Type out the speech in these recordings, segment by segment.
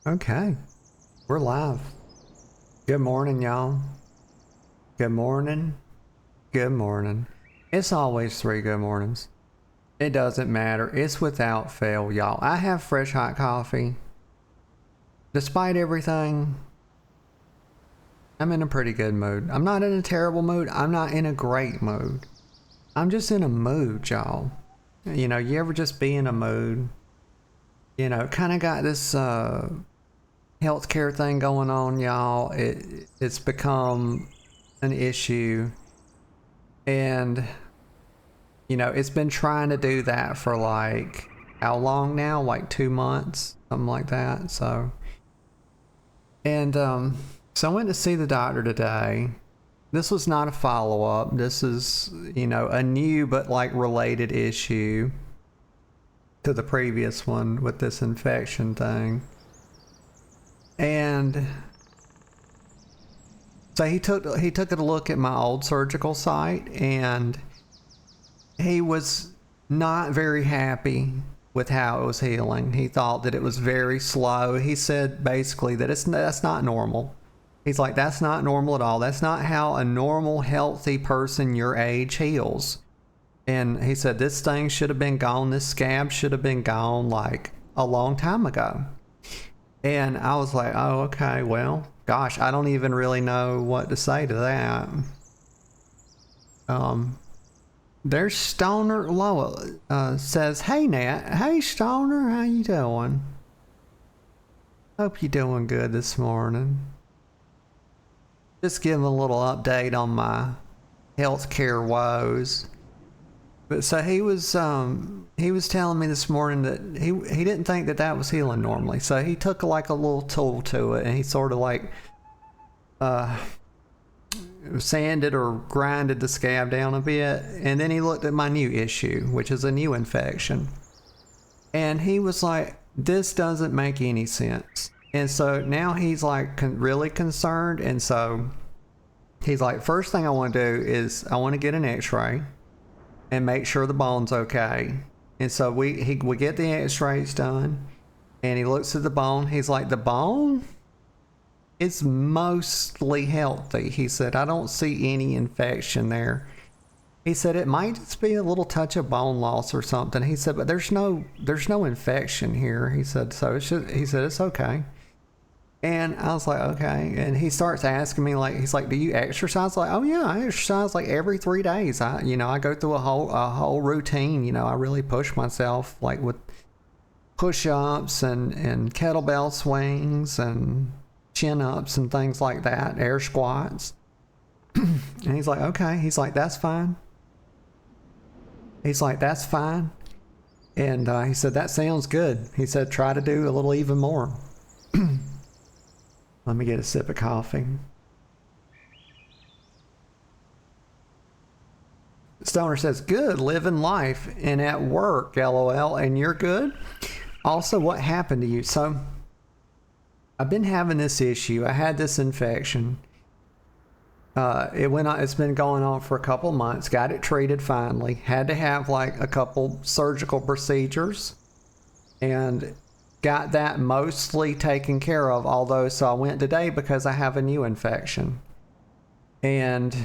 Okay, we're live. Good morning, y'all. Good morning. Good morning. It's always 3 good mornings. It doesn't matter. It's without fail, y'all. I have fresh hot coffee. Despite everything, I'm in a pretty good mood. I'm not in a terrible mood. I'm not in a great mood. I'm just in a mood, y'all. You know, you ever just be in a mood? You know, kind of got this healthcare thing going on, y'all. It's become an issue, and you know, it's been trying to do that for like how long now? Like 2 months, something like that. So I went to see the doctor today. This was not a follow-up. This is, you know, a new but like related issue to the previous one with this infection thing. And so he took a look at my old surgical site, and he was not very happy with how it was healing. He thought that it was very slow. He said basically that that's not normal. He's like, that's not normal at all. That's not how a normal, healthy person your age heals. And he said this thing should have been gone. This scab should have been gone like a long time ago. And I was like, oh, okay, well, gosh, I don't even really know what to say to that. There's Stoner Loa says, hey, Nat. Hey, Stoner, how you doing? Hope you're doing good this morning. Just giving a little update on my healthcare woes. But so he was telling me this morning that he didn't think that was healing normally. So he took like a little tool to it, and he sort of like sanded or grinded the scab down a bit, and then he looked at my new issue, which is a new infection, and he was like, this doesn't make any sense. And so now he's like really concerned, and so he's like, first thing I want to do is I want to get an x-ray and make sure the bone's okay. And so we get the x-rays done, and he looks at the bone. He's like, the bone is mostly healthy. He said, I don't see any infection there. He said it might just be a little touch of bone loss or something. He said, but there's no infection here. He said, so he said it's okay. And I was like, okay. And he starts asking me, like, he's like, do you exercise? Like, oh yeah, I exercise like every 3 days. I go through a whole routine. You know, I really push myself, like with push-ups and kettlebell swings and chin-ups and things like that, air squats. And he's like, okay. He's like, that's fine. He's like, that's fine. And he said, that sounds good. He said, try to do a little even more. Let me get a sip of coffee. Stoner says, good, living life and at work, LOL, and you're good? Also, what happened to you? So, I've been having this issue. I had this infection. It's been going on for a couple months. Got it treated finally. Had to have like a couple surgical procedures. And got that mostly taken care of, although so I went today because I have a new infection, and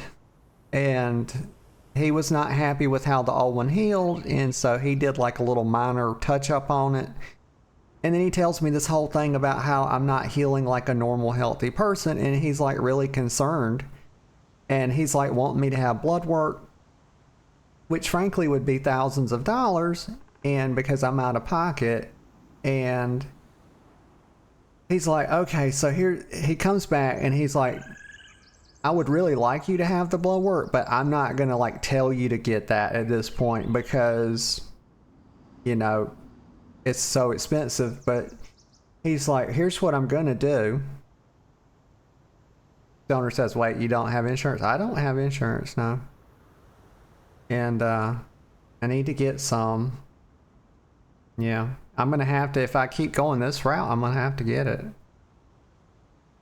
he was not happy with how the old one healed, and so he did like a little minor touch up on it, and then he tells me this whole thing about how I'm not healing like a normal healthy person, and he's like really concerned, and he's like wanting me to have blood work, which frankly would be thousands of dollars, and because I'm out of pocket. And he's like, okay, so here he comes back and he's like, I would really like you to have the blood work, but I'm not going to like tell you to get that at this point because, you know, it's so expensive. But he's like, here's what I'm going to do. Donor says, wait, you don't have insurance? I don't have insurance, no. And I need to get some. Yeah. I'm going to have to, if I keep going this route, I'm going to have to get it.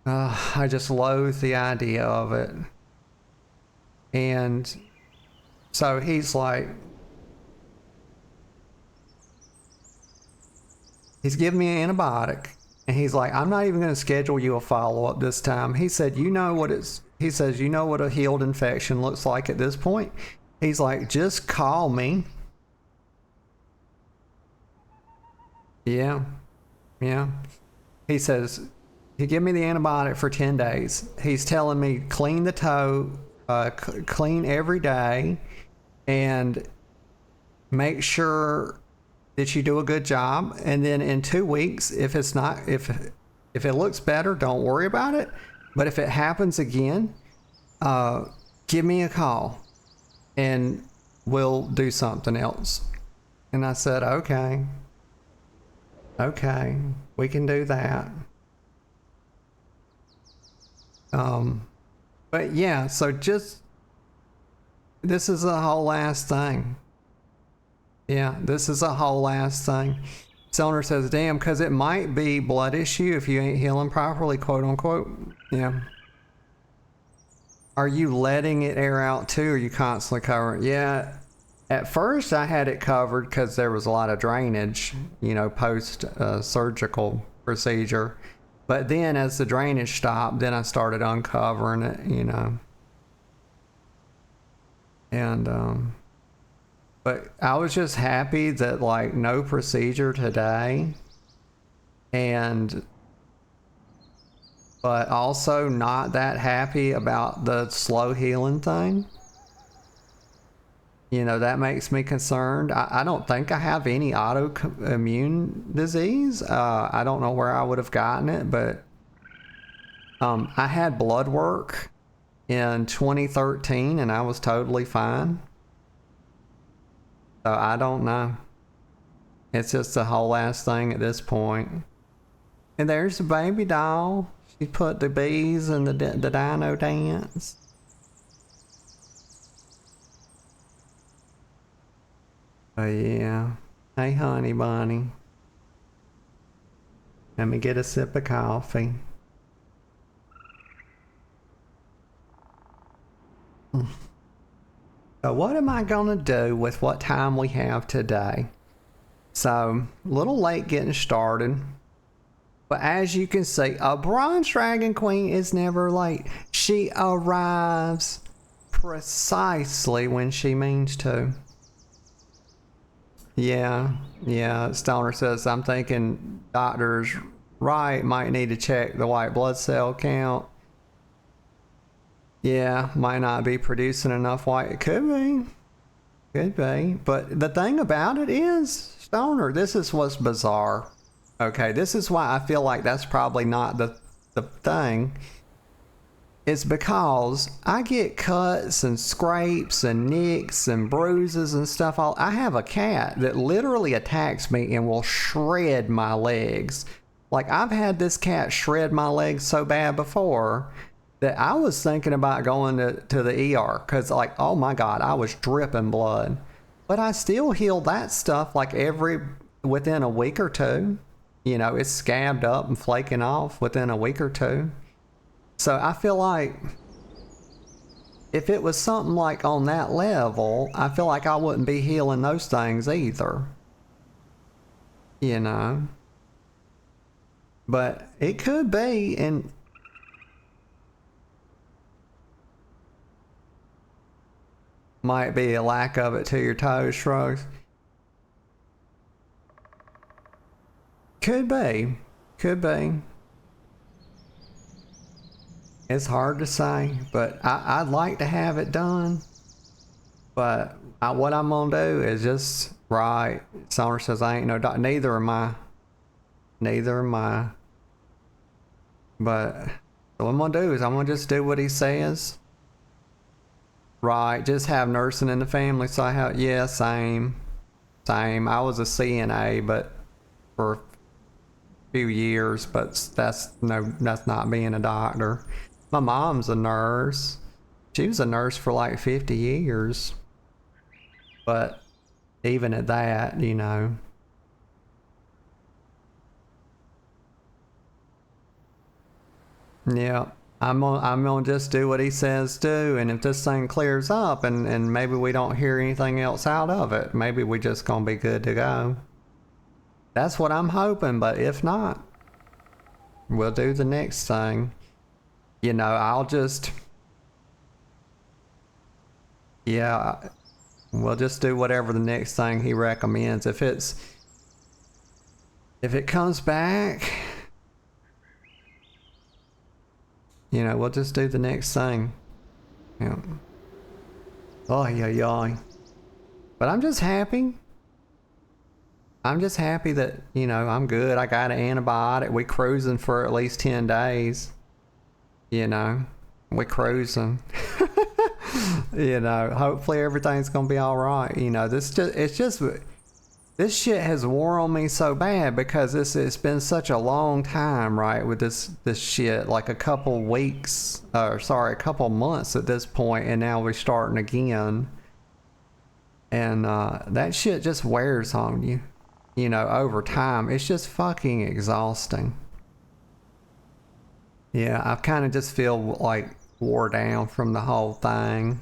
I just loathe the idea of it. And so he's like, he's giving me an antibiotic, And he's like, I'm not even going to schedule you a follow-up this time. He said, you know what he says, you know what a healed infection looks like at this point? He's like, just call me. Yeah. Yeah. He says, he give me the antibiotic for 10 days. He's telling me clean the toe, clean every day, and make sure that you do a good job. And then in 2 weeks, if it looks better, don't worry about it. But if it happens again, give me a call and we'll do something else. And I said, okay, we can do that. But yeah, so just, this is a whole last thing. Yeah, this is a whole last thing. Selner says, damn, because it might be blood issue if you ain't healing properly, quote unquote. Yeah. Are you letting it air out too, or are you constantly covering? Yeah. At first I had it covered because there was a lot of drainage, you know, post surgical procedure. But then as the drainage stopped, then I started uncovering it, you know. And, but I was just happy that, like, no procedure today. But also not that happy about the slow healing thing. You know, that makes me concerned. I don't think I have any autoimmune disease. I don't know where I would have gotten it, but I had blood work in 2013 and I was totally fine. So I don't know. It's just a whole ass thing at this point. And there's the baby doll. She put the bees in the dino dance. Oh yeah. Hey honey bunny. Let me get a sip of coffee. So what am I gonna do with what time we have today? So, a little late getting started. But as you can see, a Bronze Dragon Queen is never late. She arrives precisely when she means to. Yeah, Stoner says, I'm thinking doctors might need to check the white blood cell count. Yeah, might not be producing enough white. It could be. But the thing about it is, Stoner, this is what's bizarre. Okay, this is why I feel like that's probably not the thing. It's because I get cuts and scrapes and nicks and bruises and stuff. I have a cat that literally attacks me and will shred my legs. Like, I've had this cat shred my legs so bad before that I was thinking about going to the ER because, like, oh my God, I was dripping blood. But I still heal that stuff like within a week or two. You know, it's scabbed up and flaking off within a week or two. So I feel like if it was something like on that level, I feel like I wouldn't be healing those things either. You know? But it could be, and might be a lack of it to your toes, Troves. Could be. It's hard to say, but I'd like to have it done. But what I'm gonna do is just right. Summer says I ain't no doctor. Neither am I. But what I'm gonna do is I'm gonna just do what he says. Right, just have nursing in the family. So I have, yeah, same. I was a CNA, but for a few years, but that's not being a doctor. My mom's a nurse. She was a nurse for like 50 years. But even at that, you know. Yeah, I'm gonna just do what he says do, and if this thing clears up and maybe we don't hear anything else out of it, maybe we just gonna be good to go. That's what I'm hoping, but if not, we'll do the next thing. You know, I'll just, yeah, we'll just do whatever the next thing he recommends. If it comes back, you know, we'll just do the next thing. Yeah. Oh, yeah. But I'm just happy. I'm just happy that, you know, I'm good. I got an antibiotic. We cruising for at least 10 days. You know, we cruising. You know, hopefully everything's gonna be all right. You know, this shit has wore on me so bad because it's been such a long time, right, with this shit, like a couple weeks, a couple months at this point, and now we're starting again. And that shit just wears on you, you know, over time. It's just fucking exhausting. Yeah, I kind of just feel like wore down from the whole thing.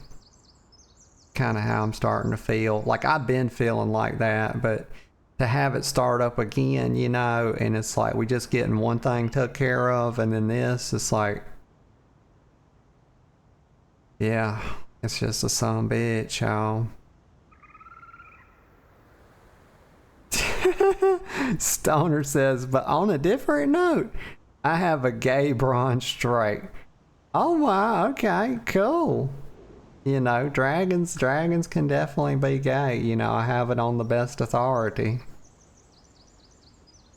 Kind of how I'm starting to feel. Like I've been feeling like that, but to have it start up again, you know, and it's like we just getting one thing took care of, and then this, it's like, yeah, it's just a son of a bitch, y'all. Stoner says, but on a different note, I have a gay bronze strike. Oh my, okay, cool. You know, dragons can definitely be gay. You know, I have it on the best authority.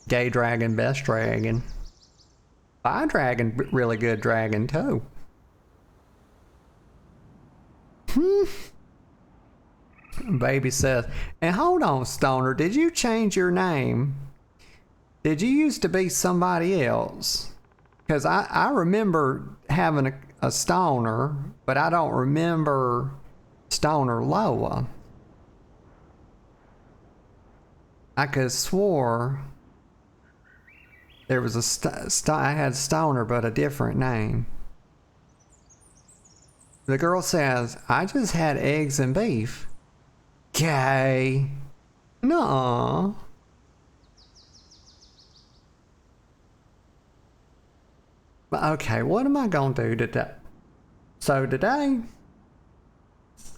Gay dragon, best dragon. Bi dragon, really good dragon too. Baby says, and hold on, Stoner, did you change your name? Did you used to be somebody else? Because I remember having a Stoner, but I don't remember Stoner Loa. I could have swore there was I had Stoner, but a different name. The girl says, I just had eggs and beef. Gay. Nuh-uh. Okay, what am I gonna do today? So today,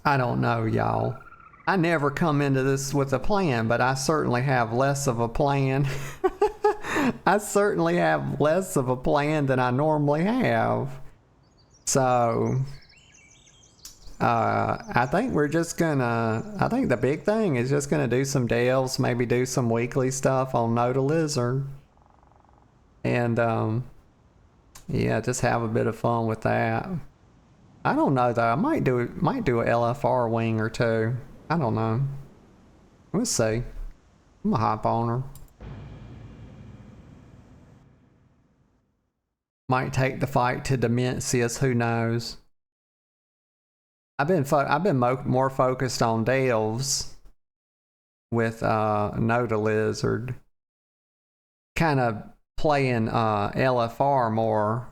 I don't know, y'all. I never come into this with a plan, but I certainly have less of a plan. I certainly have less of a plan than I normally have. So, I think I think the big thing is just gonna do some delves, maybe do some weekly stuff on Know the Lizard. And, yeah, just have a bit of fun with that. I don't know though. I might do a LFR wing or two. I don't know. We'll see. I'm gonna hop on her. Might take the fight to Demencius. Who knows? I've been more focused on delves with Know the Lizard. Kind of playing LFR more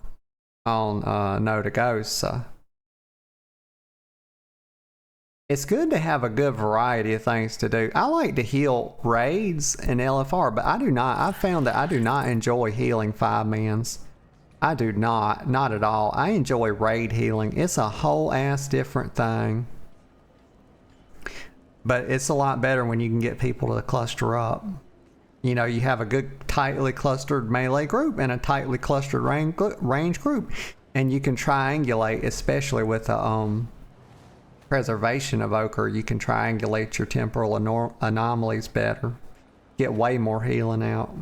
on Know the Ghost. It's good to have a good variety of things to do. I like to heal raids and LFR, but I've found that I do not enjoy healing 5-mans. I do not at all. I enjoy raid healing. It's a whole ass different thing. But it's a lot better when you can get people to cluster up. You know, you have a good tightly clustered melee group and a tightly clustered range group, and you can triangulate, especially with a Preservation Evoker. You can triangulate your temporal anomalies better, get way more healing out.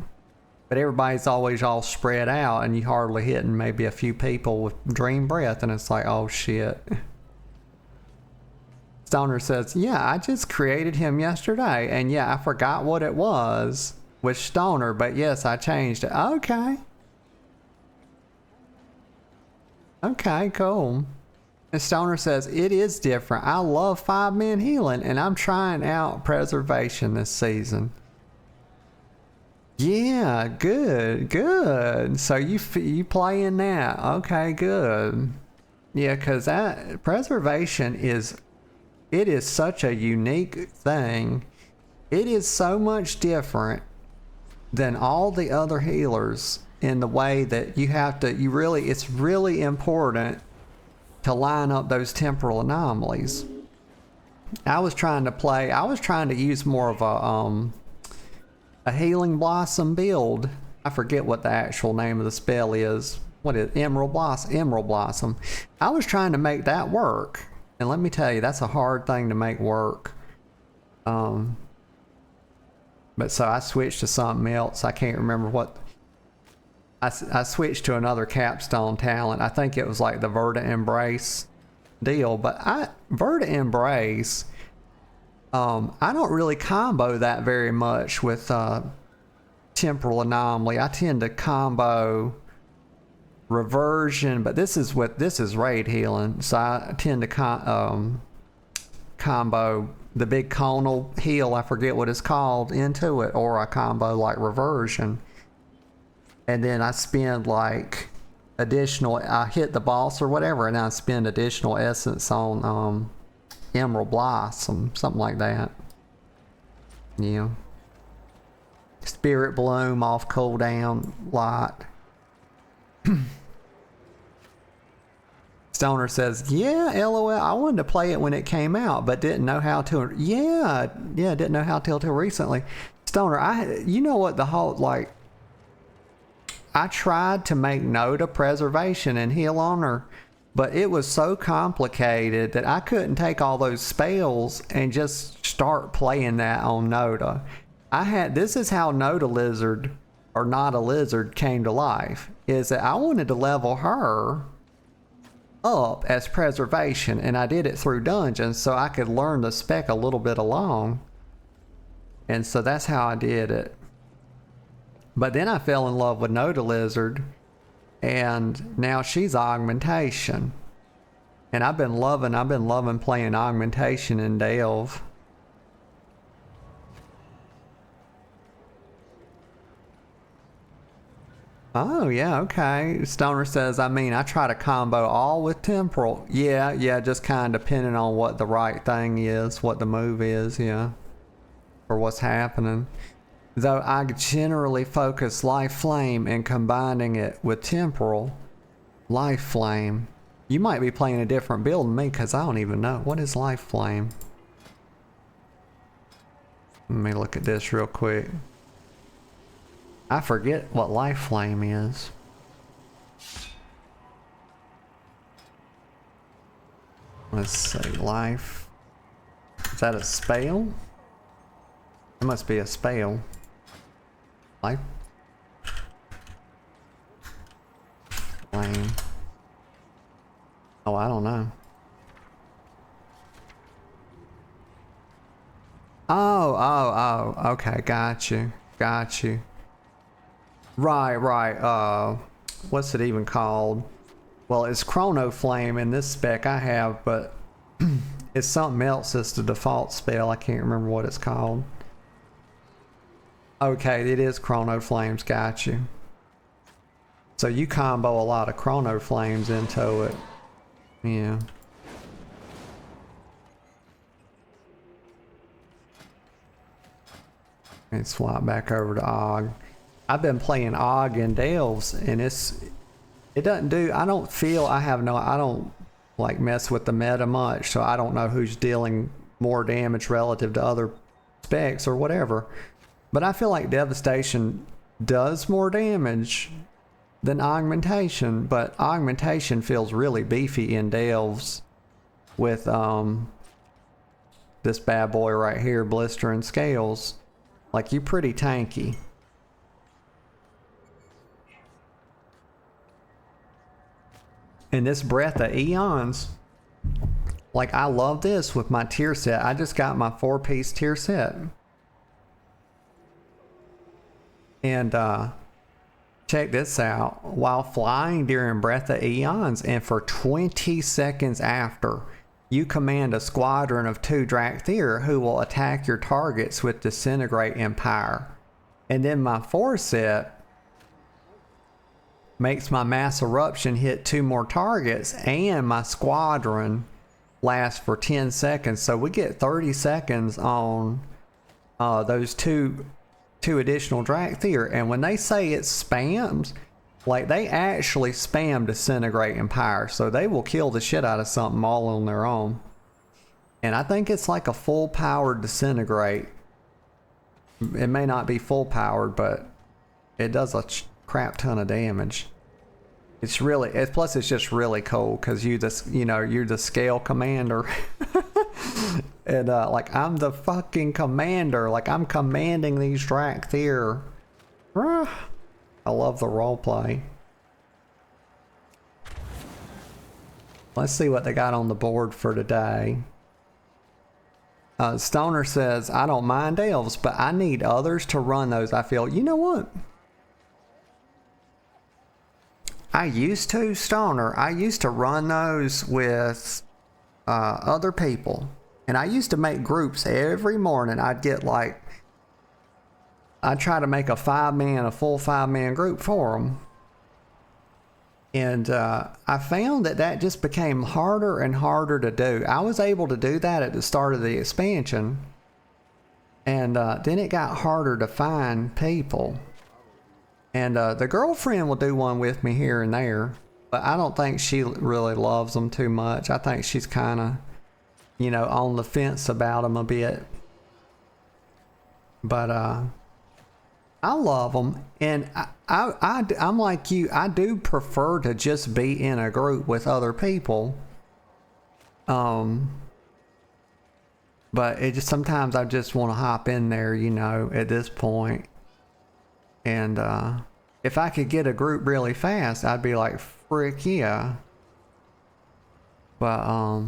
But everybody's always all spread out, and you hardly hitting maybe a few people with Dream Breath, and it's like, oh shit. Stoner says, yeah, I just created him yesterday, and yeah, I forgot what it was with Stoner, but yes, I changed it. Okay. Okay, cool. And Stoner says, it is different. I love 5-man healing, and I'm trying out Preservation this season. Yeah, good. So you playing that. Okay, good. Yeah, because that Preservation is such a unique thing. It is so much different than all the other healers in the way that it's really important to line up those temporal anomalies. I was trying to use more of a healing blossom build. I forget what the actual name of the spell is. What is Emerald Blossom. I was trying to make that work. And let me tell you, that's a hard thing to make work. But so I switched to something else. I can't remember what. I switched to another capstone talent. I think it was like the Verdant Embrace deal. But Verdant Embrace, I don't really combo that very much with Temporal Anomaly. I tend to combo Reversion, but this is raid healing, so I tend to combo the big conal heal, I forget what it's called, into it, or I combo like Reversion, and then I spend like I hit the boss or whatever, and I spend additional essence on Emerald Blossom, something like that. Yeah. Spirit Bloom off cooldown lot. Stoner says, yeah, LOL, I wanted to play it when it came out, but didn't know how to. Didn't know how till recently. Stoner, you know what, the whole, like, I tried to make note of preservation and heal on her, but it was so complicated that I couldn't take all those spells and just start playing that on Noda. This is how Noda Lizard, or Not a Lizard, came to life, is that I wanted to level her up as preservation, and I did it through dungeons so I could learn the spec a little bit along, and so that's how I did it. But then I fell in love with Noda Lizard, and now she's augmentation, and I've been loving playing augmentation in Delve. Oh, yeah, okay. Stoner says, I try to combo all with temporal. Yeah, just kind of depending on what the right thing is, what the move is, yeah. Or what's happening. Though I generally focus Life Flame and combining it with temporal. Life Flame. You might be playing a different build than me, because I don't even know. What is Life Flame? Let me look at this real quick. I forget what Life Flame is. Let's see, Life. Is that a spell? It must be a spell. Life Flame. Oh, I don't know. Oh, okay, got you. Right. What's it even called? Well, it's Chrono Flame in this spec I have, but it's something else. It's the default spell. I can't remember what it's called. Okay, it is Chrono Flames. Got you. So you combo a lot of Chrono Flames into it. Yeah. And swap back over to Og. I've been playing Og in Delves, and it doesn't do, I don't like mess with the meta much, so I don't know who's dealing more damage relative to other specs or whatever. But I feel like Devastation does more damage than Augmentation, but Augmentation feels really beefy in Delves with this bad boy right here, Blistering Scales. Like, you pretty tanky. And this Breath of Eons, like, I love this with my tier set. I just got my 4-piece tier set. And check this out. While flying during Breath of Eons and for 20 seconds after, you command a squadron of 2 Drakthir who will attack your targets with Disintegrate Empire. And then my 4 set makes my Mass Eruption hit 2 more targets, and my squadron lasts for 10 seconds. So we get 30 seconds on those two additional Drakthir. And when they say it spams, Like, they actually spam Disintegrate and Pyre, so they will kill the shit out of something all on their own. And I think it's like a full powered Disintegrate. It may not be full powered, but it does a crap ton of damage. It's really, plus it's just really cool because you're the scale commander. And like, I'm the fucking commander. Like, I'm commanding these Drakthir. I love the roleplay. Let's see what they got on the board for today. Stoner says, I don't mind elves, but I need others to run those. I feel, you know what? I used to, Stoner. I used to run those with other people. And I used to make groups every morning. I'd try to make a full 5-man group for them. And I found that just became harder and harder to do. I was able to do that at the start of the expansion. And then it got harder to find people. And the girlfriend will do one with me here and there. But I don't think she really loves them too much. I think she's kind of, on the fence about them a bit. But I love them, and I'm like you. I do prefer to just be in a group with other people. But it just sometimes I just want to hop in there, at this point. And if I could get a group really fast, I'd be like, frick yeah. But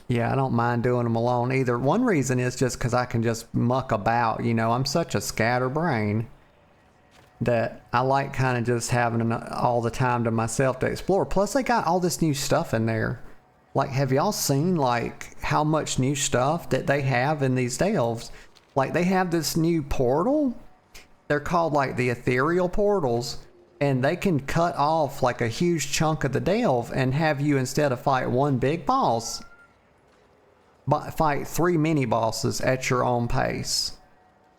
yeah, I don't mind doing them alone either. One reason is just because I can just muck about. I'm such a scatterbrain that I like kind of just having all the time to myself to explore. Plus, they got all this new stuff in there. Like, have y'all seen, like, how much new stuff that they have in these delves? Like, they have this new portal. They're called, like, the ethereal portals. And they can cut off, like, a huge chunk of the delve and have you, instead of fight one big boss, fight 3 mini bosses at your own pace.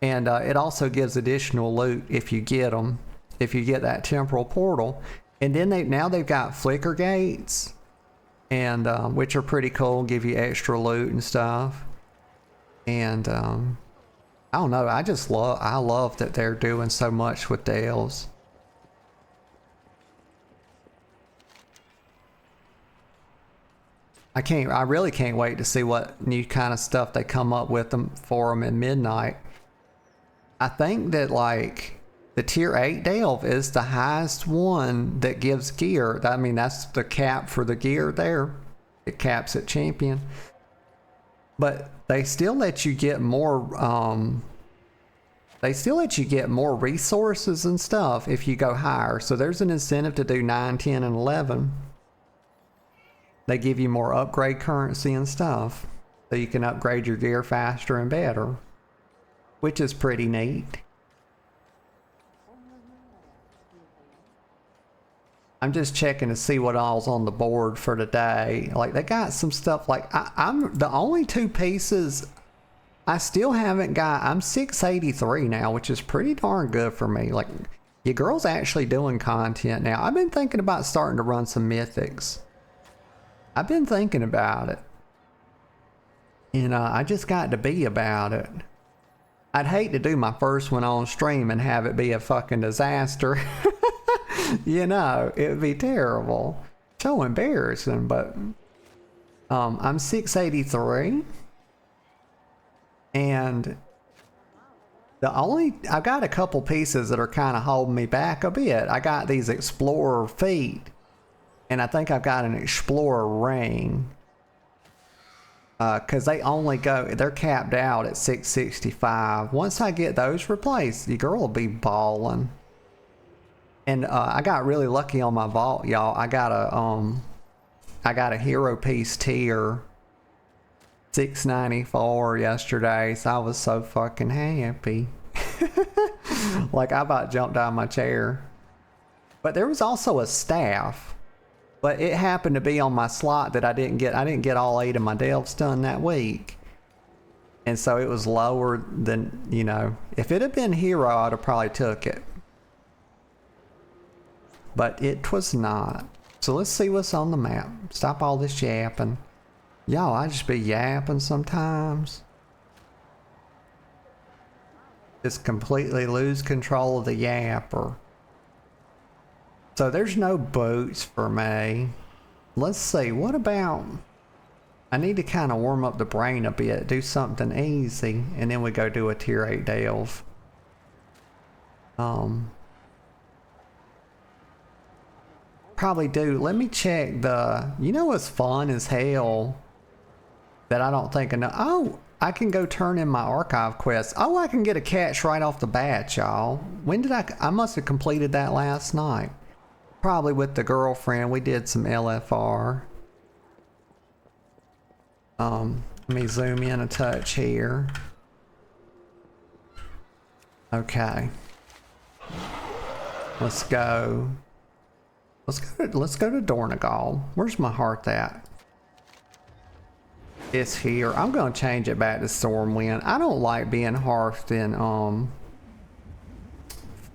And it also gives additional loot if you get them, if you get that temporal portal. And then they've got flicker gates, and which are pretty cool, give you extra loot and stuff. And I don't know, I love that they're doing so much with the elves. I really can't wait to see what new kind of stuff they come up with for them in Midnight. I think that, like, the tier 8 delve is the highest one that gives gear. I mean, that's the cap for the gear there. It caps at champion. But they still let you get more, resources and stuff if you go higher. So there's an incentive to do 9, 10, and 11. They give you more upgrade currency and stuff, so you can upgrade your gear faster and better, which is pretty neat. I'm just checking to see what all's on the board for today. Like, they got some stuff, like, I'm the only 2 pieces I still haven't got. I'm 683 now, which is pretty darn good for me. Like, your girl's actually doing content now. I've been thinking about starting to run some mythics. I've been thinking about it. And I just got to be about it. I'd hate to do my first one on stream and have it be a fucking disaster. It would be terrible. So embarrassing, but I'm 683. And I've got a couple pieces that are kind of holding me back a bit. I got these Explorer feet. And I think I've got an Explorer ring. Because they're capped out at 665. Once I get those replaced, the girl will be balling. And I got really lucky on my vault, y'all. I got a hero piece tier 694 yesterday, so I was so fucking happy. Like, I about jumped out of my chair. But there was also a staff. But it happened to be on my slot that I didn't get all 8 of my delves done that week. And so it was lower than, you know, if it had been Hero, I'd have probably took it. But it was not. So let's see what's on the map. Stop all this yapping. Y'all, I just be yapping sometimes. Just completely lose control of the yapper. So there's no boots for me. Let's see, what about... I need to kind of warm up the brain a bit, do something easy, and then we go do a tier 8 delve. Probably do. Let me check the... You know what's fun as hell that I don't think I know? Oh, I can go turn in my archive quest. Oh, I can get a catch right off the bat, y'all. When did I must have completed that last night. Probably with the girlfriend. We did some LFR. Let me zoom in a touch here. Okay. Let's go. Let's go to Dornegal. Where's my heart at? It's here. I'm gonna change it back to Stormwind. I don't like being hearthed in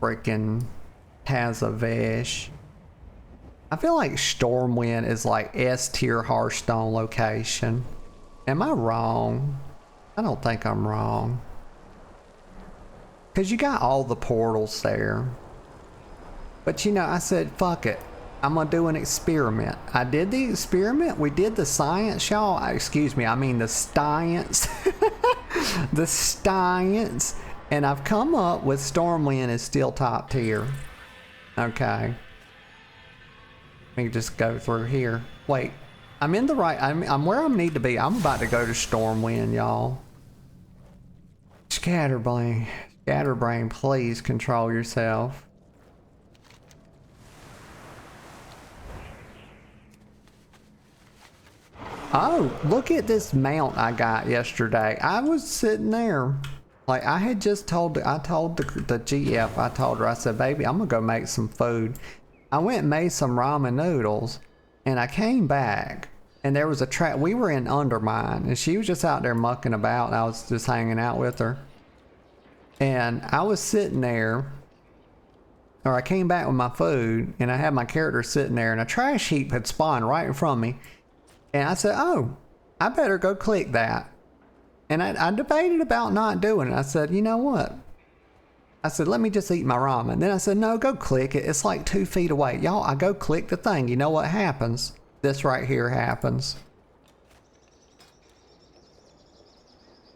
freaking Tazavesh. I feel like Stormwind is like S tier Hearthstone location. Am I wrong? I don't think I'm wrong. Cause you got all the portals there. But you know, I said, fuck it. I'm gonna do an experiment. I did the experiment. We did the science, y'all. Excuse me, I mean the science. The science. And I've come up with Stormwind is still top tier. Okay. Let me just go through here. Wait, I'm in the right, I'm where I need to be. I'm about to go to Stormwind, y'all. Scatterbrain, please control yourself. Oh, look at this mount I got yesterday. I was sitting there. Like I had just told, I told the GF, I told her, I said, baby, I'm gonna go make some food. I went and made some ramen noodles and I came back and there was a trap. We were in Undermine and she was just out there mucking about and I was just hanging out with her. And I was sitting there, or I came back with my food and I had my character sitting there and a trash heap had spawned right in front of me. And I said, oh, I better go click that. And I debated about not doing it. I said, you know what? I said, let me just eat my ramen. Then I said, no, go click it. It's like 2 feet away. Y'all, I go click the thing. You know what happens? This right here happens.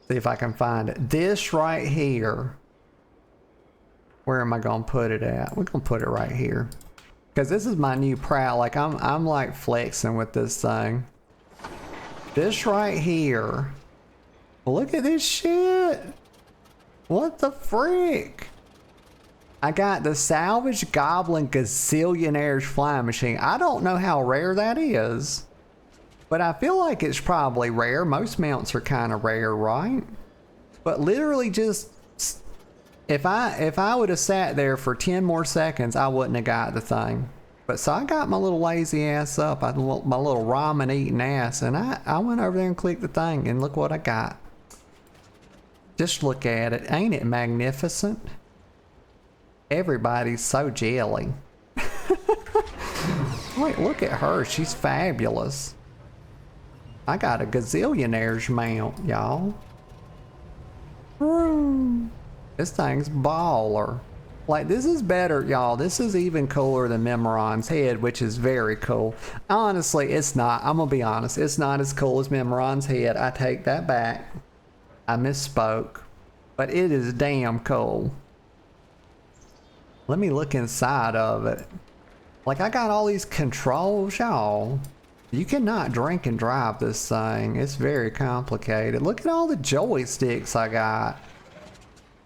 See if I can find it. This right here. Where am I going to put it at? We're going to put it right here. Because this is my new proud. Like, I'm like flexing with this thing. This right here. Look at this shit. What the frick? I got the Salvage Goblin Gazillionaire's Flying Machine. I don't know how rare that is. But I feel like it's probably rare. Most mounts are kind of rare, right? But literally just... If I would have sat there for 10 more seconds, I wouldn't have got the thing. But so I got my little lazy ass up, my little ramen eating ass, and I went over there and clicked the thing, and look what I got. Just look at it. Ain't it magnificent? Everybody's so jelly. Wait, look at her. She's fabulous. I got a gazillionaire's mount, y'all. This thing's baller. Like, this is better, y'all. This is even cooler than Memoron's head, which is very cool. Honestly, it's not. I'm gonna be honest. It's not as cool as Memoron's head. I take that back. I misspoke. But it is damn cool. Let me look inside of it. Like, I got all these controls, y'all. You cannot drink and drive this thing. It's very complicated. Look at all the joysticks I got.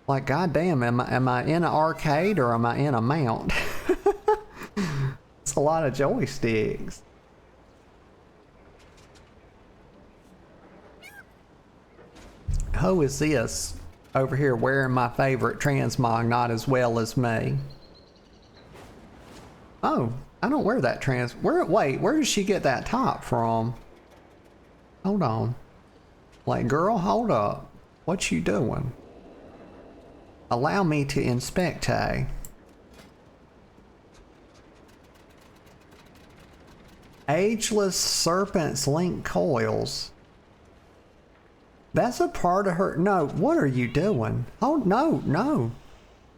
Like, goddamn, am I in an arcade or am I in a mount? It's a lot of joysticks. Who is this over here wearing my favorite transmog not as well as me? Oh, I don't wear that wait, where did she get that top from? Hold on. Like, girl, hold up. What you doing? Allow me to inspect, Ageless Serpent's Link Coils. That's a part of her. No, what are you doing? Oh, no, no.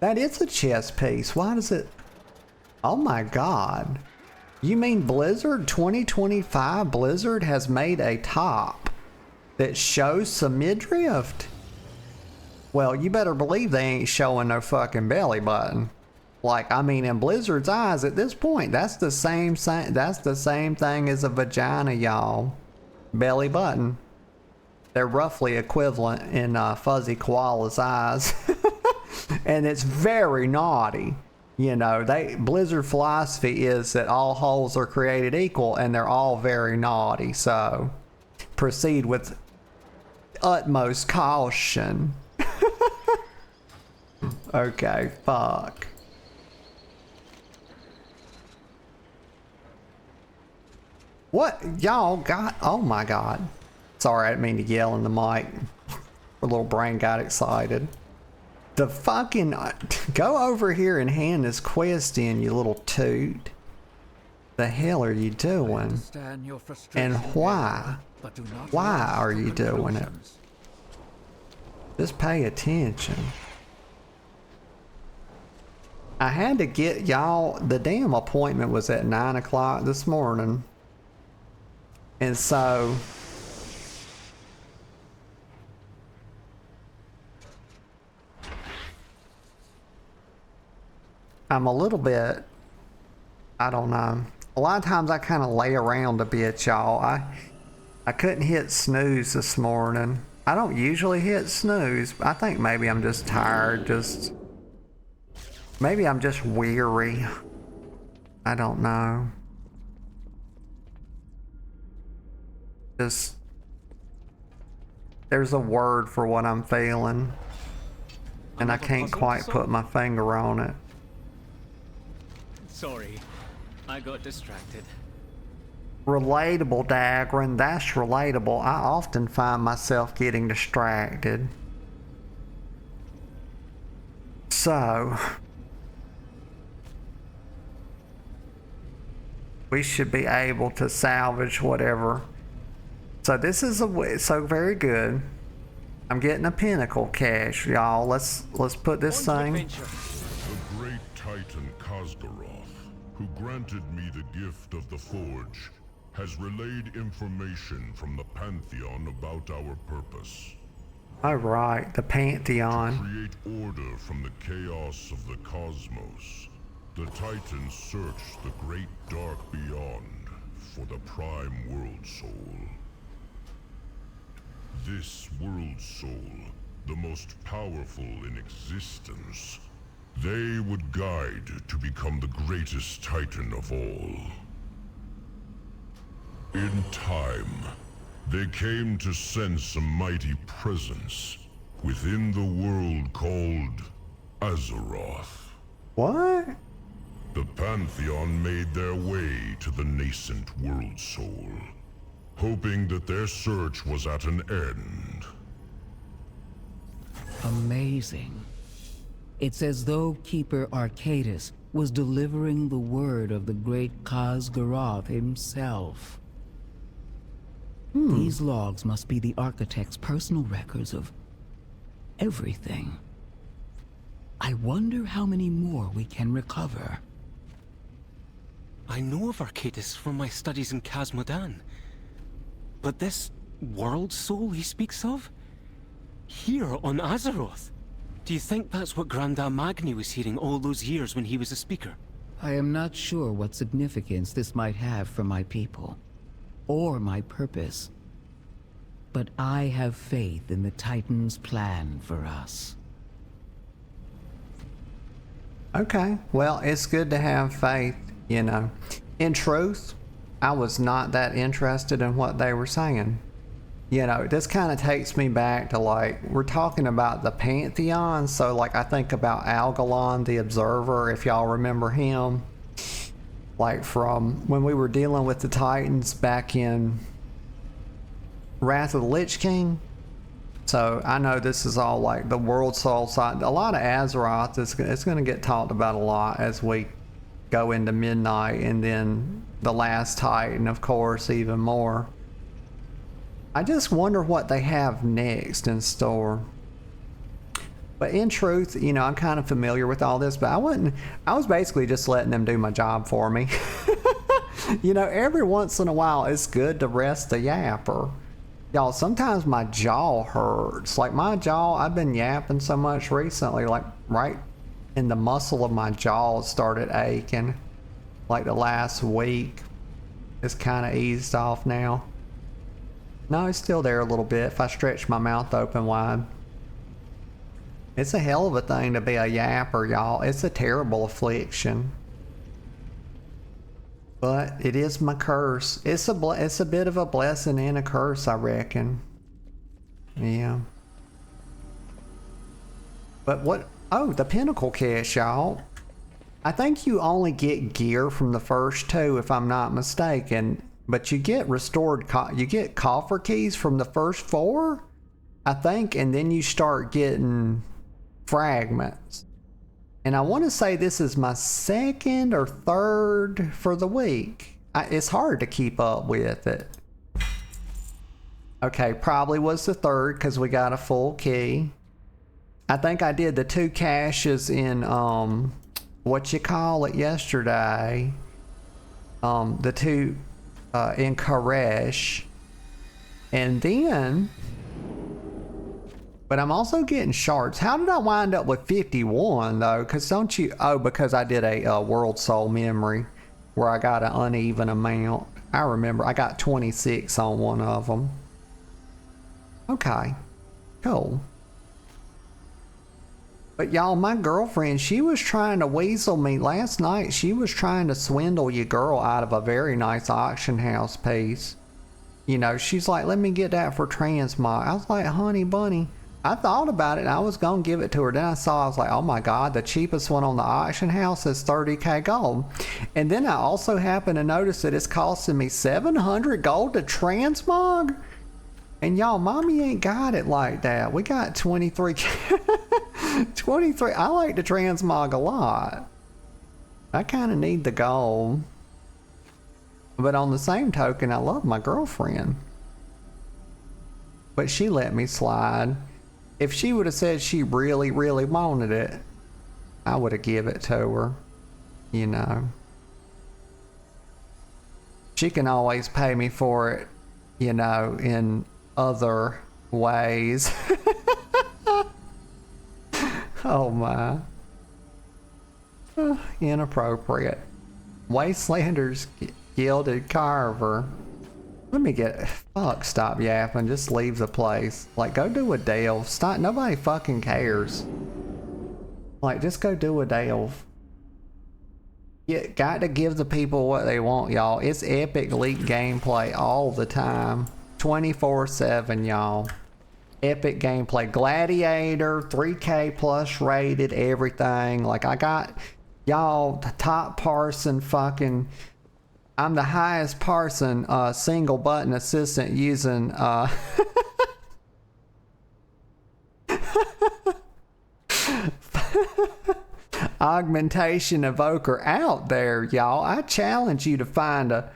That is a chest piece. Why does it? Oh my God. You mean Blizzard 2025 Blizzard has made a top that shows some midriff? Well, you better believe they ain't showing no fucking belly button. Like, I mean, in Blizzard's eyes at this point, that's the same thing as a vagina, y'all. Belly button. They're roughly equivalent in Fuzzy Koala's eyes. And it's very naughty. You know, Blizzard philosophy is that all holes are created equal and they're all very naughty. So proceed with utmost caution. Okay, fuck. What y'all got? Oh my God. Sorry, I didn't mean to yell in the mic. My little brain got excited. The fucking... Go over here and hand this quest in, you little toot. The hell are you doing? And why? Why are you doing it? Just pay attention. I had to get y'all... The damn appointment was at 9 o'clock this morning. And so... I'm a little bit, I don't know. A lot of times I kind of lay around a bit, y'all. I couldn't hit snooze this morning. I don't usually hit snooze. I think maybe I'm just tired, maybe I'm just weary. I don't know. There's a word for what I'm feeling. And I can't quite put my finger on it. Sorry, I got distracted. Relatable, Dagran. That's relatable. I often find myself getting distracted. So, we should be able to salvage whatever. So this is so very good. I'm getting a pinnacle cache, y'all. Let's put this thing. The great Titan Khaz'goroth, who granted me the gift of the Forge, has relayed information from the Pantheon about our purpose. All right, the Pantheon. To create order from the chaos of the cosmos, the Titans search the great dark beyond for the Prime World Soul. This World Soul, the most powerful in existence, they would guide to become the greatest Titan of all. In time, they came to sense a mighty presence within the world called Azeroth. What? The Pantheon made their way to the nascent World Soul, hoping that their search was at an end. Amazing. It's as though Keeper Arcadus was delivering the word of the great Khaz'goroth himself. These logs must be the architect's personal records of everything. I wonder how many more we can recover. I know of Arcadus from my studies in Khazmodan. But this world soul he speaks of? Here on Azeroth? Do you think that's what Granda Magni was hearing all those years when he was a speaker? I am not sure what significance this might have for my people, or my purpose. But I have faith in the Titan's plan for us. Okay, well, it's good to have faith, you know. In truth, I was not that interested in what they were saying. You know, this kind of takes me back to, like, we're talking about the Pantheon, so, like, I think about Algalon the Observer, if y'all remember him. Like, from when we were dealing with the Titans back in Wrath of the Lich King. So I know this is all like the world soul side. A lot of Azeroth is it's going to get talked about a lot as we go into midnight, and then the last Titan, of course, even more. I just wonder what they have next in store. But in truth, you know, I'm kind of familiar with all this, but I was basically just letting them do my job for me. You know, every once in a while, it's good to rest the yapper. Y'all, sometimes my jaw hurts. Like my jaw, I've been yapping so much recently, like right in the muscle of my jaw started aching. Like the last week, it's kind of eased off now. No, it's still there a little bit if I stretch my mouth open wide. It's a hell of a thing to be a yapper, y'all. It's a terrible affliction. But it is my curse. It's a bit of a blessing and a curse, I reckon. Yeah. But what? Oh, the Pinnacle Cache, y'all. I think you only get gear from the first two, if I'm not mistaken. But you get restored. You get coffer keys from the first 4, I think, and then you start getting fragments. And I want to say this is my 2nd or 3rd for the week. It's hard to keep up with it. Okay, probably was the 3rd because we got a full key. I think I did the 2 caches in what you call it yesterday. The 2 in Koresh. And then, but I'm also getting shards. How did I wind up with 51 though? Because don't you, oh, because I did a world soul memory where I got an uneven amount. I remember I got 26 on one of them. Okay, cool. But y'all, my girlfriend, she was trying to weasel me last night. She was trying to swindle your girl out of a very nice auction house piece. You know, she's like, let me get that for transmog. I was like, honey bunny, I thought about it and I was gonna give it to her. Then I was like, oh my god, the cheapest one on the auction house is 30k gold. And then I also happened to notice that it's costing me 700 gold to transmog. And y'all, mommy ain't got it like that. We got 23k. 23. I like to transmog a lot. I kind of need the gold. But on the same token, I love my girlfriend. But she let me slide. If she would have said she really, really wanted it, I would have give it to her. You know. She can always pay me for it, you know, in other ways. Oh my. Inappropriate. Wastelanders Gilded Carver. Let me get, fuck, stop yapping, just leave the place. Like, go do a delve. Stop, nobody fucking cares. Like, just go do a delve. You got to give the people what they want, y'all. It's epic leak gameplay all the time. 24/7, y'all. Epic gameplay. Gladiator, 3K plus rated, everything. Like, I got, y'all, the top parson fucking... I'm the highest parson single button assistant using Augmentation Evoker out there, y'all. I challenge you to find a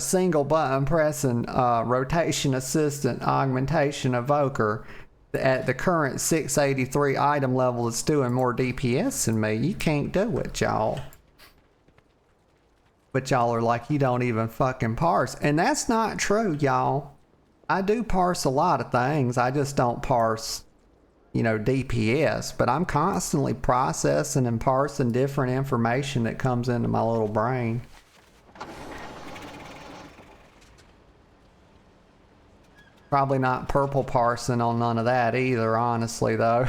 single button pressing rotation assistant Augmentation Evoker at the current 683 item level that's doing more DPS than me. You can't do it, y'all. But y'all are like, you don't even fucking parse. And that's not true, y'all. I do parse a lot of things. I just don't parse, you know, DPS. But I'm constantly processing and parsing different information that comes into my little brain. Probably not purple parsing on none of that either, honestly, though.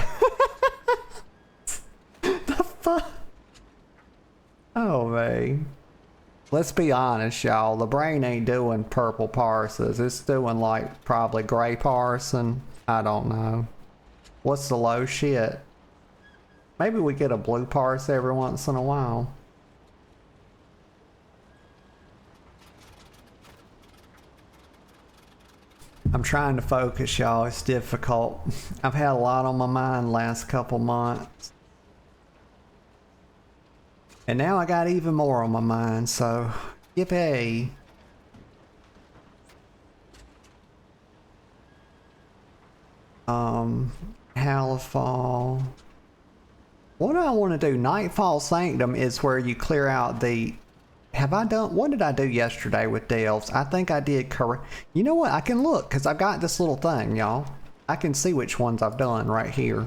The fuck? Oh, man. Let's be honest, y'all. The brain ain't doing purple parses. It's doing like probably gray parsing. I don't know. What's the low shit? Maybe we get a blue parse every once in a while. I'm trying to focus, y'all. It's difficult. I've had a lot on my mind last couple months. And now I got even more on my mind, so yippee. Halifal. What do I want to do? Nightfall Sanctum is where you clear out the... Have I done... What did I do yesterday with delves? I think I did correct... You know what? I can look, because I've got this little thing, y'all. I can see which ones I've done right here.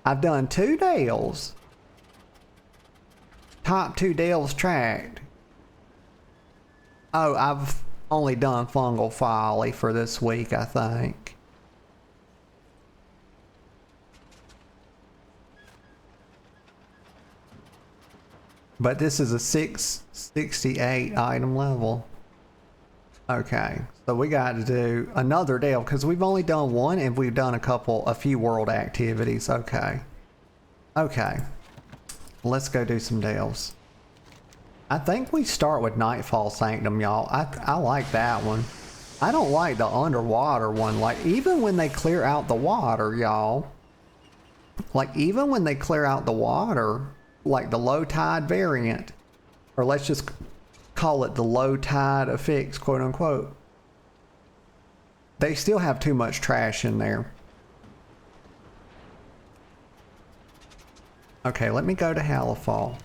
I've done 2 delves. Top 2 delves tracked. Oh, I've only done fungal folly for this week, I think. But this is a 668 item level. Okay, so we got to do another delve because we've only done 1 and we've done a few world activities. Okay. Okay. Let's go do some delves. I think we start with Nightfall Sanctum, y'all. I like that one. I don't like the underwater one. Like, even when they clear out the water, y'all. Like, even when they clear out the water, like the low tide variant, or let's just call it the low tide affix, quote unquote, they still have too much trash in there. Okay, let me go to Halifal.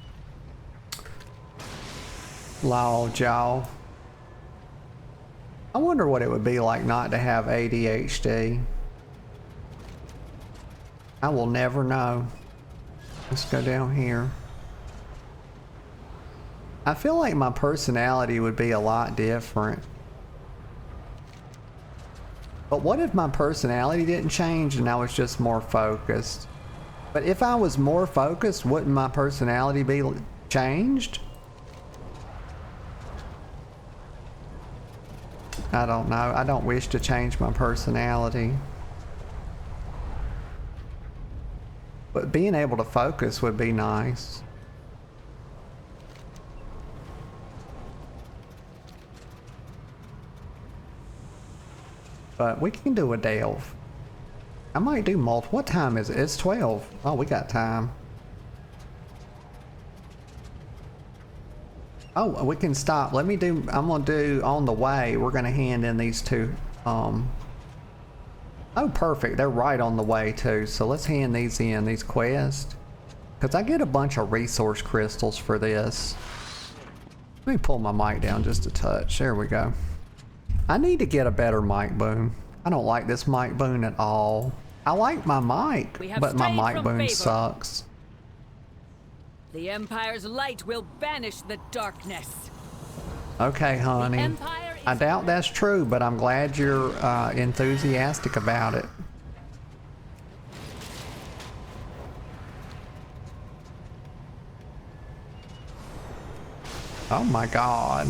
Lol, y'all. I wonder what it would be like not to have ADHD. I will never know. Let's go down here. I feel like my personality would be a lot different. But what if my personality didn't change and I was just more focused? But if I was more focused, wouldn't my personality be changed? I don't know. I don't wish to change my personality. But being able to focus would be nice. But we can do a delve. I might do multiple. What time is it? It's 12. Oh, we got time. Oh, we can stop. Let me do, I'm gonna do on the way, we're gonna hand in these 2, oh, perfect. They're right on the way too. So let's hand these in, these quests. Because I get a bunch of resource crystals for this. Let me pull my mic down just a touch. There we go. I need to get a better mic boom. I don't like this mic boom at all. I like my mic, but my mic boom sucks. The Empire's light will banish the darkness. Okay, honey. I doubt that's true, but I'm glad you're enthusiastic about it. Oh my god.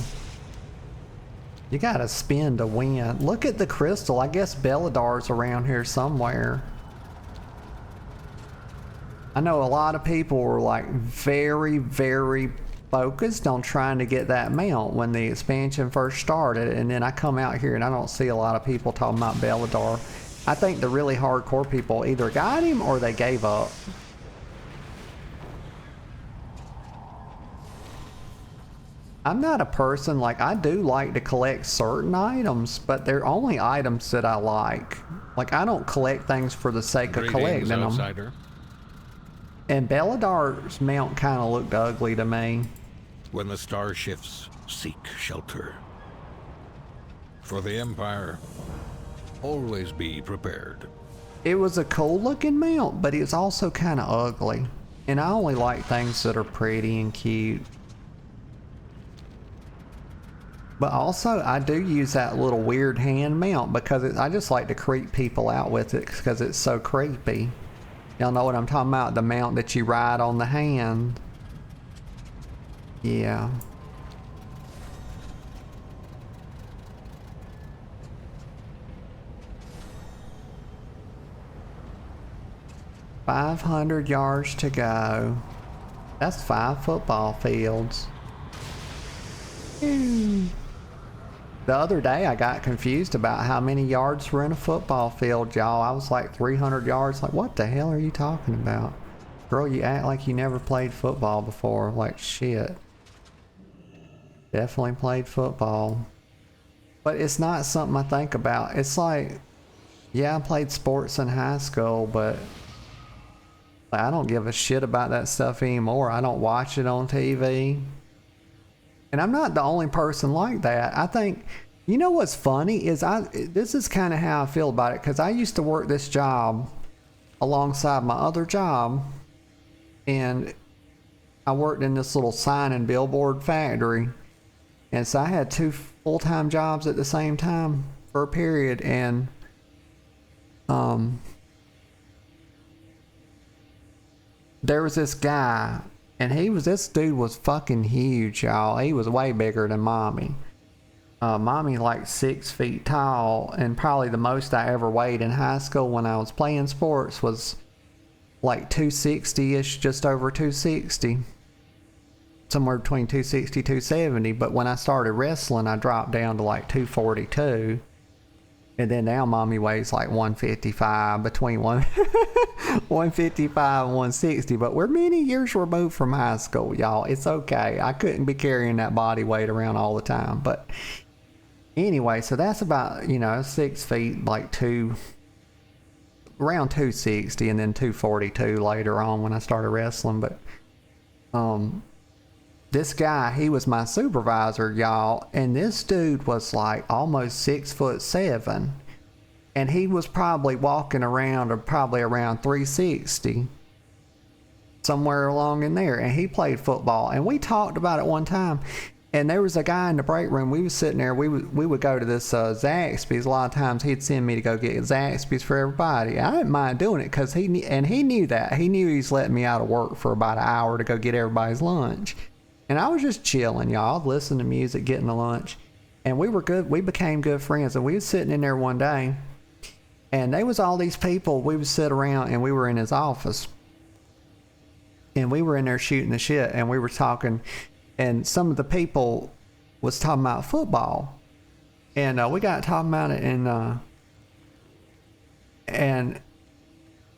You gotta spin to win. Look at the crystal. I guess Belladar's around here somewhere. I know a lot of people were like very, very focused on trying to get that mount when the expansion first started, and then I come out here and I don't see a lot of people talking about Belladar. I think the really hardcore people either got him or they gave up. I'm not a person, like, I do like to collect certain items, but they're only items that I like. Like, I don't collect things for the sake of collecting them. And Belladar's mount kind of looked ugly to me. When the star shifts, seek shelter. For the Empire, always be prepared. It was a cool looking mount, but it's also kind of ugly. And I only like things that are pretty and cute. But also, I do use that little weird hand mount because I just like to creep people out with it because it's so creepy. Y'all know what I'm talking about? The mount that you ride on the hand. Yeah. $500 yards to go. That's 5 football fields. The The other day I got confused about how many yards were in a football field, y'all. I was like 300 yards. Like, what the hell are you talking about? Girl, you act like you never played football before. Like, shit. Definitely played football. But it's not something I think about. It's like, yeah, I played sports in high school, but I don't give a shit about that stuff anymore. I don't watch it on TV. And I'm not the only person like that. I think, you know what's funny is this is kind of how I feel about it, because I used to work this job alongside my other job, and I worked in this little sign and billboard factory, and so I had 2 full-time jobs at the same time for a period, and there was this guy, and this dude was fucking huge, y'all. He was way bigger than Mommy. Mommy like 6 feet tall, and probably the most I ever weighed in high school when I was playing sports was like 260-ish, just over 260. Somewhere between 260, 270. But when I started wrestling, I dropped down to like 242. And then now Mommy weighs like 155, between 155 and 160. But we're many years removed from high school, y'all. It's okay. I couldn't be carrying that body weight around all the time. But anyway, so that's about, 6 feet, like around 260, and then 242 later on when I started wrestling. But this guy, he was my supervisor, y'all, and this dude was like almost 6'7", and he was probably walking around, or probably around 360, somewhere along in there, and he played football. And we talked about it one time, and there was a guy in the break room. We was sitting there, we would go to this Zaxby's. A lot of times he'd send me to go get Zaxby's for everybody. I didn't mind doing it, because he knew that. He knew he's letting me out of work for about an hour to go get everybody's lunch. And I was just chilling, y'all, listening to music, getting the lunch. And we were good. We became good friends. And we was sitting in there one day, and there was all these people. We would sit around, and we were in his office. And we were in there shooting the shit, and we were talking. And some of the people was talking about football. And we got talking about it, and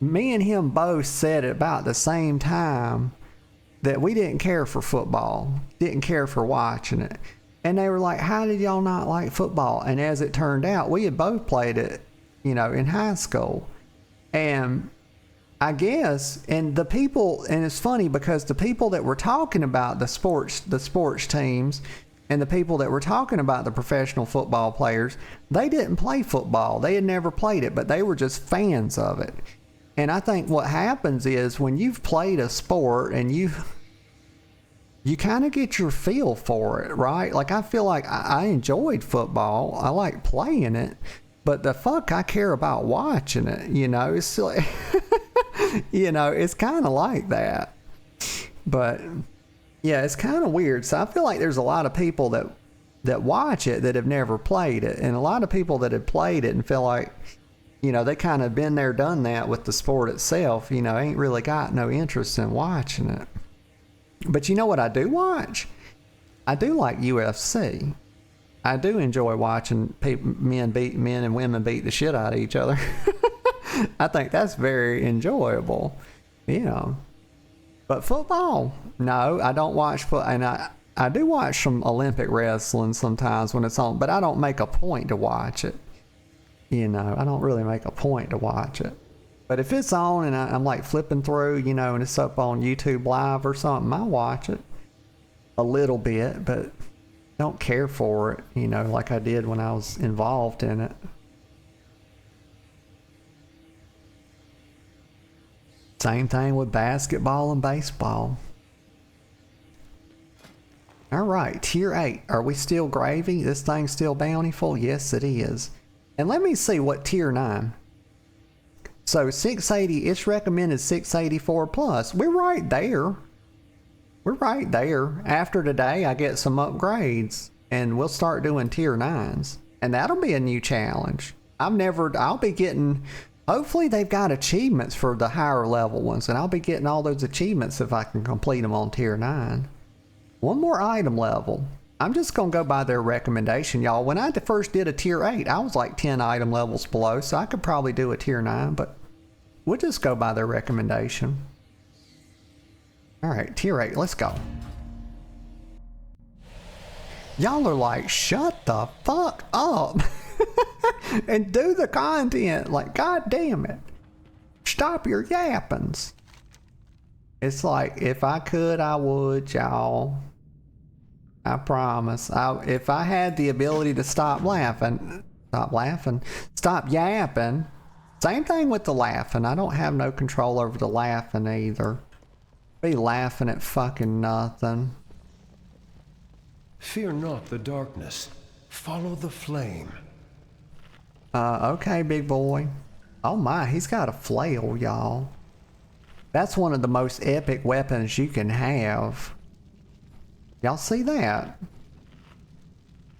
me and him both said at about the same time that we didn't care for football, didn't care for watching it. And they were like, how did y'all not like football? And as it turned out, we had both played it, in high school. And I guess, and it's funny because the people that were talking about the sports teams, and the people that were talking about the professional football players, they didn't play football. They had never played it, but they were just fans of it. And I think what happens is when you've played a sport and you kind of get your feel for it, right? Like, I feel like I enjoyed football. I like playing it, but the fuck I care about watching it, It's like, it's kind of like that. But yeah, it's kind of weird. So I feel like there's a lot of people that watch it that have never played it, and a lot of people that have played it and feel like, they kind of been there, done that with the sport itself, ain't really got no interest in watching it. But you know what I do watch? I do like UFC. I do enjoy watching men and women beat the shit out of each other. I think that's very enjoyable, But football, no, I don't watch football. And I do watch some Olympic wrestling sometimes when it's on, but I don't make a point to watch it. I don't really make a point to watch it. But if it's on and I'm like flipping through, and it's up on YouTube Live or something, I watch it a little bit, but don't care for it, like I did when I was involved in it. Same thing with basketball and baseball. All right, tier 8. Are we still gravy? This thing's still bountiful? Yes, it is. And let me see what tier 9. So 680, it's recommended 684 plus. We're right there. We're right there. After today, I get some upgrades, and we'll start doing tier 9s. And that'll be a new challenge. I'll be getting, hopefully they've got achievements for the higher level ones, and I'll be getting all those achievements if I can complete them on tier 9. One more item level. I'm just gonna go by their recommendation, y'all. When I first did a tier 8, I was like 10 item levels below, so I could probably do a tier 9, but we'll just go by their recommendation. Alright, tier 8, let's go. Y'all are like, shut the fuck up and do the content. Like, god damn it. Stop your yappings. It's like, if I could, I would, y'all. I promise. If I had the ability to stop yapping. Same thing with the laughing. I don't have no control over the laughing either. Be laughing at fucking nothing. Fear not the darkness. Follow the flame. Okay, big boy. Oh my, he's got a flail, y'all. That's one of the most epic weapons you can have. Y'all see that?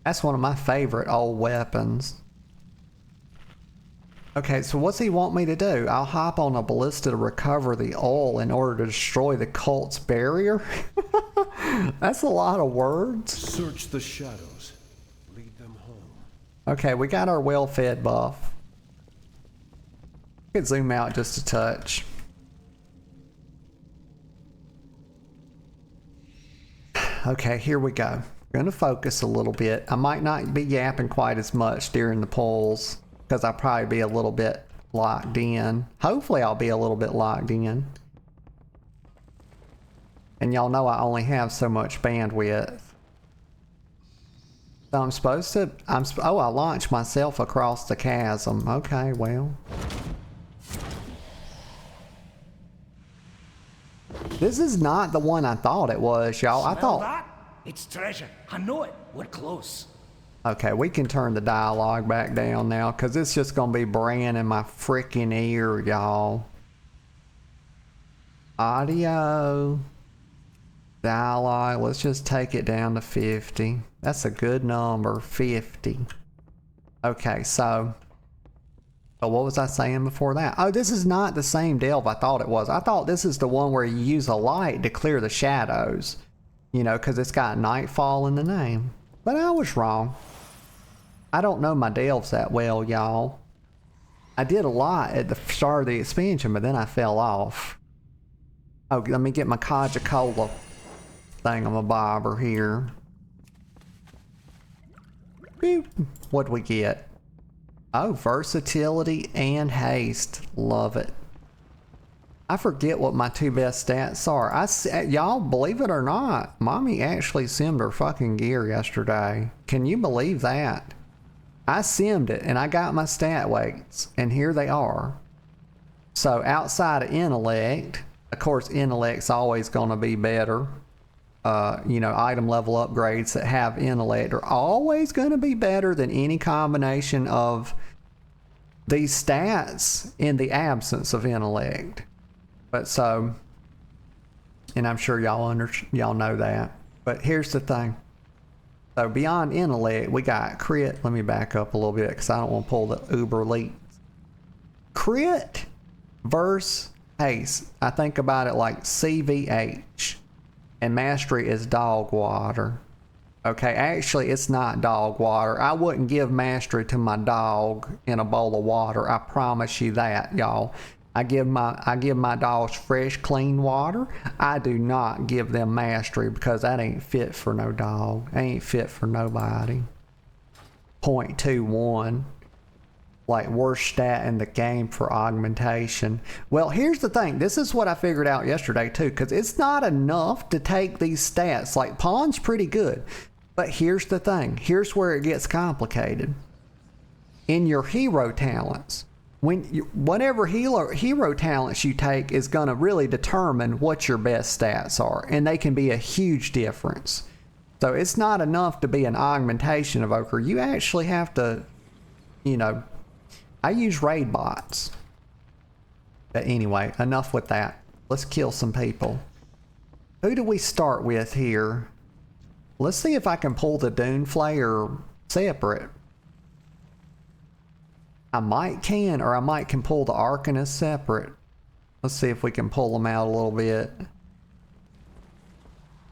That's one of my favorite old weapons. Okay, so what's he want me to do? I'll hop on a ballista to recover the oil in order to destroy the cult's barrier? That's a lot of words. Search the shadows. Lead them home. Okay, we got our well-fed buff. We could zoom out just a touch. Okay, here we go. We're gonna focus a little bit. I might not be yapping quite as much during the polls because I'll probably be a little bit locked in. Hopefully I'll be a little bit locked in. And y'all know I only have so much bandwidth. So I'm supposed to, oh, I launched myself across the chasm. Okay, well. This is not the one I thought it was, y'all. I thought... that? It's treasure. I know it. We're close. Okay, we can turn the dialogue back down now, because it's just going to be Bran in my freaking ear, y'all. Audio. Dialogue. Let's just take it down to 50. That's a good number, 50. Okay, so... Oh, what was I saying before that? Oh, this is not the same delve I thought it was. I thought this is the one where you use a light to clear the shadows. You know, because it's got Nightfall in the name. But I was wrong. I don't know my delves that well, y'all. I did a lot at the start of the expansion, but then I fell off. Oh, let me get my Kaja-Cola thingamabobber here. Boop. What'd we get? Oh, versatility and haste. Love it. I forget what my two best stats are. Y'all, believe it or not, Mommy actually simmed her fucking gear yesterday. Can you believe that? I simmed it and I got my stat weights, and here they are. So outside of intellect, of course intellect's always going to be better. You know, item level upgrades that have intellect are always going to be better than any combination of these stats in the absence of intellect. But so, and I'm sure y'all know that. But here's the thing. So beyond intellect, we got crit. Let me back up a little bit because I don't want to pull the uber elite. Crit versus haste. I think about it like CVH. And mastery is dog water. Okay, actually it's not dog water. I wouldn't give mastery to my dog in a bowl of water. I promise you that, y'all. I give my dogs fresh, clean water. I do not give them mastery because that ain't fit for no dog. Ain't fit for nobody. 0.21. Like worst stat in the game for augmentation. Well, here's the thing. This is what I figured out yesterday too, because it's not enough to take these stats. Like Pawn's pretty good, but here's the thing. Here's where it gets complicated. In your hero talents, whatever hero talents you take is going to really determine what your best stats are, and they can be a huge difference. So it's not enough to be an augmentation evoker. You actually have to, you know, I use raid bots. But anyway, enough with that. Let's kill some people. Who do we start with here? Let's see if I can pull the Dune Flayer separate. I might can, or I might can pull the Arcanist separate. Let's see if we can pull them out a little bit.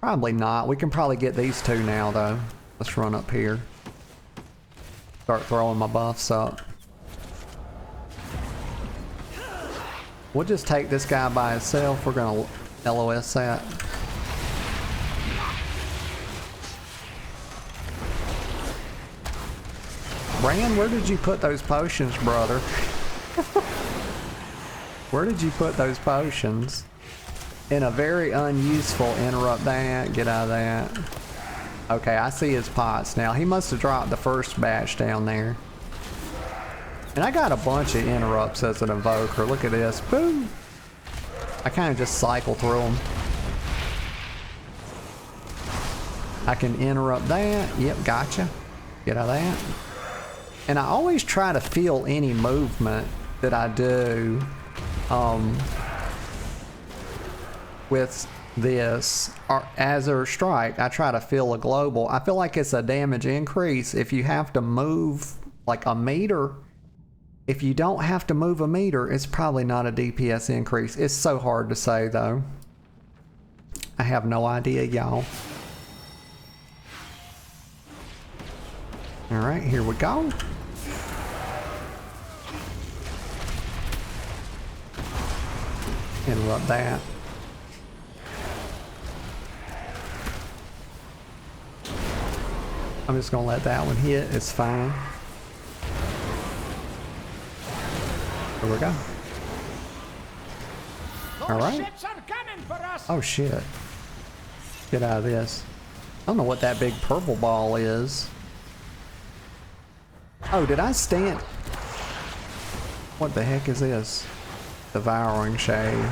Probably not. We can probably get these two now though. Let's run up here. Start throwing my buffs up. We'll just take this guy by himself. We're gonna LOS that. Bran, where did you put those potions, brother? Where did you put those potions? In a very unuseful, interrupt that, get out of that. Okay, I see his pots now. He must have dropped the first batch down there. And I got a bunch of interrupts as an evoker. Look at this, boom. I kind of just cycle through them. I can interrupt that, yep, gotcha. Get out of that. And I always try to feel any movement that I do with this Azure Strike. I try to feel a global. I feel like it's a damage increase if you have to move like a meter. If you don't have to move a meter, it's probably not a DPS increase. It's so hard to say though. I have no idea, y'all. All right, here we go. Interrupt that. I'm just gonna let that one hit. It's fine. Here we go. All right. Oh shit. Get out of this. I don't know what that big purple ball is. Oh, did I stand? What the heck is this? Devouring Shade.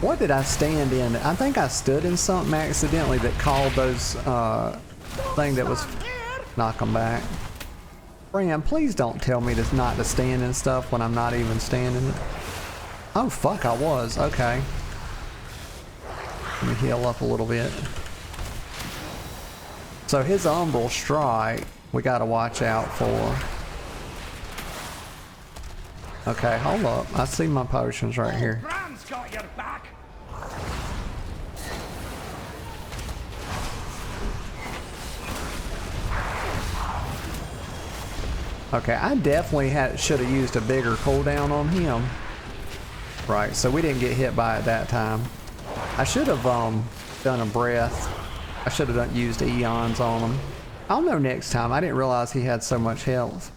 What did I stand in? I think I stood in something accidentally that called those thing that was knock them back. Bran, please don't tell me not to stand in stuff when I'm not even standing. Oh fuck, I was. Okay. Let me heal up a little bit. So his Umbral Strike, we gotta watch out for. Okay, hold up. I see my potions right here. Bran's got your back. Okay, I definitely should have used a bigger cooldown on him. Right, so we didn't get hit by it that time. I should have done a breath. I should have used eons on him. I'll know next time. I didn't realize he had so much health.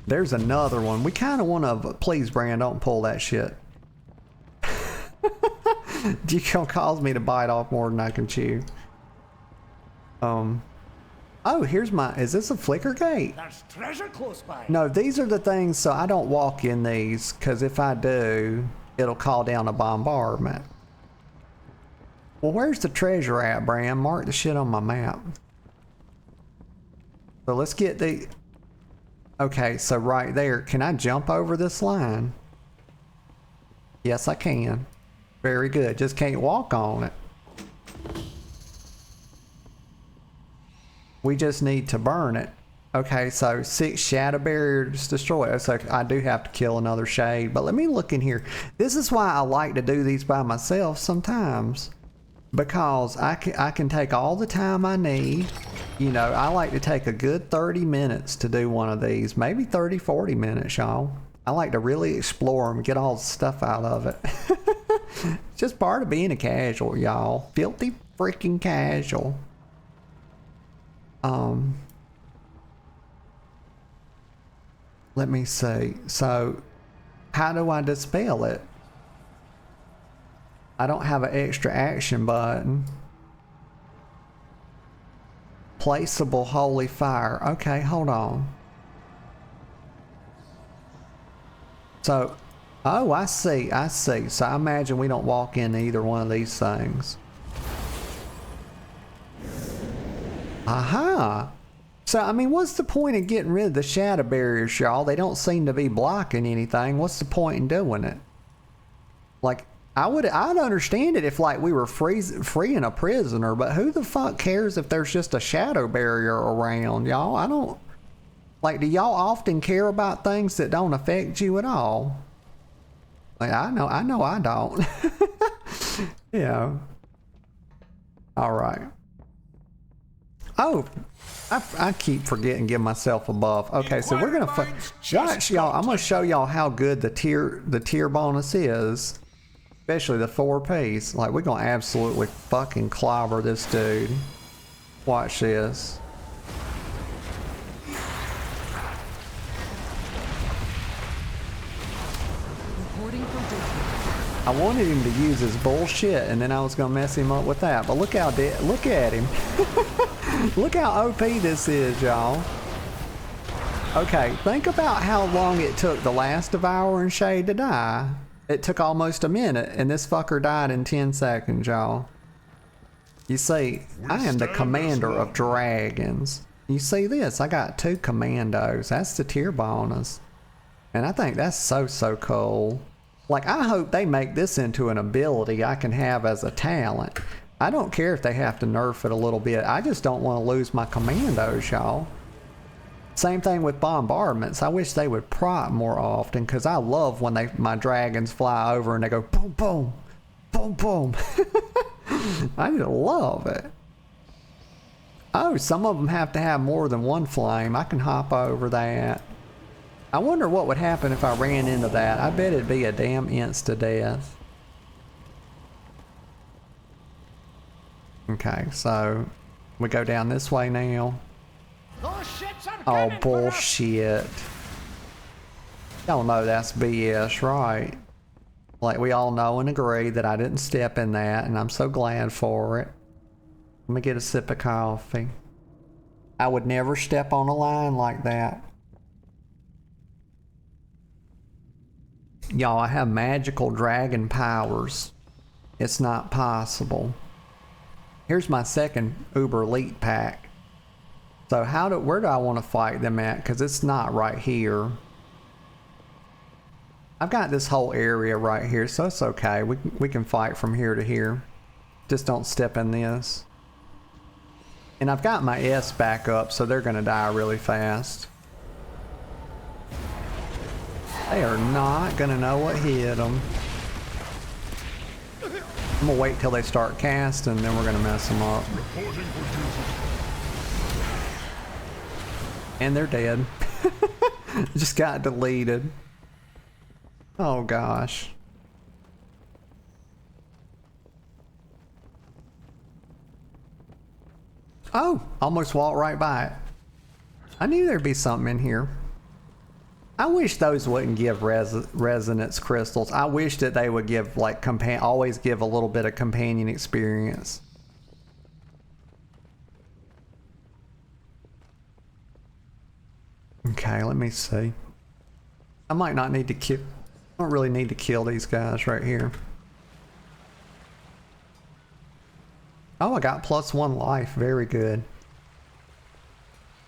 There's another one. We kind of want to... Please, Bran, don't pull that shit. You gonna cause me to bite off more than I can chew. Oh, here's my... Is this a flicker gate? There's treasure close by. No, these are the things, so I don't walk in these, because if I do, it'll call down a bombardment. Well, where's the treasure at, Bran? Mark the shit on my map. So let's get the... Okay, so right there, can I jump over this line? Yes, I can. Very good, just can't walk on it. We just need to burn it. Okay, so 6 shadow barriers destroyed. So I do have to kill another shade, but let me look in here. This is why I like to do these by myself sometimes, because I can take all the time I need. You know, I like to take a good 30 minutes to do one of these, maybe 30, 40 minutes, y'all. I like to really explore them, get all the stuff out of it. It's just part of being a casual, y'all. Filthy freaking casual. Let me see. So, how do I dispel it? I don't have an extra action button. Placeable holy fire. Okay, hold on. So, oh, I see, I see. So I imagine we don't walk in either one of these things. Aha! So, I mean, what's the point of getting rid of the shadow barriers, y'all? They don't seem to be blocking anything. What's the point in doing it? Like, I'd understand it if, like, we were freeing a prisoner, but who the fuck cares if there's just a shadow barrier around, y'all? I don't... Like, do y'all often care about things that don't affect you at all? Like, I know I don't. You know. All right. Oh, I keep forgetting to give myself a buff. Okay, so we're gonna watch y'all. I'm gonna show y'all how good the tier bonus is, especially the 4-piece. Like we're gonna absolutely fucking clobber this dude. Watch this. I wanted him to use his bullshit, and then I was gonna mess him up with that. But look how look at him. Look how OP this is, y'all. Okay, think about how long it took the last Devouring Shade to die. It took almost a minute, and this fucker died in 10 seconds, y'all. You see, I am the commander of dragons. You see this? I got 2 commandos. That's the tier bonus. And I think that's so cool. Like, I hope they make this into an ability I can have as a talent. I don't care if they have to nerf it a little bit. I just don't want to lose my commandos, y'all. Same thing with bombardments. I wish they would prop more often, because I love when my dragons fly over and they go boom, boom, boom, boom. I just love it. Oh, some of them have to have more than one flame. I can hop over that. I wonder what would happen if I ran into that. I bet it'd be a damn insta-death. Okay, so we go down this way now. Oh, bullshit. Y'all know that's BS, right? Like, we all know and agree that I didn't step in that, and I'm so glad for it. Let me get a sip of coffee. I would never step on a line like that. Y'all, I have magical dragon powers. It's not possible. Here's my second Uber Elite pack. So where do I want to fight them at? Because it's not right here. I've got this whole area right here, so it's okay. We can fight from here to here. Just don't step in this. And I've got my S back up, so they're going to die really fast. They are not going to know what hit them. I'm going to wait till they start casting, then we're going to mess them up. And they're dead. Just got deleted. Oh gosh. Oh, almost walked right by it. I knew there'd be something in here. I wish those wouldn't give resonance crystals. I wish that they would give, like, always give a little bit of companion experience. Okay, let me see. I might not need to kill... I don't really need to kill these guys right here. Oh, I got +1 life. Very good.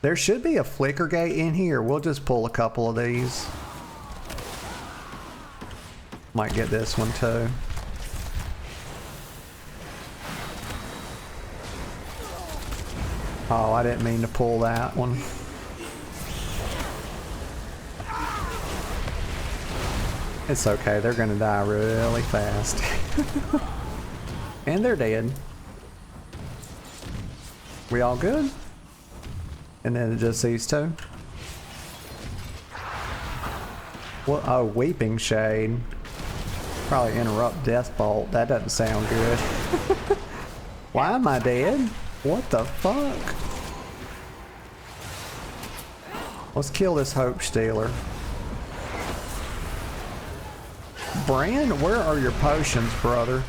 There should be a flicker gate in here. We'll just pull a couple of these. Might get this one too. Oh, I didn't mean to pull that one. It's okay, they're gonna die really fast. And they're dead. We all good? And then it just these two. What? Oh, Weeping Shade. Probably interrupt Death Bolt. That doesn't sound good. Why am I dead? What the fuck? Let's kill this Hope Stealer. Bran, where are your potions, brother?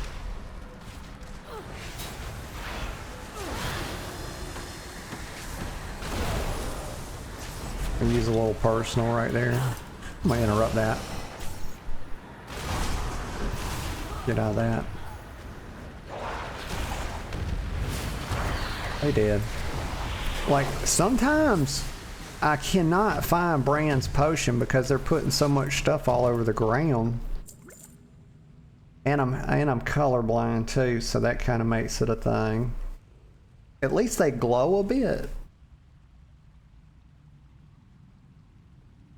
I use a little personal right there. I'm gonna interrupt that. Get out of that. They did. Like, sometimes I cannot find Bran's potion because they're putting so much stuff all over the ground. And I'm colorblind too, so that kind of makes it a thing. At least they glow a bit.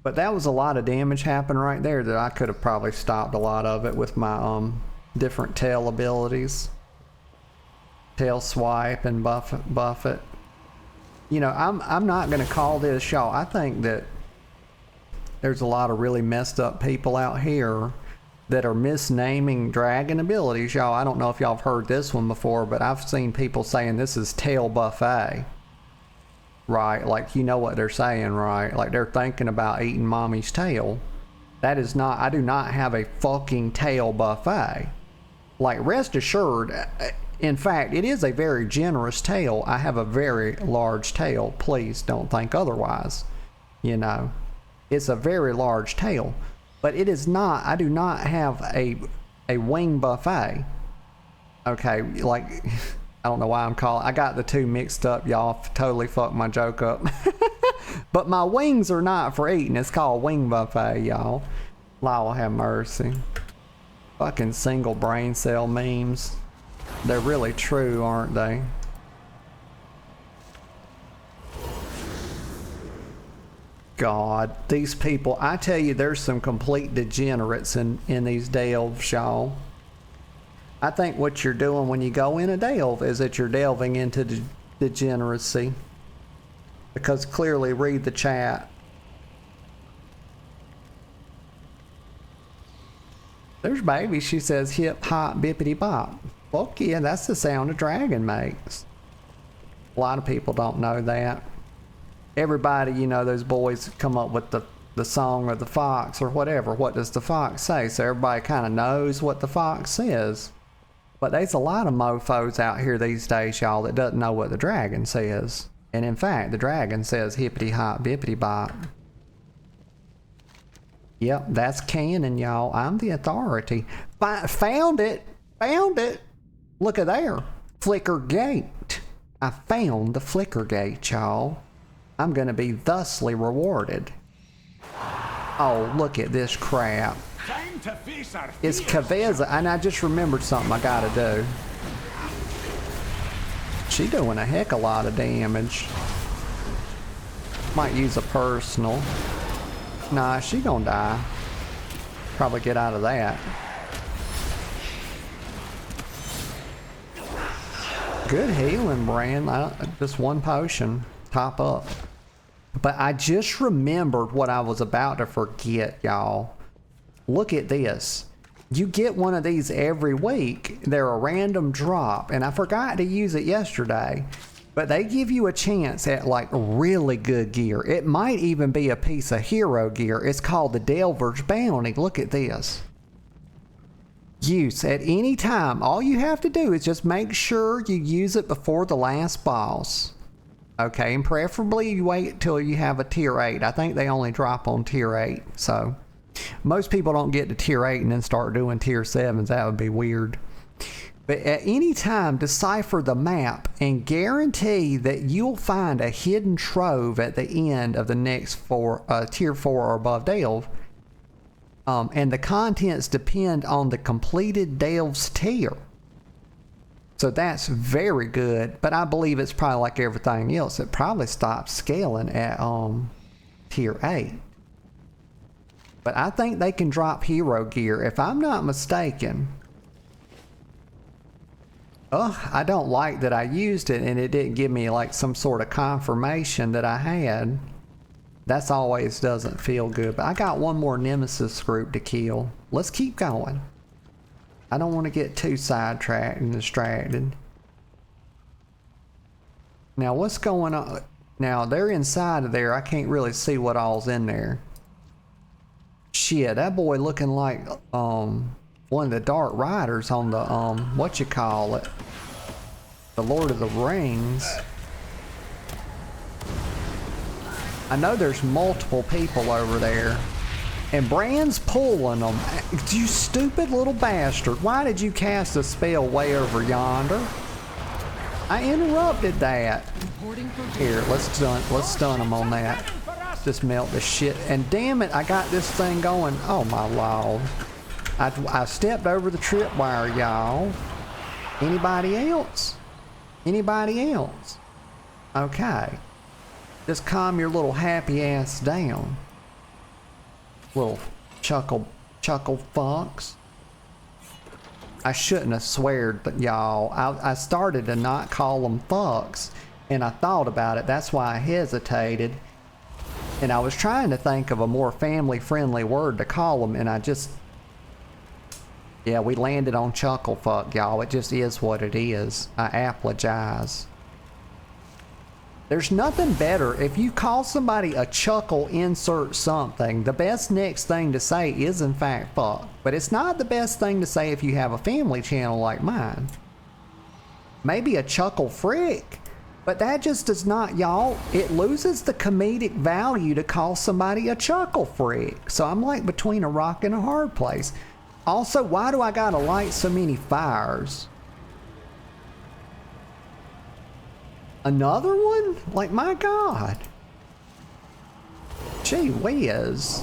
But that was a lot of damage happened right there that I could have probably stopped a lot of it with my different tail abilities. tail swipe and buff it. You know, I'm not gonna call this, y'all. I think that there's a lot of really messed up people out here that are misnaming dragon abilities, y'all. I don't know if y'all have heard this one before, but I've seen people saying this is tail buffet. Right, like you know what they're saying, right? Like they're thinking about eating mommy's tail. That is not, I do not have a fucking tail buffet. Like rest assured, in fact, it is a very generous tail. I have a very large tail. Please don't think otherwise. You know, it's a very large tail, but it is not, I do not have a wing buffet. Okay, like, I don't know why I'm calling, I got the two mixed up, y'all. Totally fucked my joke up. But my wings are not for eating. It's called wing buffet, y'all. Lord have mercy. Fucking single brain cell memes. They're really true, aren't they? God, these people, I tell you, there's some complete degenerates in these delves, y'all. I think what you're doing when you go in a delve is that you're delving into degeneracy. Because clearly, read the chat. There's baby, she says hip hop bippity bop. Fuck yeah, that's the sound a dragon makes. A lot of people don't know that. Everybody, you know, those boys come up with the song of the fox or whatever. What does the fox say? So everybody kind of knows what the fox says. But there's a lot of mofos out here these days, y'all, that doesn't know what the dragon says. And in fact, the dragon says hippity hop bippity bop. Yep, that's canon, y'all. I'm the authority. Found it. Found it. Look at there. Flicker gate. I found the flicker gate, y'all. I'm gonna be thusly rewarded. Oh, look at this crap. It's Kaveza, and I just remembered something I gotta do. She doing a heck of a lot of damage. Might use a personal. Nah, she gonna die. Probably get out of that. Good healing, Bran. Just one potion. Top up. But I just remembered what I was about to forget, y'all. Look at this. You get one of these every week. They're a random drop, and I forgot to use it yesterday. But they give you a chance at like really good gear. It might even be a piece of hero gear. It's called the Delver's Bounty. Look at this. Use at any time. All you have to do is just make sure you use it before the last boss. Okay, and preferably you wait till you have a tier 8. I think they only drop on tier 8. So most people don't get to tier 8 and then start doing tier 7s. That would be weird. But at any time, decipher the map and guarantee that you'll find a hidden trove at the end of the next tier 4 or above delve. And the contents depend on the completed delve's tier. So that's very good, but I believe it's probably like everything else. It probably stops scaling at tier 8. But I think they can drop hero gear, if I'm not mistaken. I don't like that I used it and it didn't give me like some sort of confirmation that I had. That's always doesn't feel good. But I got one more nemesis group to kill. Let's keep going. I don't want to get too sidetracked and distracted. Now what's going on? Now they're inside of there. I can't really see what all's in there. Shit, that boy looking like one of the Dark Riders on the whatchamacallit, the Lord of the Rings. I know there's multiple people over there. And Bran's pulling them. You stupid little bastard. Why did you cast a spell way over yonder? I interrupted that. Here, let's stun them on that. Just melt the shit. And damn it, I got this thing going. Oh my lord. I stepped over the tripwire, y'all. Anybody else? Anybody else? Okay. Just calm your little happy ass down. Little chuckle fox. I shouldn't have sweared, but y'all, I started to not call them fucks, and I thought about it. That's why I hesitated. And I was trying to think of a more family-friendly word to call them, and I just... Yeah, we landed on chuckle fuck, y'all. It just is what it is. I apologize. There's nothing better. If you call somebody a chuckle insert something, the best next thing to say is in fact fuck. But it's not the best thing to say if you have a family channel like mine. Maybe a chuckle frick. But that just does not, y'all. It loses the comedic value to call somebody a chuckle freak. So I'm like between a rock and a hard place. Also, why do I gotta light so many fires? Another one? Like, my God. Gee whiz.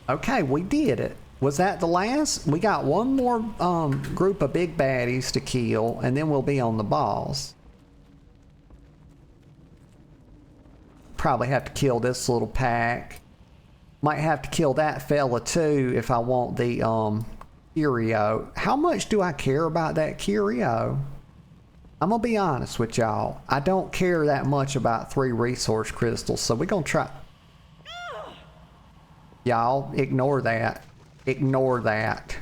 Okay, we did it. Was that the last? We got one more group of big baddies to kill, and then we'll be on the boss. Probably have to kill this little pack. Might have to kill that fella too if I want the curio. How much do I care about that curio? I'm gonna be honest with y'all. I don't care that much about 3 resource crystals, so we're gonna try. Y'all, ignore that. Ignore that.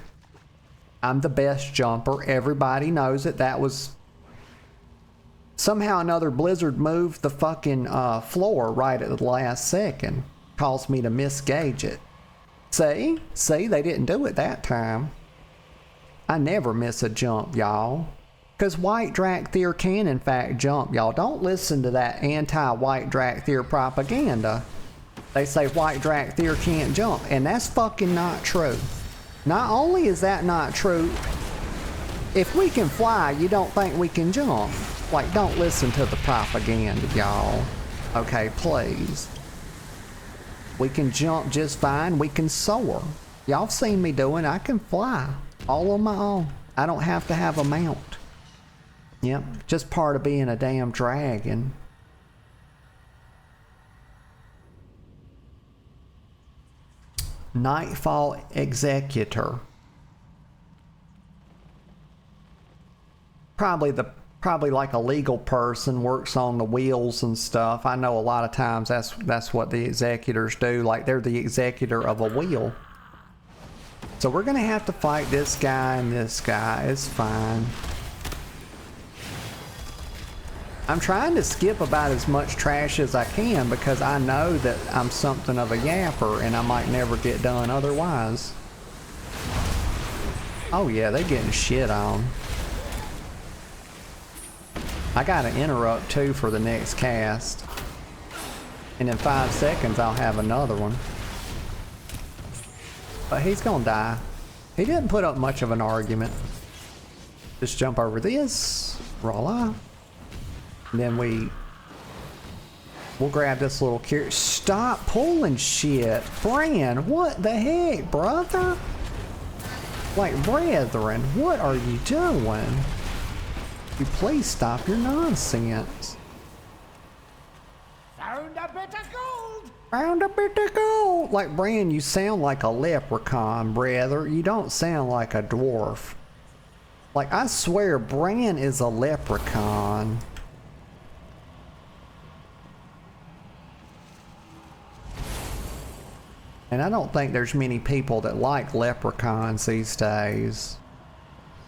I'm the best jumper. Everybody knows it. That was... Somehow another Blizzard moved the fucking floor right at the last second. Caused me to misgauge it. See? See, they didn't do it that time. I never miss a jump, y'all. Because White Drakthir can in fact jump, y'all. Don't listen to that anti-White Drakthir propaganda. They say White Drakthir can't jump, and that's fucking not true. Not only is that not true, if we can fly, you don't think we can jump. Like, don't listen to the propaganda, y'all. Okay, please. We can jump just fine. We can soar. Y'all seen me doing, I can fly. All on my own. I don't have to have a mount. Yep, just part of being a damn dragon. Nightfall Executor. Probably like a legal person, works on the wheels and stuff. I know a lot of times that's what the executors do. Like, they're the executor of a wheel. So we're gonna have to fight this guy and this guy. It's fine. I'm trying to skip about as much trash as I can because I know that I'm something of a yapper and I might never get done otherwise. Oh yeah, they're getting shit on. I got an interrupt too for the next cast. And in 5 seconds I'll have another one. But he's gonna die. He didn't put up much of an argument. Just jump over this, roll off. And then we'll grab this little carrot. Stop pulling shit. Bran, what the heck, brother? Like, brethren, what are you doing? You please stop your nonsense. Found a bit of gold. Found a bit of gold. Like, Bran, you sound like a leprechaun, brother. You don't sound like a dwarf. Like, I swear, Bran is a leprechaun. And I don't think there's many people that like leprechauns these days.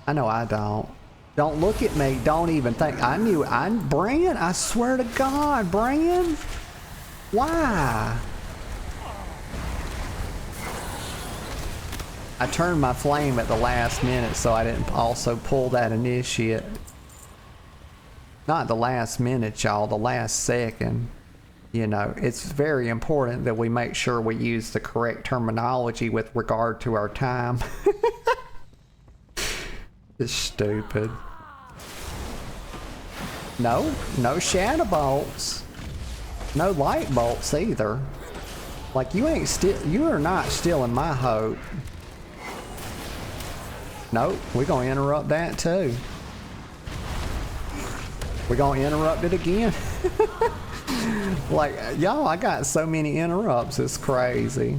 I know I don't. Don't look at me. Don't even think. Bran, I swear to God, Bran. Why? I turned my flame at the last minute so I didn't also pull that initiate. Not the last minute, y'all, the last second. You know, it's very important that we make sure we use the correct terminology with regard to our time. It's stupid. No shadow bolts. No light bolts either. Like, you are not stealing my hope. Nope, we're gonna interrupt that too. We're gonna interrupt it again. Like, y'all, I got so many interrupts, it's crazy.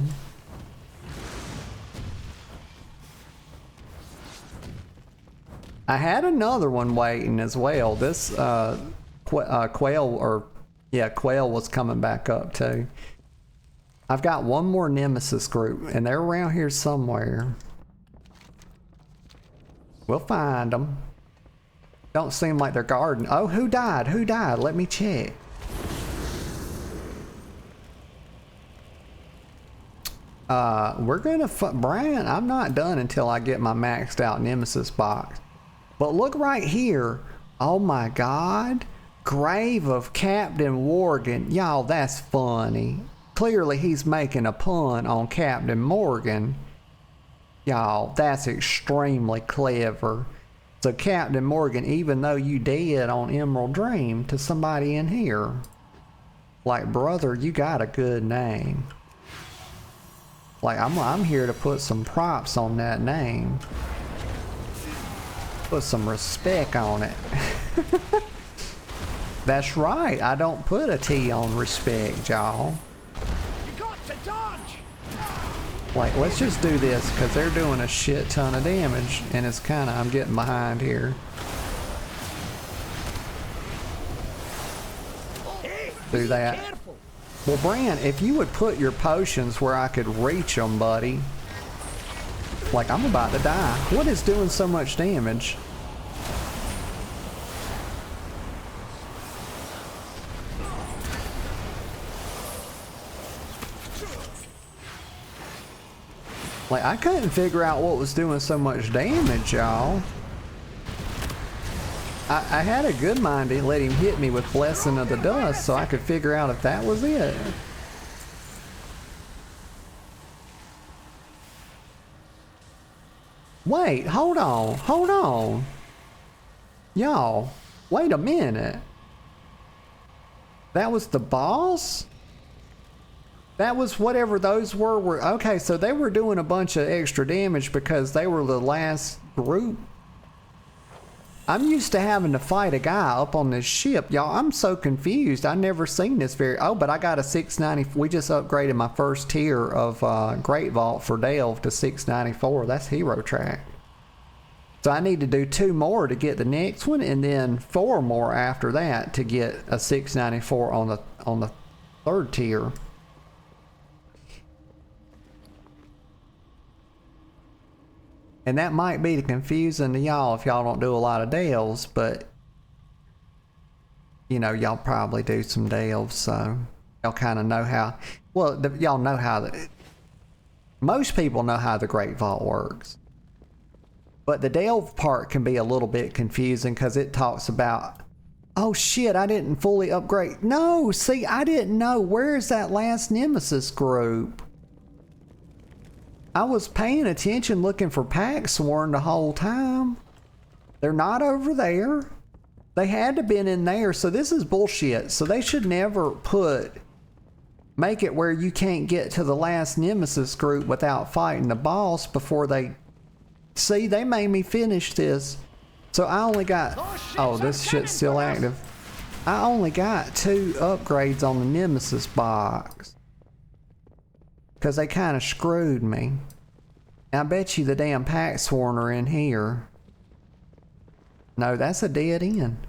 I had another one waiting as well. This Quail was coming back up too. I've got one more Nemesis group, and they're around here somewhere. We'll find them. Don't seem like they're guarding. Oh, who died? Who died? Let me check. We're gonna Bran, I'm not done until I get my maxed out Nemesis box. But look right here. Oh my God. Grave of Captain Morgan. Y'all, that's funny. Clearly he's making a pun on Captain Morgan. Y'all, that's extremely clever. So Captain Morgan, even though you dead on Emerald Dream to somebody in here, like, brother, you got a good name. Like, I'm here to put some props on that name. Put some respect on it. That's right, I don't put a T on respect, y'all. You got to dodge! Like, let's just do this, because they're doing a shit ton of damage, and it's kinda, I'm getting behind here. Do that. Careful. Well, Bran, if you would put your potions where I could reach them, buddy. Like, I'm about to die. What is doing so much damage? Like, I couldn't figure out what was doing so much damage, y'all. I had a good mind to let him hit me with Blessing of the Dust so I could figure out if that was it. Wait, hold on. Y'all, wait a minute. That was the boss? That was whatever those were. Okay, so they were doing a bunch of extra damage because they were the last group. I'm used to having to fight a guy up on this ship. Y'all, I'm so confused. I never seen this oh, but I got a 690. We just upgraded my first tier of Great Vault for Delve to 694. That's hero track. So I need to do 2 more to get the next one, and then 4 more after that to get a 694 on the 3rd tier. And that might be confusing to y'all if y'all don't do a lot of delves, but you know, y'all probably do some delves, so y'all kind of know how. Well, y'all know how most people know how the Great Vault works. But the delve part can be a little bit confusing because it talks about, oh shit, I didn't fully upgrade. No, see, I didn't know. Where's that last Nemesis group? I was paying attention looking for Pack Sworn the whole time. They're not over there. They had to been in there, so this is bullshit. So they should never make it where you can't get to the last Nemesis group without fighting the boss before they... See, they made me finish this. So I only got... Oh, this shit's still active. I only got 2 upgrades on the Nemesis box. Because they kind of screwed me. I bet you the damn Pack Sworn are in here. No, that's a dead end.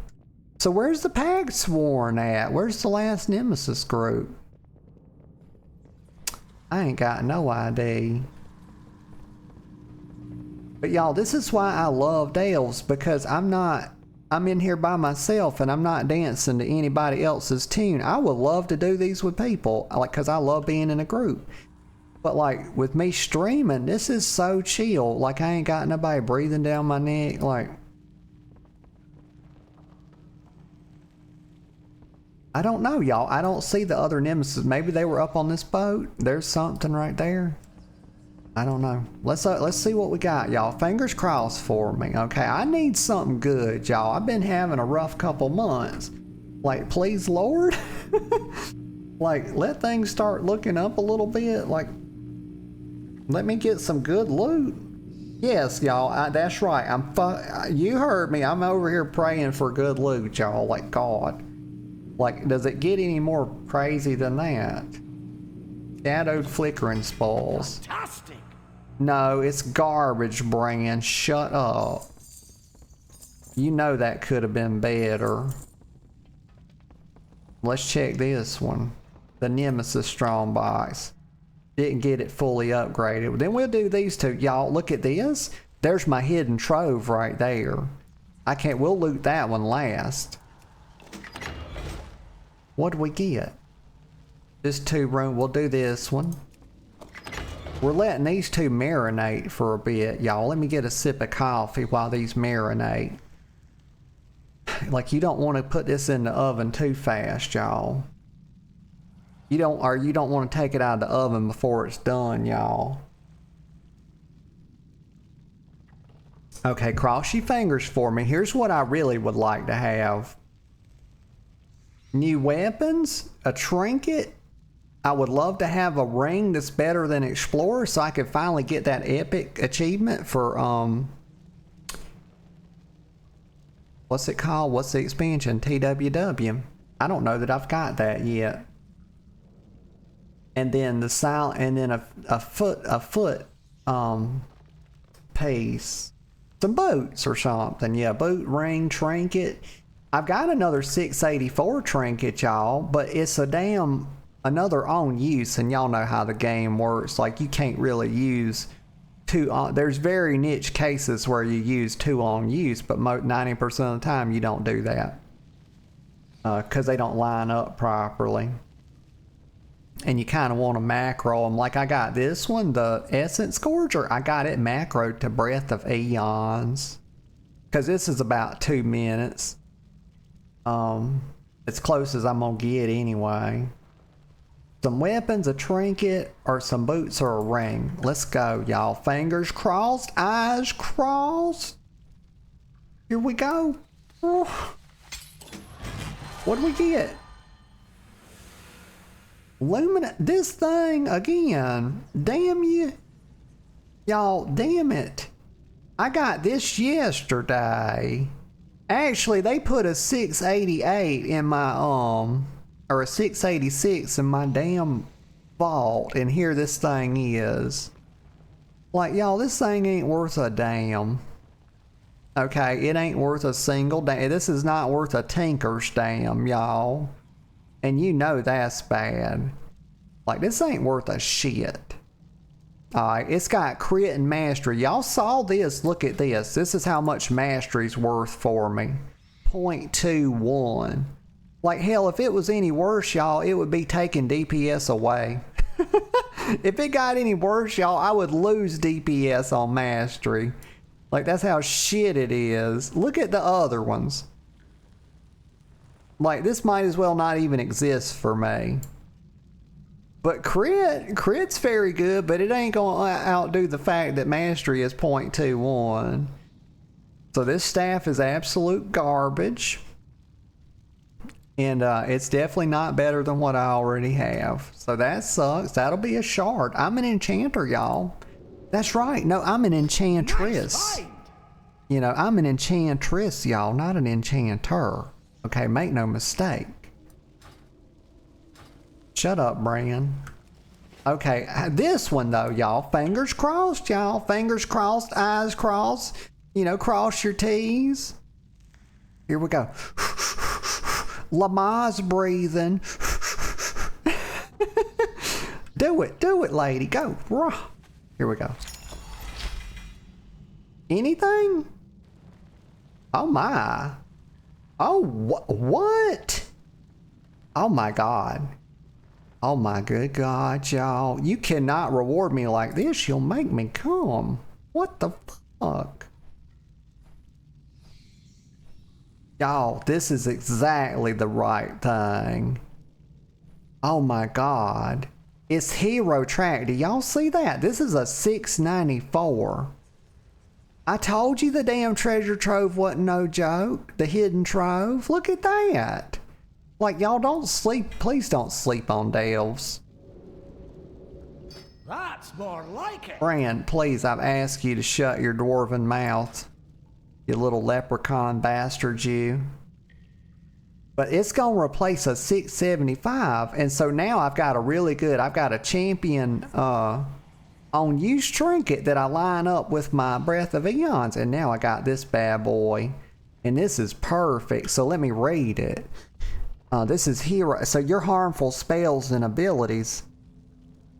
So where's the Pack Sworn at? Where's the last Nemesis group? I ain't got no idea. But y'all, this is why I love delves, because I'm in here by myself and I'm not dancing to anybody else's tune. I would love to do these with people, like, because I love being in a group. But like with me streaming, this is so chill. Like, I ain't got nobody breathing down my neck. Like, I don't know, y'all. I don't see the other Nemesis. Maybe they were up on this boat. There's something right there. I don't know. Let's see what we got, y'all. Fingers crossed for me. Okay, I need something good, y'all. I've been having a rough couple months. Like, please, Lord. Like, let things start looking up a little bit. Like, let me get some good loot. Yes, y'all, that's right. You heard me. I'm over here praying for good loot, y'all. Like, God. Like, does it get any more crazy than that? Shadowed flickering spoils. Fantastic. No, it's garbage, Bran. Shut up. You know that could have been better. Let's check this one. The Nemesis Strongbox. Didn't get it fully upgraded. Then we'll do these two. Y'all, look at this. There's my Hidden Trove right there. We'll loot that one last. What do we get? This 2 room, we'll do this one. We're letting these 2 marinate for a bit, y'all. Let me get a sip of coffee while these marinate. Like, you don't want to put this in the oven too fast, y'all. You don't want to take it out of the oven before it's done, y'all. Okay, cross your fingers for me. Here's what I really would like to have. New weapons, a trinket. I would love to have a ring that's better than Explorer so I could finally get that epic achievement for, what's it called? What's the expansion? TWW. I don't know that I've got that yet. And then a foot piece. Some boots or something. Yeah, boot, ring, trinket. I've got another 684 trinket, y'all, but it's another on use, and y'all know how the game works. Like, you can't really use 2 on. There's very niche cases where you use 2 on use, but 90% of the time you don't do that. Because they don't line up properly. And you kind of want to macro them. Like, I got this one, the Essence Scourger. I got it macroed to Breath of Eons. Because this is about 2 minutes. As close as I'm going to get anyway. Some weapons, a trinket, or some boots or a ring. Let's go, y'all. Fingers crossed, eyes crossed. Here we go. Oh. What do we get? Lumina, this thing again. Damn you. Y'all, damn it. I got this yesterday. Actually, they put a 688 in my, or a 686 in my damn vault, and here this thing is. Like, y'all, this thing ain't worth a damn. Okay, it ain't worth a single damn. This is not worth a tinker's damn, y'all. And you know that's bad. Like, this ain't worth a shit. Alright, it's got crit and mastery. Y'all saw this. Look at this. This is how much mastery's worth for me. 0.21. Like, hell, if it was any worse, y'all, it would be taking DPS away. If it got any worse, y'all, I would lose DPS on mastery. Like, that's how shit it is. Look at the other ones. Like, this might as well not even exist for me. But crit's very good, but it ain't gonna outdo the fact that mastery is 0.21. So this staff is absolute garbage. And it's definitely not better than what I already have. So that sucks. That'll be a shard. I'm an enchanter, y'all. That's right. No, I'm an enchantress. Nice. You know, I'm an enchantress, y'all, not an enchanter. Okay, make no mistake. Shut up, Bran. Okay, this one though, y'all. Fingers crossed, y'all. Fingers crossed, eyes crossed. You know, cross your T's. Here we go. Lama's breathing. Do it, lady. Go. Here we go. Anything? Oh my. Oh, what? Oh my God. Oh my good God, y'all. You cannot reward me like this. You'll make me come. What the fuck? Y'all, this is exactly the right thing. Oh my God. It's Hero Track. Do y'all see that? This is a 694. I told you the damn treasure trove wasn't no joke. The Hidden Trove. Look at that. Like, y'all don't sleep. Please don't sleep on delves. That's more like it. Bran, please, I've asked you to shut your dwarven mouth. You little leprechaun bastard, you. But it's going to replace a 675. And so now I've got I've got a champion on use trinket that I line up with my Breath of Eons. And now I got this bad boy. And this is perfect. So let me read it. This is hero. So your harmful spells and abilities.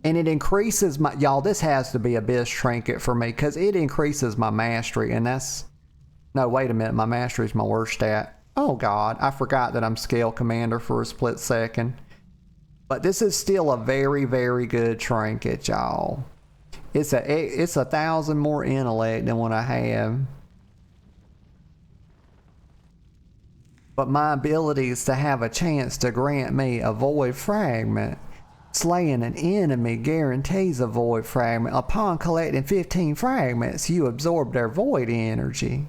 And it increases my... Y'all, this has to be Abyss Trinket for me. Because it increases my mastery. And that's... No, wait a minute. My mastery is my worst stat. Oh, God. I forgot that I'm Scale Commander for a split second. But this is still a very, very good trinket, y'all. It's 1,000 more intellect than what I have. But my ability is to have a chance to grant me a void fragment. Slaying an enemy guarantees a void fragment. Upon collecting 15 fragments, you absorb their void energy.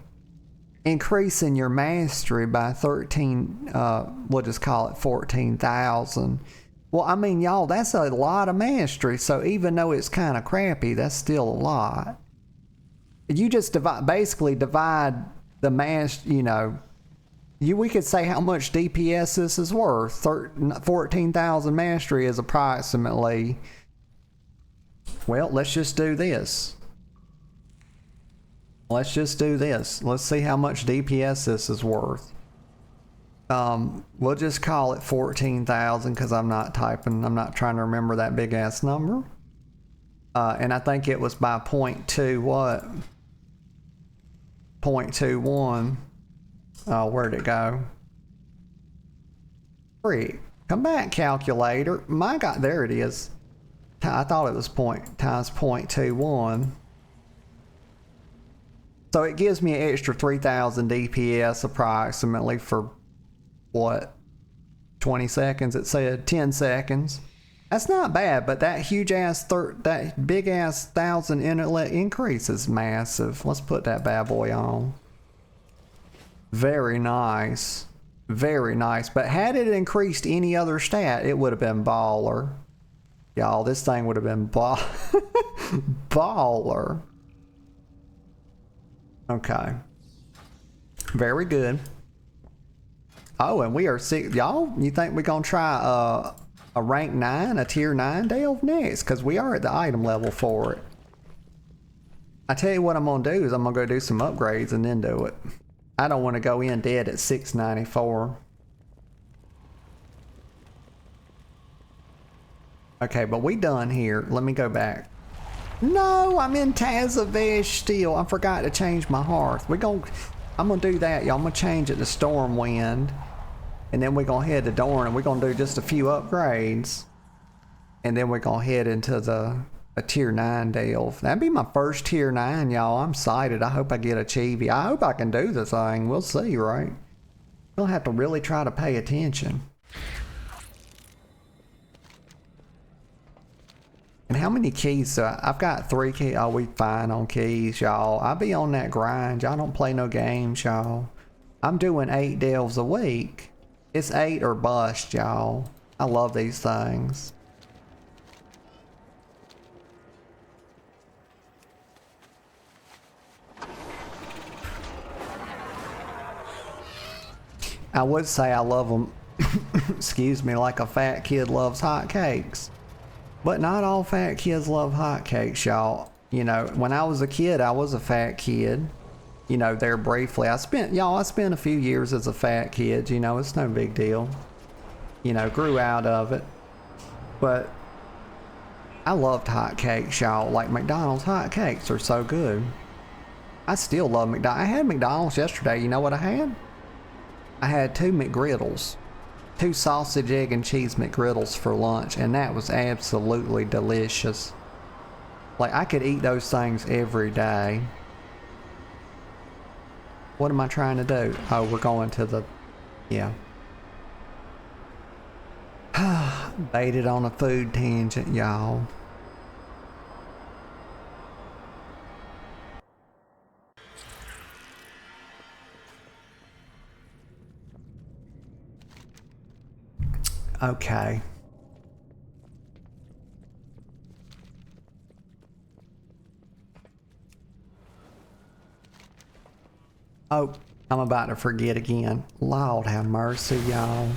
Increasing your mastery by 13, we'll just call it 14,000. Well, I mean, y'all, that's a lot of mastery. So even though it's kind of crappy, that's still a lot. You just basically divide the you know, we could say how much DPS this is worth. 14,000 mastery is approximately... Well, let's just do this. Let's just do this. Let's see how much DPS this is worth. We'll just call it 14,000 because I'm not typing. I'm not trying to remember that big ass number. And I think it was by 0.2 what? 0.21. Oh, where'd it go? Freak. Come back, calculator. My God, there it is. I thought it was times 0.21. So it gives me an extra 3,000 DPS approximately for what? 20 seconds, it said 10 seconds. That's not bad, but that huge ass, that big ass 1,000 intellect increase is massive. Let's put that bad boy on. Very nice. Very nice. But had it increased any other stat, it would have been baller. Y'all, this thing would have been baller. Okay. Very good. Oh, and we are sick. Y'all, you think we're going to try a rank 9, a tier 9 delve next? Because we are at the item level for it. I tell you what I'm going to do is I'm going to go do some upgrades and then do it. I don't want to go in dead at 694. Okay, but we done here. Let me go back. No, I'm in Tazavesh still. I forgot to change my hearth. I'm gonna do that, y'all. I'm gonna change it to Stormwind. And then we're gonna head to Dorne and we're gonna do just a few upgrades. And then we're gonna head into a tier 9 delve. That'd be my first tier 9, y'all. I'm excited. I hope I get a Chibi. I hope I can do the thing. We'll see, right? We'll have to really try to pay attention. And how many keys? I've got 3 keys. Oh, we fine on keys, y'all. I be on that grind. Y'all don't play no games, y'all. I'm doing 8 delves a week. It's 8 or bust, y'all. I love these things. I would say I love them, excuse me, like a fat kid loves hotcakes. But not all fat kids love hotcakes, y'all. You know, when I was a kid, I was a fat kid. You know, there briefly. I spent a few years as a fat kid. You know, it's no big deal. You know, grew out of it. But I loved hotcakes, y'all. Like McDonald's hotcakes are so good. I still love McDonald's. I had McDonald's yesterday. You know what I had? I had 2 McGriddles. 2 sausage, egg, and cheese McGriddles for lunch, and that was absolutely delicious. Like, I could eat those things every day. What am I trying to do? Oh, we're going to the... yeah. Baited on a food tangent, y'all. Okay. Oh, I'm about to forget again. Lord have mercy, y'all.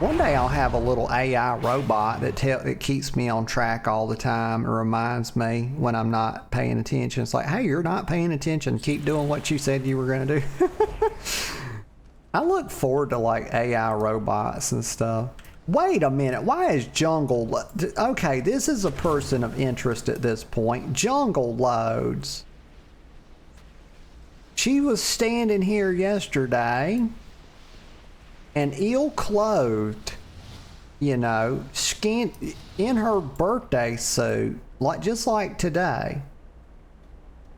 One day I'll have a little AI robot that keeps me on track all the time. It reminds me when I'm not paying attention. It's like, hey, you're not paying attention. Keep doing what you said you were going to do. I look forward to like AI robots and stuff. Wait a minute. Why is Jungle... Okay, this is a person of interest at this point. Jungle Loads. She was standing here yesterday and ill-clothed, you know, scant in her birthday suit, just like today.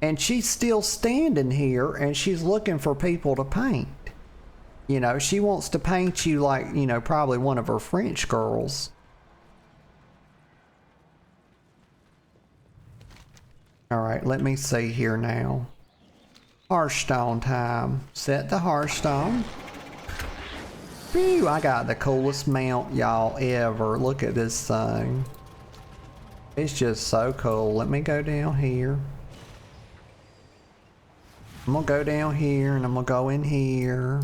And she's still standing here and she's looking for people to paint. You know, she wants to paint you like, you know, probably one of her French girls. All right, let me see here now. Hearthstone time. Set the Hearthstone. Phew, I got the coolest mount, y'all, ever. Look at this thing. It's just so cool. Let me go down here. I'm gonna go down here and I'm gonna go in here.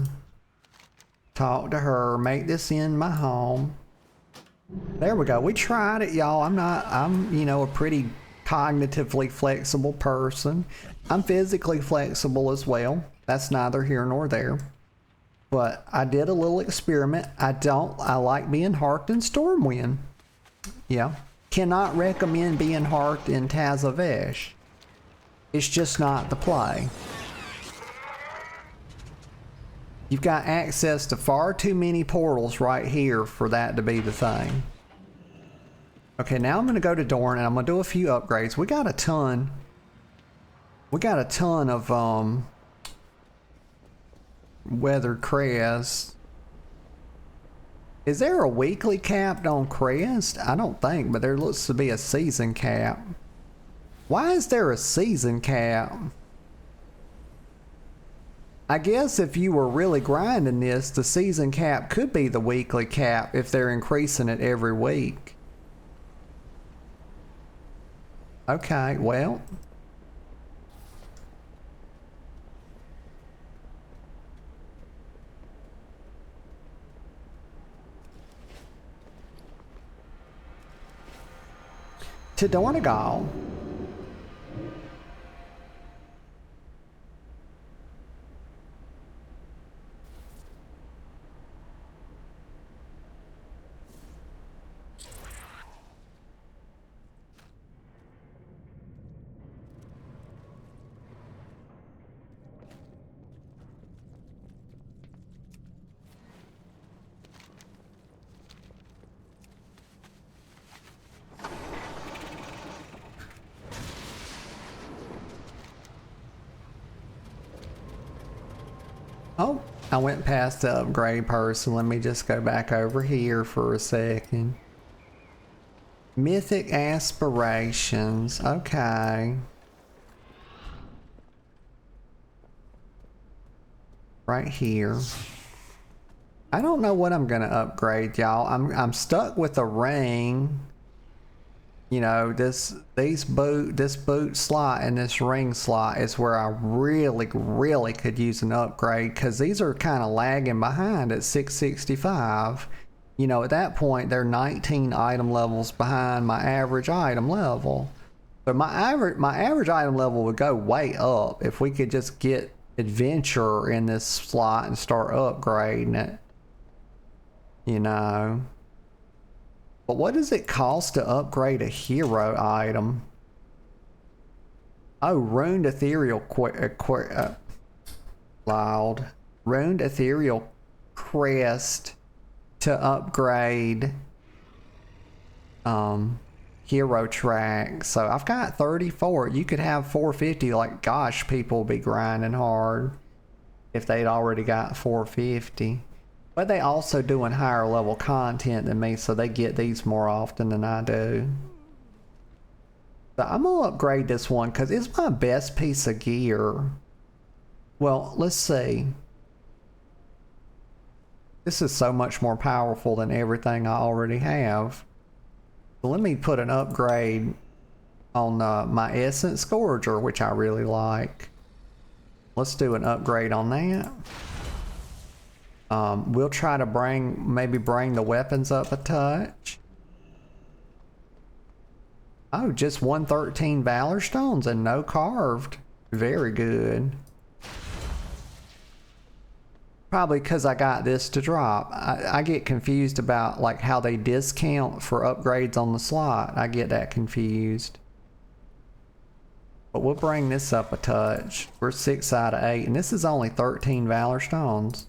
Talk to her. Make this in my home. There we go. We tried it, y'all. I'm, you know, a pretty cognitively flexible person. I'm physically flexible as well. That's neither here nor there. But I did a little experiment. I like being Hearth in Stormwind. Yeah. Cannot recommend being Hearth in Tazavesh. It's just not the play. You've got access to far too many portals right here for that to be the thing. Okay, now I'm going to go to Dorne and I'm going to do a few upgrades. We got a ton of weathered crest. Is there a weekly cap on crest? I don't think, but there looks to be a season cap. Why is there a season cap? I guess if you were really grinding this, the season cap could be the weekly cap if they're increasing it every week. Okay, well. To Dornegal. Oh, I went past the upgrade person. Let me just go back over here for a second. Mythic aspirations. Okay. Right here. I don't know what I'm gonna upgrade, y'all. I'm stuck with a ring. You know, this boot slot and this ring slot is where I really could use an upgrade, because these are kind of lagging behind at 665. You know, at that point they're 19 item levels behind my average item level. But my average item level would go way up if we could just get adventure in this slot and start upgrading it. You know. But what does it cost to upgrade a hero item? Oh, Runed Ethereal Loud. Runed Ethereal Crest to upgrade hero track. So I've got 34. You could have 450. Like, gosh, people will be grinding hard if they'd already got 450. But they also doing higher level content than me, so they get these more often than I do. So I'm gonna upgrade this one because it's my best piece of gear. Well, let's see. This is so much more powerful than everything I already have. So let me put an upgrade on my Essence Scourger, which I really like. Let's do an upgrade on that. We'll try to maybe bring the weapons up a touch. Oh, just 113 Valor Stones and no carved. Very good. Probably because I got this to drop. I get confused about like how they discount for upgrades on the slot. I get that confused. But we'll bring this up a touch. We're 6 out of 8, and this is only 13 Valor Stones.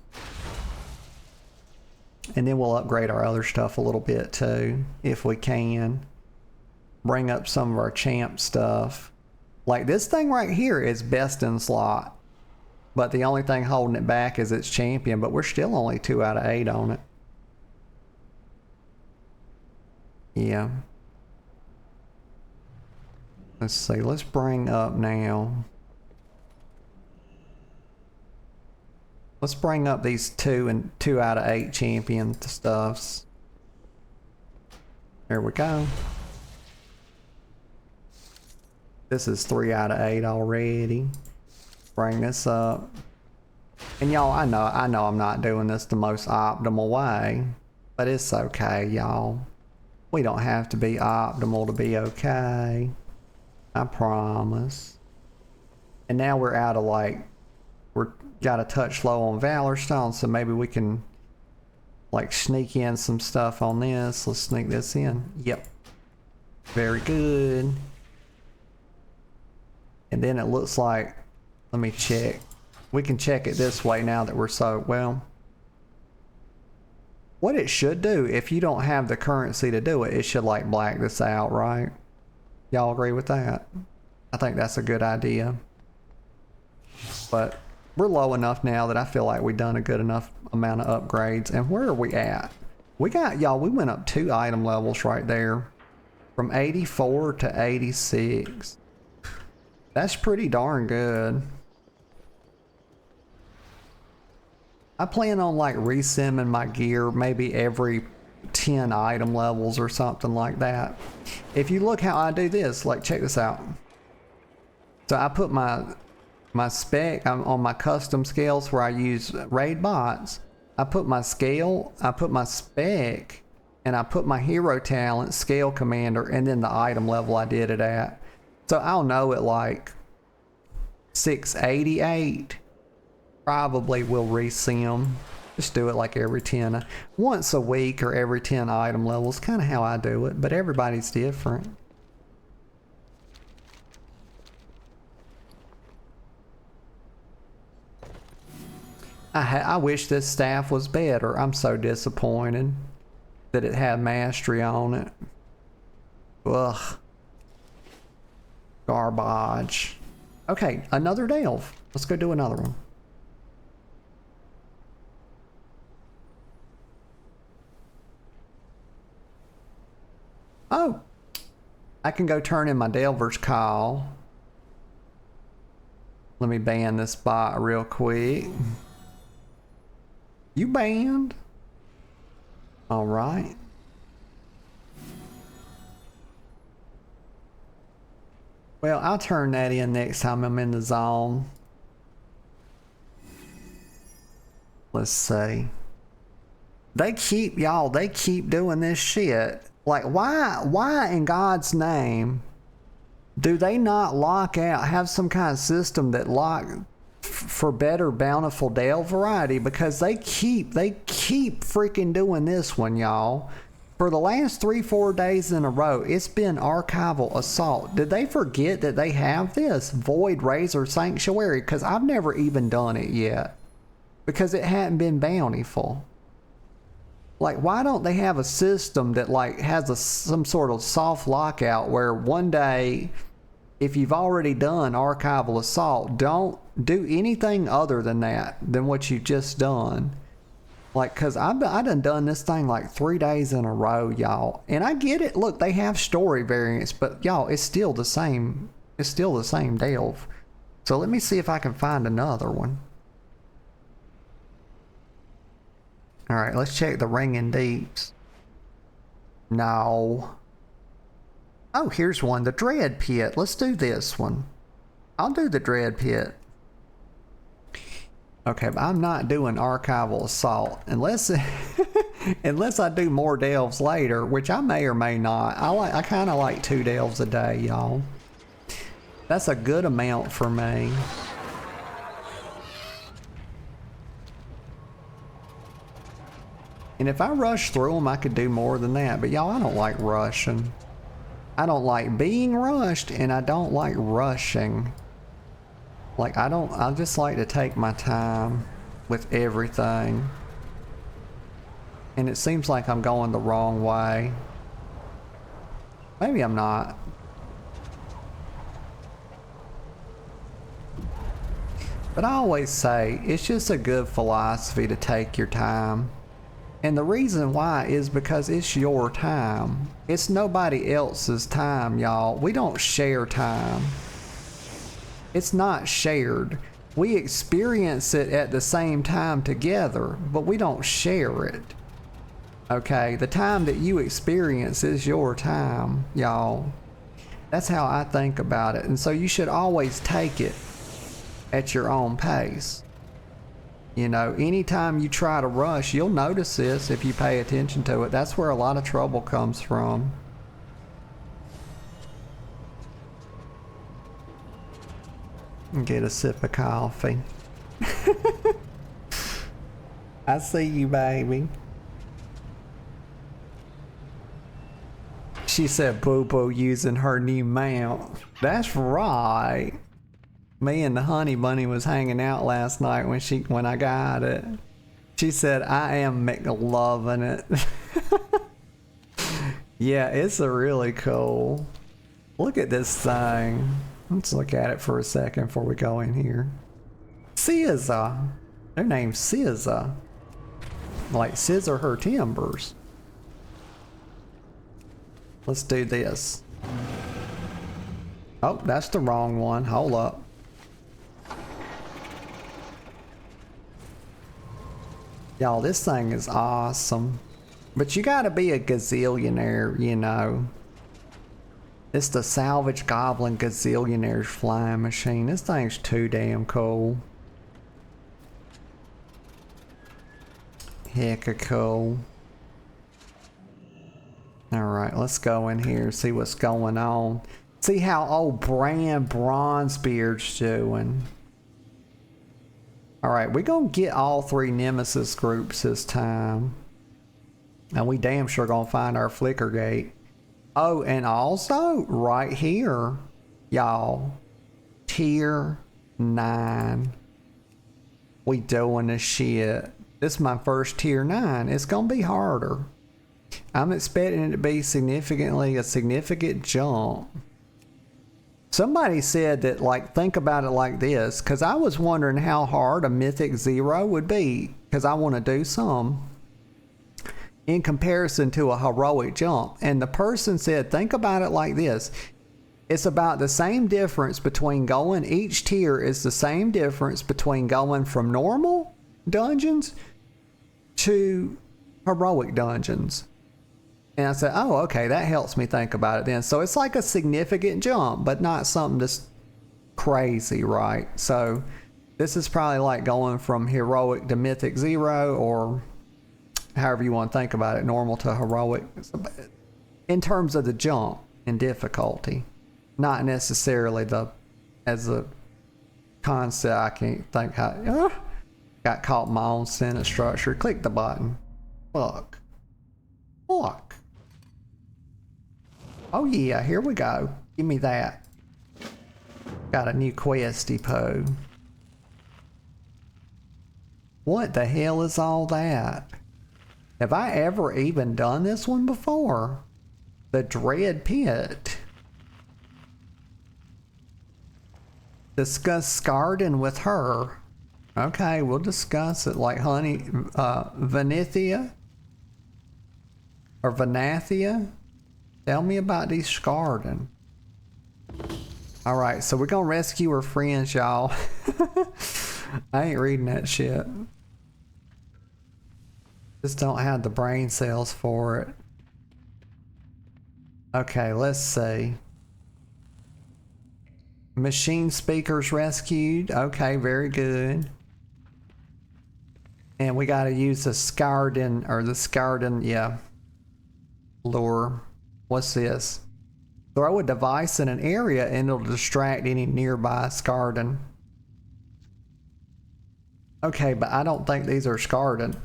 And then we'll upgrade our other stuff a little bit too, if we can. Bring up some of our champ stuff. Like this thing right here is best in slot. But the only thing holding it back is its champion, but we're still only 2 out of 8 on it. Yeah. Let's see, let's bring up now. Let's bring up these 2 out of 8 champion stuffs. There we go. This is 3 out of 8 already. Bring this up. And y'all, I know I'm not doing this the most optimal way, but it's okay, y'all. We don't have to be optimal to be okay. I promise. And now we're out of we're got a touch low on Valor Stone, so maybe we can sneak in some stuff on this. Let's sneak this in. Yep. Very good. And then it looks like, let me check. We can check it this way now that we're well. What it should do, if you don't have the currency to do it, it should black this out, right? Y'all agree with that? I think that's a good idea. But we're low enough now that I feel like we've done a good enough amount of upgrades. And where are we at? We went up 2 item levels right there. From 84 to 86. That's pretty darn good. I plan on resimming my gear maybe every 10 item levels or something like that. If you look how I do this, check this out. So I put my spec on my custom scales where I use raid bots. I put my scale, I put my spec, and I put my hero talent, scale commander, and then the item level I did it at. So I'll know at 688, probably will resim. Just do it every 10, once a week or every 10 item levels, kind of how I do it, but everybody's different. I wish this staff was better. I'm so disappointed that it had mastery on it. Ugh. Garbage. Okay, another delve. Let's go do another one. Oh, I can go turn in my Delver's Call. Let me ban this bot real quick. You banned? All right. Well, I'll turn that in next time I'm in the zone. Let's see. They keep doing this shit. Why in God's name do they not have some kind of system that for better bountiful Dale variety? Because they keep freaking doing this one, y'all. For the last 3-4 days in a row, it's been Archival Assault. Did they forget that they have this Void Razor Sanctuary? Because I've never even done it yet. Because it hadn't been bountiful. Why don't they have a system that has some sort of soft lockout where one day, if you've already done Archival Assault, don't do anything other than what you've just done. Cause I done this thing 3 days in a row, y'all. And I get it. Look, they have story variants, but y'all, it's still the same. It's still the same delve. So let me see if I can find another one. All right, let's check the Ringing Deeps. No. Oh, here's one, the Dread Pit. Let's do this one. I'll do the Dread Pit. Okay, but I'm not doing archival assault unless unless I do more delves later, which I may or may not. I kind of like 2 delves a day, y'all. That's a good amount for me. And if I rush through them, I could do more than that. But y'all, I don't like rushing. I don't like being rushed, and I don't like rushing. Like, I just like to take my time with everything. And it seems like I'm going the wrong way. Maybe I'm not. But I always say, it's just a good philosophy to take your time. And the reason why is because it's your time. It's nobody else's time, y'all. We don't share time. It's not shared. We experience it at the same time together, but we don't share it. Okay, the time that you experience is your time, y'all. That's how I think about it. And so you should always take it at your own pace. You know, anytime you try to rush, you'll notice this if you pay attention to it. That's where a lot of trouble comes from. Get a sip of coffee. I see you, baby. She said Boo Boo using her new mount. That's right. Me and the honey bunny was hanging out last night when I got it. She said, I am loving it. Yeah, it's a really cool. Look at this thing. Let's look at it for a second before we go in here. SZA. Their name's SZA. Like scissor her timbers. Let's do this. Oh, that's the wrong one. Hold up. Y'all, this thing is awesome. But you gotta be a gazillionaire, you know. It's the Salvage Goblin Gazillionaire's flying machine. This thing's too damn cool. Hecka cool. Alright, let's go in here and see what's going on. See how old Bran Bronzebeard's doing. Alright, we're gonna get all 3 Nemesis groups this time. And we damn sure gonna find our Flicker Gate. Oh, and also, right here, y'all, Tier 9. We doing this shit. This is my first Tier 9. It's gonna be harder. I'm expecting it to be a significant jump. Somebody said that, like, think about it like this, because I was wondering how hard a Mythic 0 would be, because I want to do some in comparison to a heroic jump. And the person said, think about it like this. It's about the same difference between going, each tier is the same difference between going from normal dungeons to heroic dungeons. And I said, oh, okay, that helps me think about it then. So it's like a significant jump, but not something just crazy, right? So this is probably like going from heroic to Mythic 0, or however you want to think about it, normal to heroic, in terms of the jump and difficulty. Not necessarily as a concept. I can't think how. Got caught in my own sentence structure. Click the button. Look. Oh yeah, here we go. Give me that. Got a new questy po. What the hell is all that? Have I ever even done this one before? The Dread Pit. Discuss Scarden with her. Okay, we'll discuss it like honey. Vanithia? Or Vanathia? Tell me about these Scarden. Alright, so we're gonna rescue her friends, y'all. I ain't reading that shit. Just don't have the brain cells for it. Okay, let's see. Machine speakers rescued. Okay, very good. And we gotta use the Scarden, or the Scarden, yeah, lure. What's this? Throw a device in an area and it'll distract any nearby Scarden. Okay, but I don't think these are Scarden.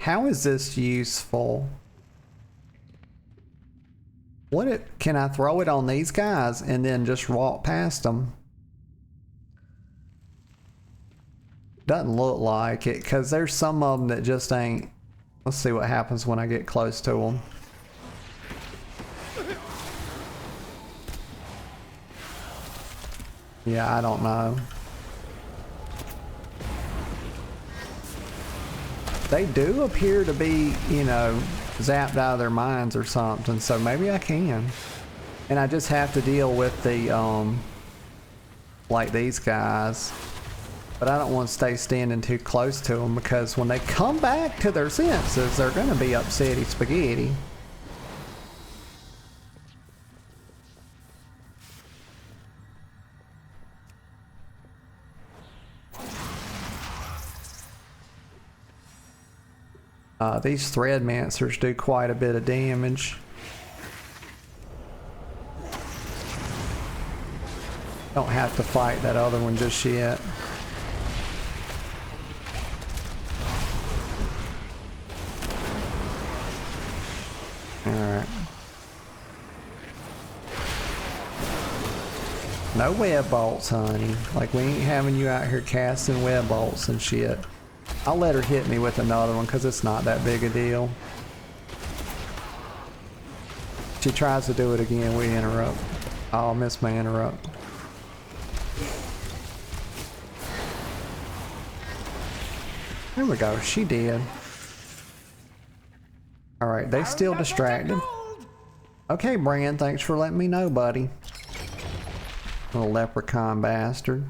How is this useful? Can I throw it on these guys and then just walk past them? Doesn't look like it, because there's some of them that just ain't. Let's see what happens when I get close to them. Yeah, I don't know. They do appear to be, you know, zapped out of their minds or something, so maybe I can. And I just have to deal with the, like these guys. But I don't want to stay standing too close to them, because when they come back to their senses, they're going to be upsetty spaghetti. These Threadmancers do quite a bit of damage. Don't have to fight that other one just yet. Alright. No web bolts, honey. Like, we ain't having you out here casting web bolts and shit. I'll let her hit me with another one because it's not that big a deal. She tries to do it again, we interrupt. Oh, I missed my interrupt. There we go, she did. Alright, they still distracted. Okay, Bran, thanks for letting me know, buddy. Little leprechaun bastard.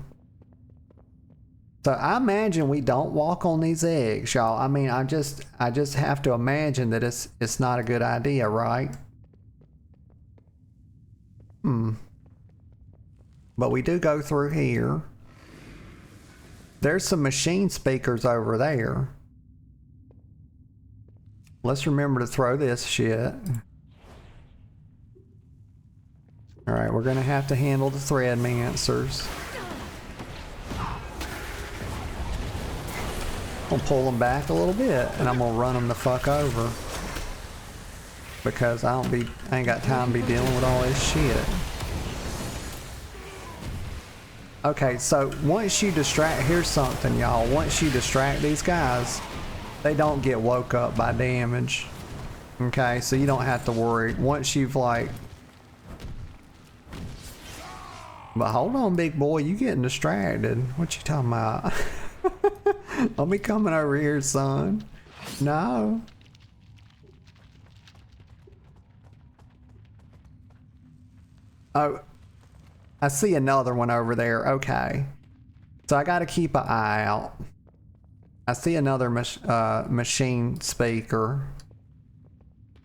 So I imagine we don't walk on these eggs, y'all. I mean, I just have to imagine that it's not a good idea, right? But we do go through here. There's some machine speakers over there. Let's remember to throw this shit. Alright, we're gonna have to handle the Threadmancers. I'm gonna pull them back a little bit and I'm gonna run them the fuck over. Because I ain't got time to be dealing with all this shit. Okay, so once you distract, here's something, y'all. Once you distract these guys, they don't get woke up by damage. Okay, so you don't have to worry. Once you've like... But hold on, big boy, you getting distracted. What you talking about? I'll be coming over here, son. No. Oh, I see another one over there. Okay. So I gotta keep an eye out. I see another machine speaker.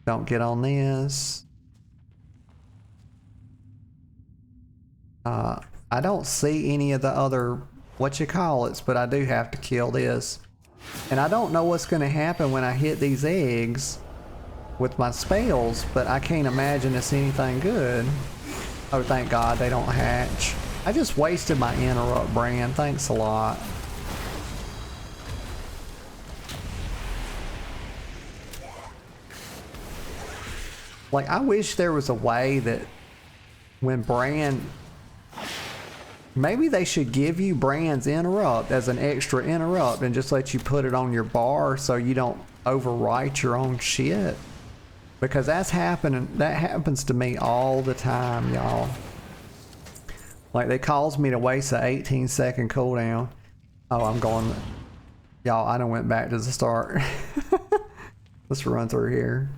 Don't get on this. I don't see any of the other whatchamacallits, but I do have to kill this. And I don't know what's gonna happen when I hit these eggs with my spells, but I can't imagine it's anything good. Oh, thank God they don't hatch. I just wasted my interrupt, Bran. Thanks a lot. Like, I wish there was a way that when Bran... Maybe they should give you Bran's interrupt as an extra interrupt and just let you put it on your bar so you don't overwrite your own shit. Because that's happening. That happens to me all the time, y'all. Like, they cause me to waste an 18-second cooldown. Oh, I'm going... Y'all, I done went back to the start. Let's run through here.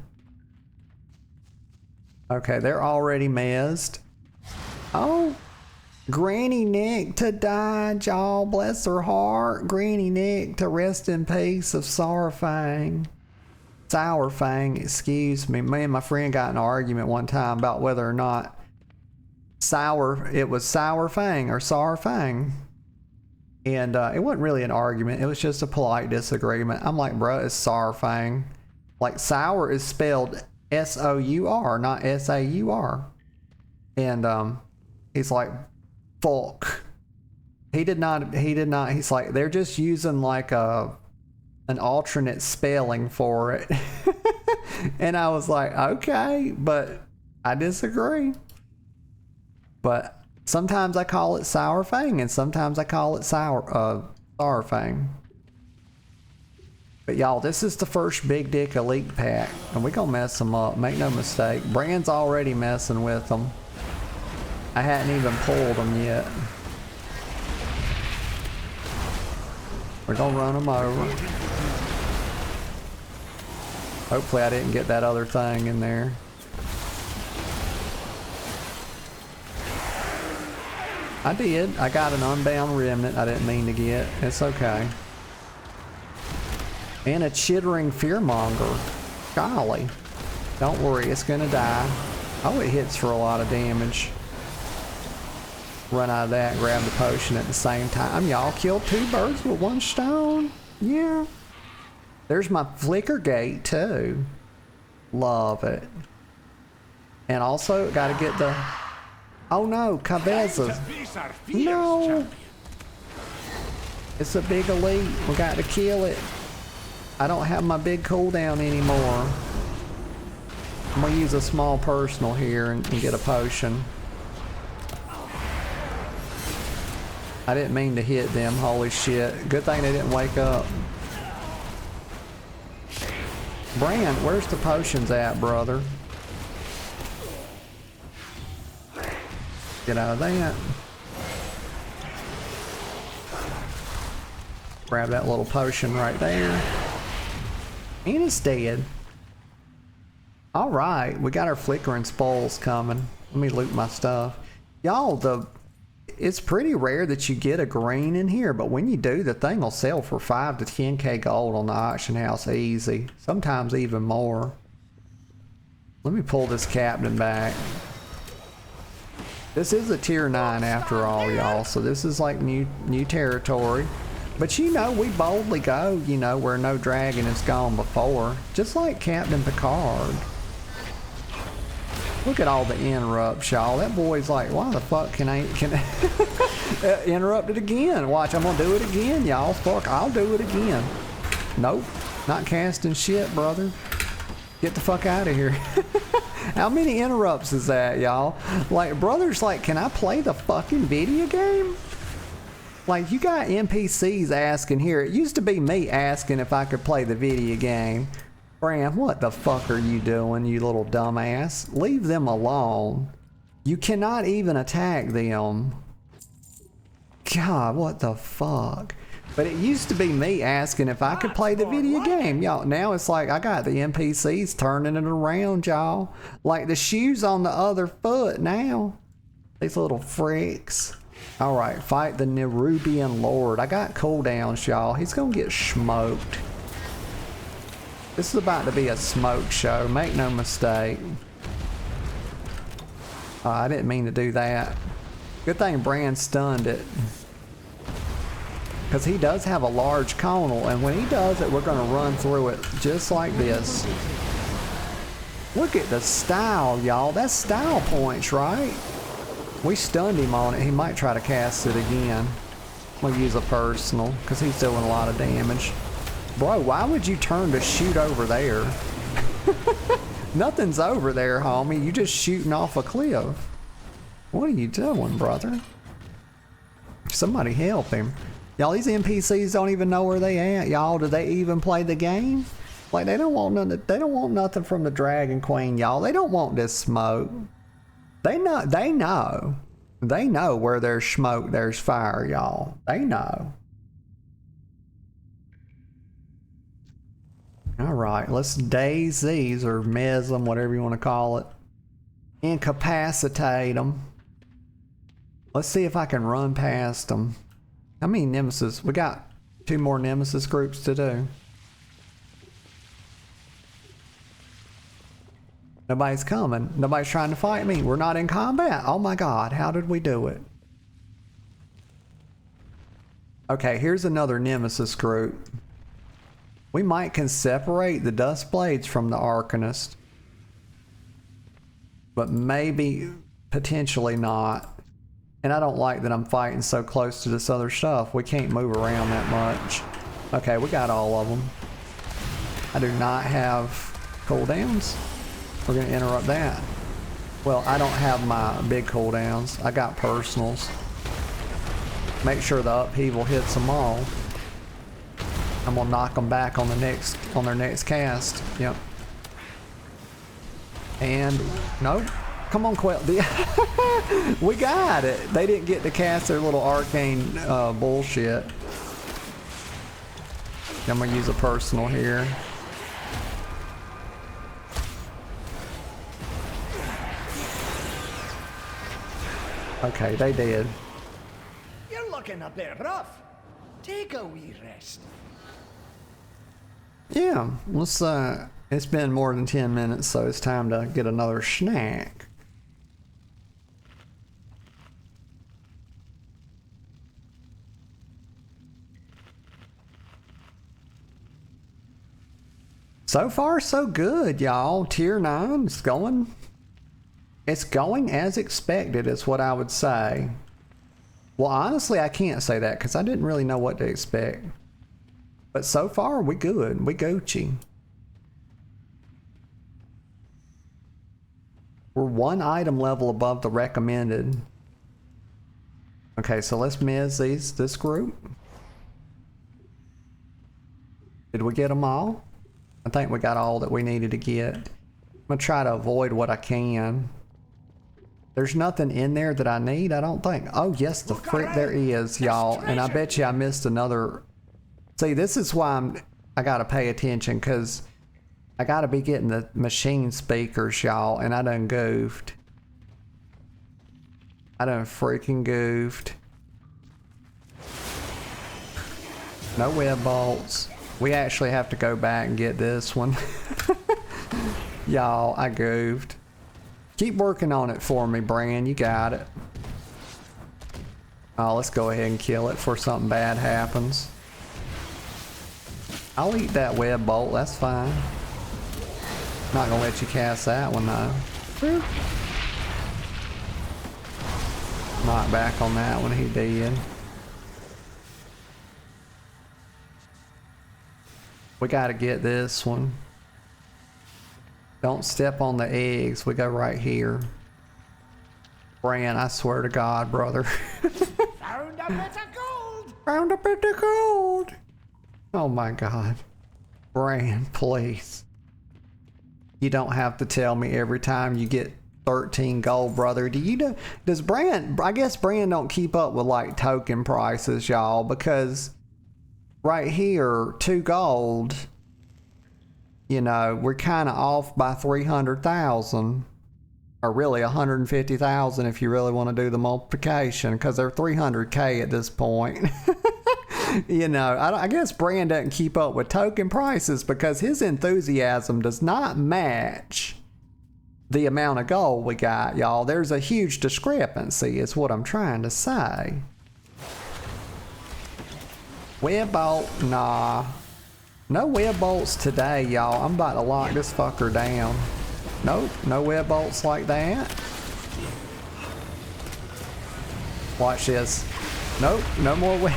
Okay, they're already mezzed. Oh, Granny Nick to die, y'all. Bless her heart. Granny Nick to rest in peace of Sorrowfang. Sour Fang, excuse me. Me and my friend got in an argument one time about whether or not it was Sour Fang or Sour Fang. And it wasn't really an argument. It was just a polite disagreement. I'm like, bro, it's Sour Fang. Like, sour is spelled S-O-U-R, not S-A-U-R. And he's like, fuck. He did not, he's like, they're just using like an alternate spelling for it. And I was like, okay, but I disagree. But sometimes I call it Sour Fang, and sometimes I call it Sour Fang. But y'all, this is the first Big Dick Elite pack, and we gonna mess them up, make no mistake. Bran's already messing with them. I hadn't even pulled them yet. We're gonna run them over. Hopefully I didn't get that other thing in there. I did. I got an Unbound Remnant I didn't mean to get. It's okay. And a Chittering Fearmonger. Golly. Don't worry, it's gonna die. Oh, it hits for a lot of damage. Run out of that and grab the potion at the same time. Y'all killed 2 birds with 1 stone. Yeah. There's my Flicker Gate too. Love it. And also gotta get the... Oh no, Cabeza. No. It's a big elite. We got to kill it. I don't have my big cooldown anymore. I'm gonna use a small personal here and get a potion. I didn't mean to hit them, holy shit. Good thing they didn't wake up. Bran, where's the potions at, brother? Get out of that. Grab that little potion right there. And it's dead. Alright, we got our flickering spoils coming. Let me loot my stuff. Y'all, it's pretty rare that you get a green in here, but when you do, the thing will sell for 5 to 10k gold on the auction house easy. Sometimes even more. Let me pull this captain back. This is a tier 9 after all, y'all, so this is like new territory. But you know, we boldly go, you know, where no dragon has gone before. Just like Captain Picard. Look at all the interrupts, y'all. That boy's like, why the fuck can I interrupt it again? Watch, I'm gonna do it again, y'all. Fuck, I'll do it again. Nope, not casting shit, brother. Get the fuck out of here. How many interrupts is that, y'all? Like, brother's like, can I play the fucking video game? Like, you got NPCs asking here. It used to be me asking if I could play the video game. Bran, what the fuck are you doing, you little dumbass? Leave them alone. You cannot even attack them. God, what the fuck? But it used to be me asking if I could play the video game, y'all. Now it's like I got the NPCs turning it around, y'all. Like the shoes on the other foot now. These little freaks. All right, fight the Nerubian Lord. I got cooldowns, y'all. He's gonna get smoked. This is about to be a smoke show. Make no mistake. I didn't mean to do that. Good thing Bran stunned it. Because he does have a large conal, and when he does it, we're going to run through it just like this. Look at the style, y'all. That's style points, right? We stunned him on it. He might try to cast it again. We'll use a personal, because he's doing a lot of damage. Bro, why would you turn to shoot over there? Nothing's over there, homie. You just shooting off a cliff. What are you doing, brother? Somebody help him. Y'all, these NPCs don't even know where they at. Y'all, do they even play the game? Like, they don't want nothing. They don't want nothing from the Dragon Queen, y'all. They don't want this smoke. They know. They know. They know where there's smoke, there's fire, y'all. They know. All right, let's daze these, or mez them, whatever you want to call it. Incapacitate them. Let's see if I can run past them. How many Nemesis? We got 2 more Nemesis groups to do. Nobody's coming. Nobody's trying to fight me. We're not in combat. Oh my god, how did we do it? Okay, here's another Nemesis group. We can separate the Dust Blades from the Arcanist. But maybe, potentially not. And I don't like that I'm fighting so close to this other stuff. We can't move around that much. Okay, we got all of them. I do not have cooldowns. We're gonna interrupt that. Well, I don't have my big cooldowns. I got personals. Make sure the upheaval hits them all. I'm gonna knock them back on their next cast. Yep. And nope. Come on, Quell. We got it. They didn't get to cast their little arcane bullshit. I'm gonna use a personal here. Okay, they did. You're looking a bit rough. Take a wee rest. Yeah, let's it's been more than 10 minutes, so it's time to get another snack. So far, so good, y'all. Tier 9 is going. It's going as expected, is what I would say. Well, honestly, I can't say that because I didn't really know what to expect. But so far, we good. We Gucci. We're one item level above the recommended. Okay, so let's miss this group. Did we get them all? I think we got all that we needed to get. I'm gonna try to avoid what I can. There's nothing in there that I need, I don't think. Oh yes, the frick there is, y'all. And I bet you I missed another. See, this is why I gotta pay attention, because I gotta be getting the machine speakers, y'all, and I done goofed. I done freaking goofed. No web bolts. We actually have to go back and get this one. Y'all, I goofed. Keep working on it for me, Bran. You got it. Oh, let's go ahead and kill it before something bad happens. I'll eat that web bolt. That's fine. Not gonna let you cast that one though. Knock back on that one. He did. We gotta get this one. Don't step on the eggs. We go right here. Bran, I swear to God, brother. Found a bit of gold. Found a bit of gold. Oh my God. Bran, please. You don't have to tell me every time you get 13 gold, brother. Does Bran, I guess Bran don't keep up with like token prices, y'all, because right here, 2 gold, you know, we're kind of off by 300,000, or really 150,000 if you really want to do the multiplication, because they're 300k at this point. You know, I guess Bran doesn't keep up with token prices because his enthusiasm does not match the amount of gold we got, y'all. There's a huge discrepancy, is what I'm trying to say. Web bolt, nah. No web bolts today, y'all. I'm about to lock this fucker down. Nope, no web bolts like that. Watch this. Nope, no more web.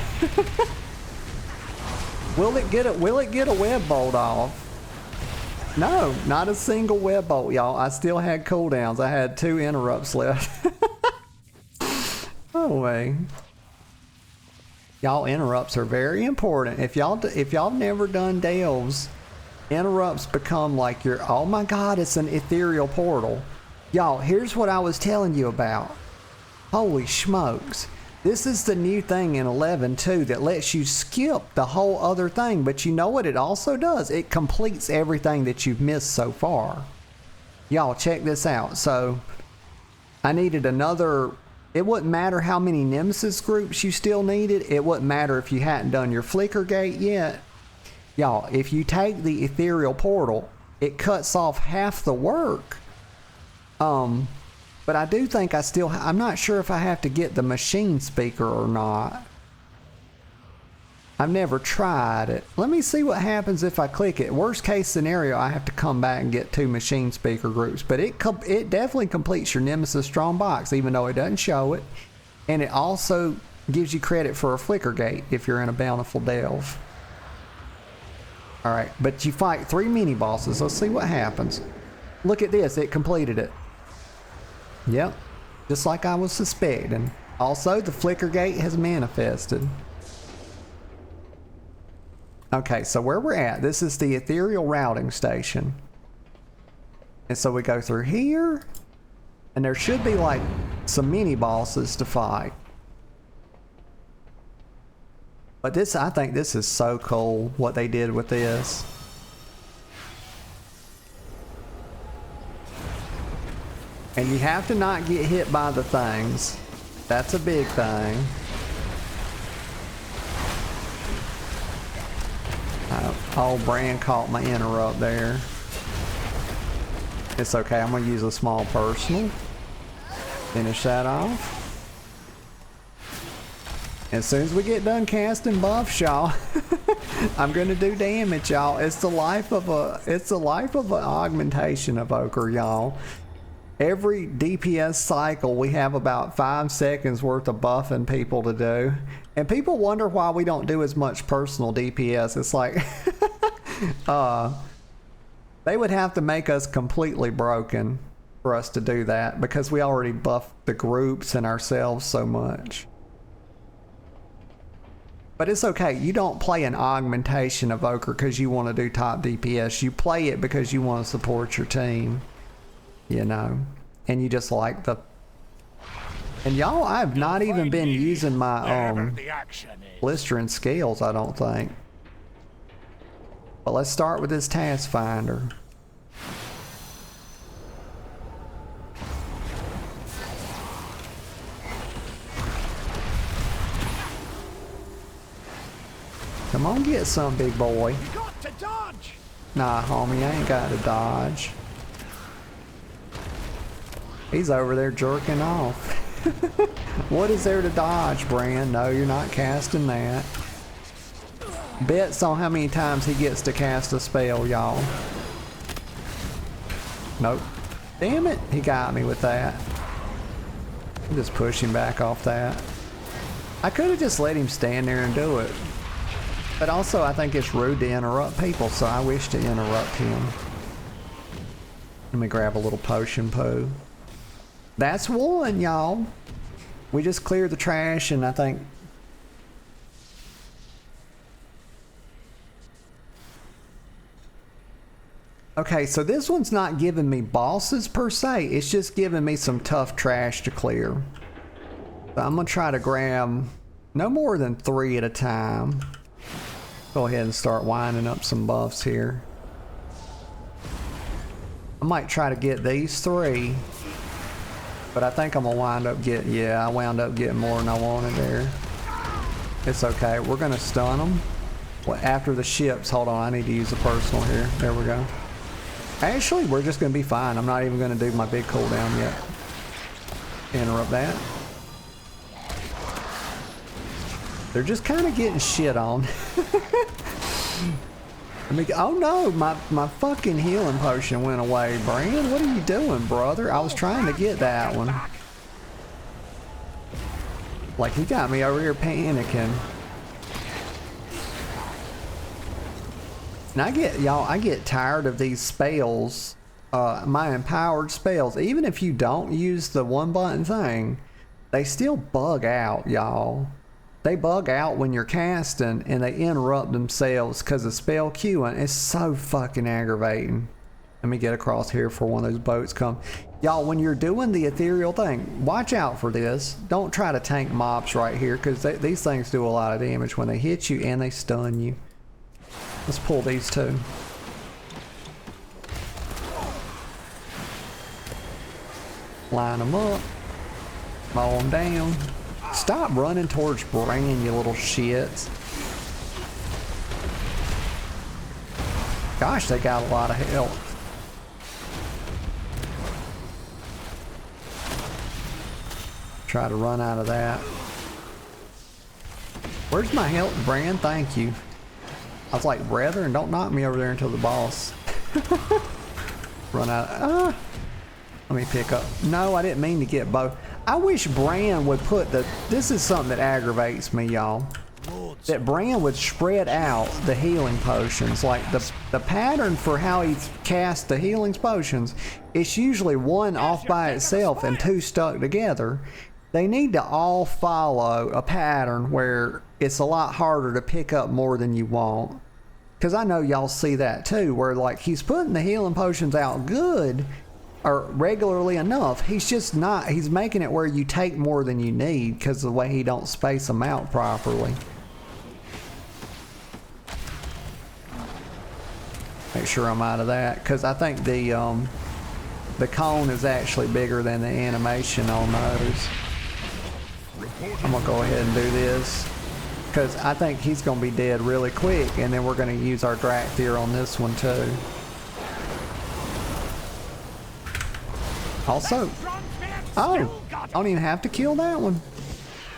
Will it get a web bolt off? No, not a single web bolt, y'all. I still had cooldowns. I had 2 interrupts left. Oh man. Y'all, interrupts are very important. If y'all never done delves, interrupts become like your, oh my God, it's an ethereal portal. Y'all, here's what I was telling you about. Holy smokes. This is the new thing in 11.2 that lets you skip the whole other thing, but you know what it also does? It completes everything that you've missed so far. Y'all, check this out. So, I needed another. It wouldn't matter how many Nemesis groups you still needed. It wouldn't matter if you hadn't done your Flicker Gate yet. Y'all, if you take the Ethereal Portal, it cuts off half the work But I do think I'm not sure if I have to get the machine speaker or not. I've never tried it. Let me see what happens if I click it. Worst case scenario, I have to come back and get 2 machine speaker groups. But it definitely completes your Nemesis Strong Box, even though it doesn't show it. And it also gives you credit for a flicker gate if you're in a bountiful delve. Alright, but you fight 3 mini bosses. Let's see what happens. Look at this, it completed it. Yep, just like I was suspecting. Also, the flicker gate has manifested. Okay, so where we're at, this is the ethereal routing station. And so we go through here, and there should be like some mini bosses to fight. But this, I think this is so cool, what they did with this. And you have to not get hit by the things. That's a big thing. Oh, Bran caught my interrupt there. It's okay, I'm gonna use a small personal. Finish that off. As soon as we get done casting buffs, y'all, I'm gonna do damage, y'all. It's the life of an augmentation evoker, y'all. Every DPS cycle, we have about 5 seconds worth of buffing people to do. And people wonder why we don't do as much personal DPS. It's like, they would have to make us completely broken for us to do that because we already buffed the groups and ourselves so much. But it's okay. You don't play an augmentation evoker because you want to do top DPS. You play it because you want to support your team. You know, and you just like the, and y'all, I've not even been using my blistering scales, I don't think. But let's start with this task finder. Come on, get some, big boy. You got to dodge. Nah, homie, I ain't got to dodge. He's over there jerking off. What is there to dodge, Bran? No, you're not casting that. Bets on how many times he gets to cast a spell, y'all. Nope. Damn it, he got me with that. I'm just pushing back off that. I could have just let him stand there and do it. But also, I think it's rude to interrupt people, so I wish to interrupt him. Let me grab a little potion poo. That's one, y'all. We just cleared the trash, and I think... Okay, so this one's not giving me bosses per se. It's just giving me some tough trash to clear. So I'm gonna try to grab no more than 3 at a time. Go ahead and start winding up some buffs here. I might try to get these 3. But I think I'm gonna wind up getting, yeah, I wound up getting more than I wanted there. It's okay, we're gonna stun them. Well, after the ships, hold on, I need to use a personal here. There we go. Actually, we're just gonna be fine. I'm not even gonna do my big cooldown yet. Interrupt that. They're just kind of getting shit on. Oh no, my fucking healing potion went away. Bran, what are you doing, brother? I was trying to get that one. Like, he got me over here panicking. And I get tired of these spells, my empowered spells. Even if you don't use the 1-button thing, they still bug out, y'all. They bug out when you're casting and they interrupt themselves because of spell queuing. It's so fucking aggravating. Let me get across here before one of those boats come. Y'all, when you're doing the ethereal thing, watch out for this. Don't try to tank mobs right here because these things do a lot of damage when they hit you and they stun you. Let's pull these two. Line them up. Mow them down. Stop running towards Bran, you little shits. Gosh, they got a lot of health. Try to run out of that. Where's my health, Bran? Thank you. I was like, brethren, don't knock me over there until the boss. Run out. Let me pick up. No, I didn't mean to get both. I wish Bran would put the... This is something that aggravates me, y'all. That Bran would spread out the healing potions. Like, the pattern for how he casts the healing potions, it's usually one off by itself and two stuck together. They need to all follow a pattern where it's a lot harder to pick up more than you want. Because I know y'all see that too, where like he's putting the healing potions out good or regularly enough. He's just not, he's making it where you take more than you need because of the way he don't space them out properly. Make sure I'm out of that, because I think the cone is actually bigger than the animation on those. I'm gonna go ahead and do this because I think he's gonna be dead really quick, and then we're gonna use our Drakthir on this one too. Also, oh, I don't even have to kill that one.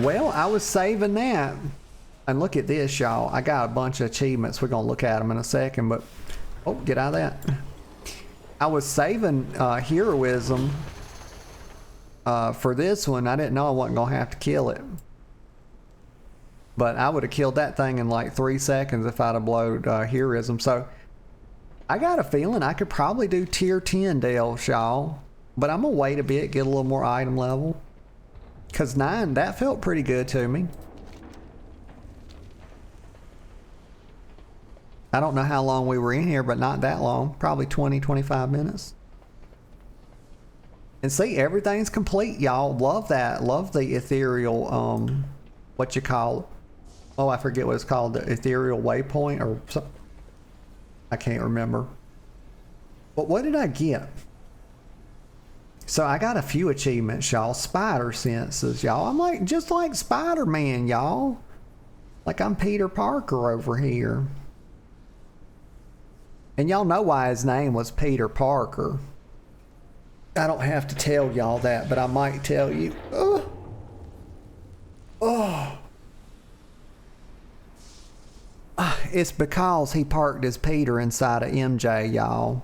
Well, I was saving that, and look at this, y'all. I got a bunch of achievements. We're gonna look at them in a second, but oh, get out of that. I was saving heroism for this one. I didn't know I wasn't gonna have to kill it, but I would have killed that thing in like 3 seconds if I'd have blowed heroism. So I got a feeling I could probably do tier 10 delves, y'all, but I'm gonna wait a bit, get a little more item level, because 9, that felt pretty good to me. I don't know how long we were in here, but not that long. Probably 20-25 minutes. And see, everything's complete, y'all. Love that. Love the ethereal, what you call it? Oh, I forget what it's called. The ethereal waypoint or something. I can't remember. But what did I get? So I got a few achievements, y'all. Spider senses, y'all. I'm like, just like Spider-Man, y'all. Like I'm Peter Parker over here. And y'all know why his name was Peter Parker. I don't have to tell y'all that, but I might tell you. It's because he parked his Peter inside of MJ, y'all.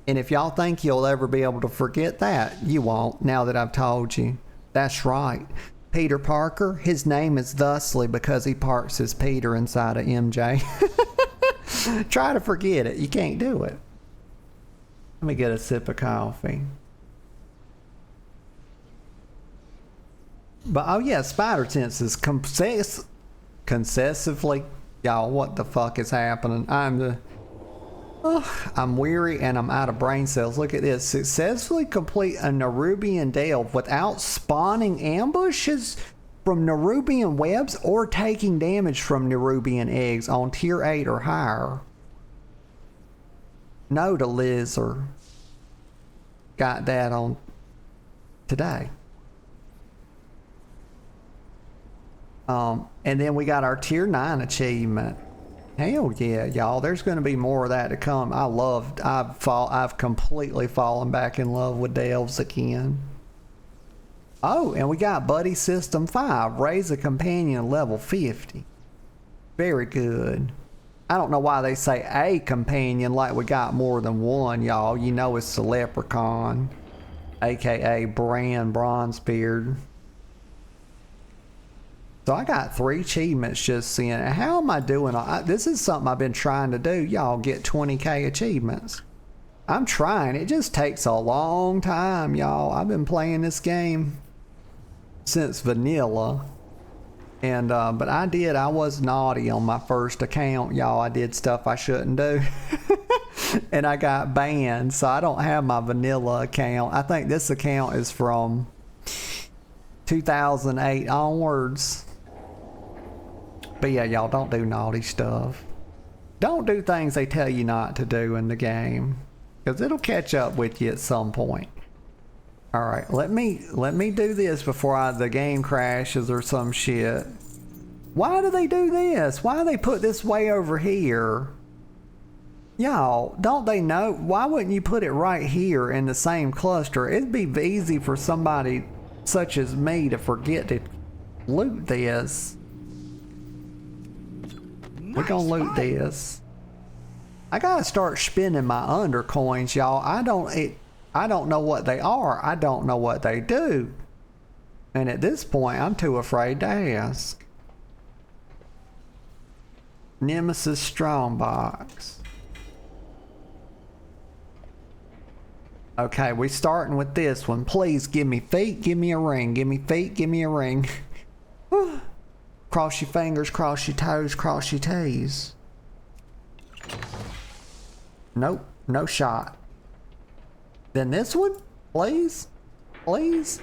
And if y'all think you'll ever be able to forget that, you won't, now that I've told you. That's right. Peter Parker, his name is thusly because he parks his Peter inside of MJ. Try to forget it. You can't do it. Let me get a sip of coffee. But oh yeah, spider senses concessively. Y'all, what the fuck is happening? I'm weary and I'm out of brain cells. Look at this. Successfully complete a Nerubian delve without spawning ambushes from Nerubian webs or taking damage from Nerubian eggs on tier 8 or higher. No to Lizard. Got that on today. And then we got our tier 9 achievement. Hell yeah, y'all. There's going to be more of that to come. I've completely fallen back in love with delves again. Oh, and we got Buddy System 5. Raise a companion level 50. Very good. I don't know why they say a companion like we got more than one, y'all. You know it's the Leprechaun, aka Bran Bronzebeard. So I got 3 achievements just seeing. How am I doing? This is something I've been trying to do, y'all. Get 20k achievements. I'm trying. It just takes a long time, y'all. I've been playing this game since vanilla, and but I was naughty on my first account, y'all. I did stuff I shouldn't do. And I got banned, so I don't have my vanilla account. I think this account is from 2008 onwards. But yeah, y'all, don't do naughty stuff. Don't do things they tell you not to do in the game, because it'll catch up with you at some point. Alright, let me do this before the game crashes or some shit. Why do they do this? Why do they put this way over here? Y'all, don't they know? Why wouldn't you put it right here in the same cluster? It'd be easy for somebody such as me to forget to loot this. We're gonna loot this. I gotta start spending my undercoins, y'all. I don't know what they are. I don't know what they do. And at this point, I'm too afraid to ask. Nemesis Strongbox. Okay, we starting with this one. Please give me feet, give me a ring. Give me feet, give me a ring. Cross your fingers, cross your toes, cross your T's. Nope, no shot. Then this one, please, please.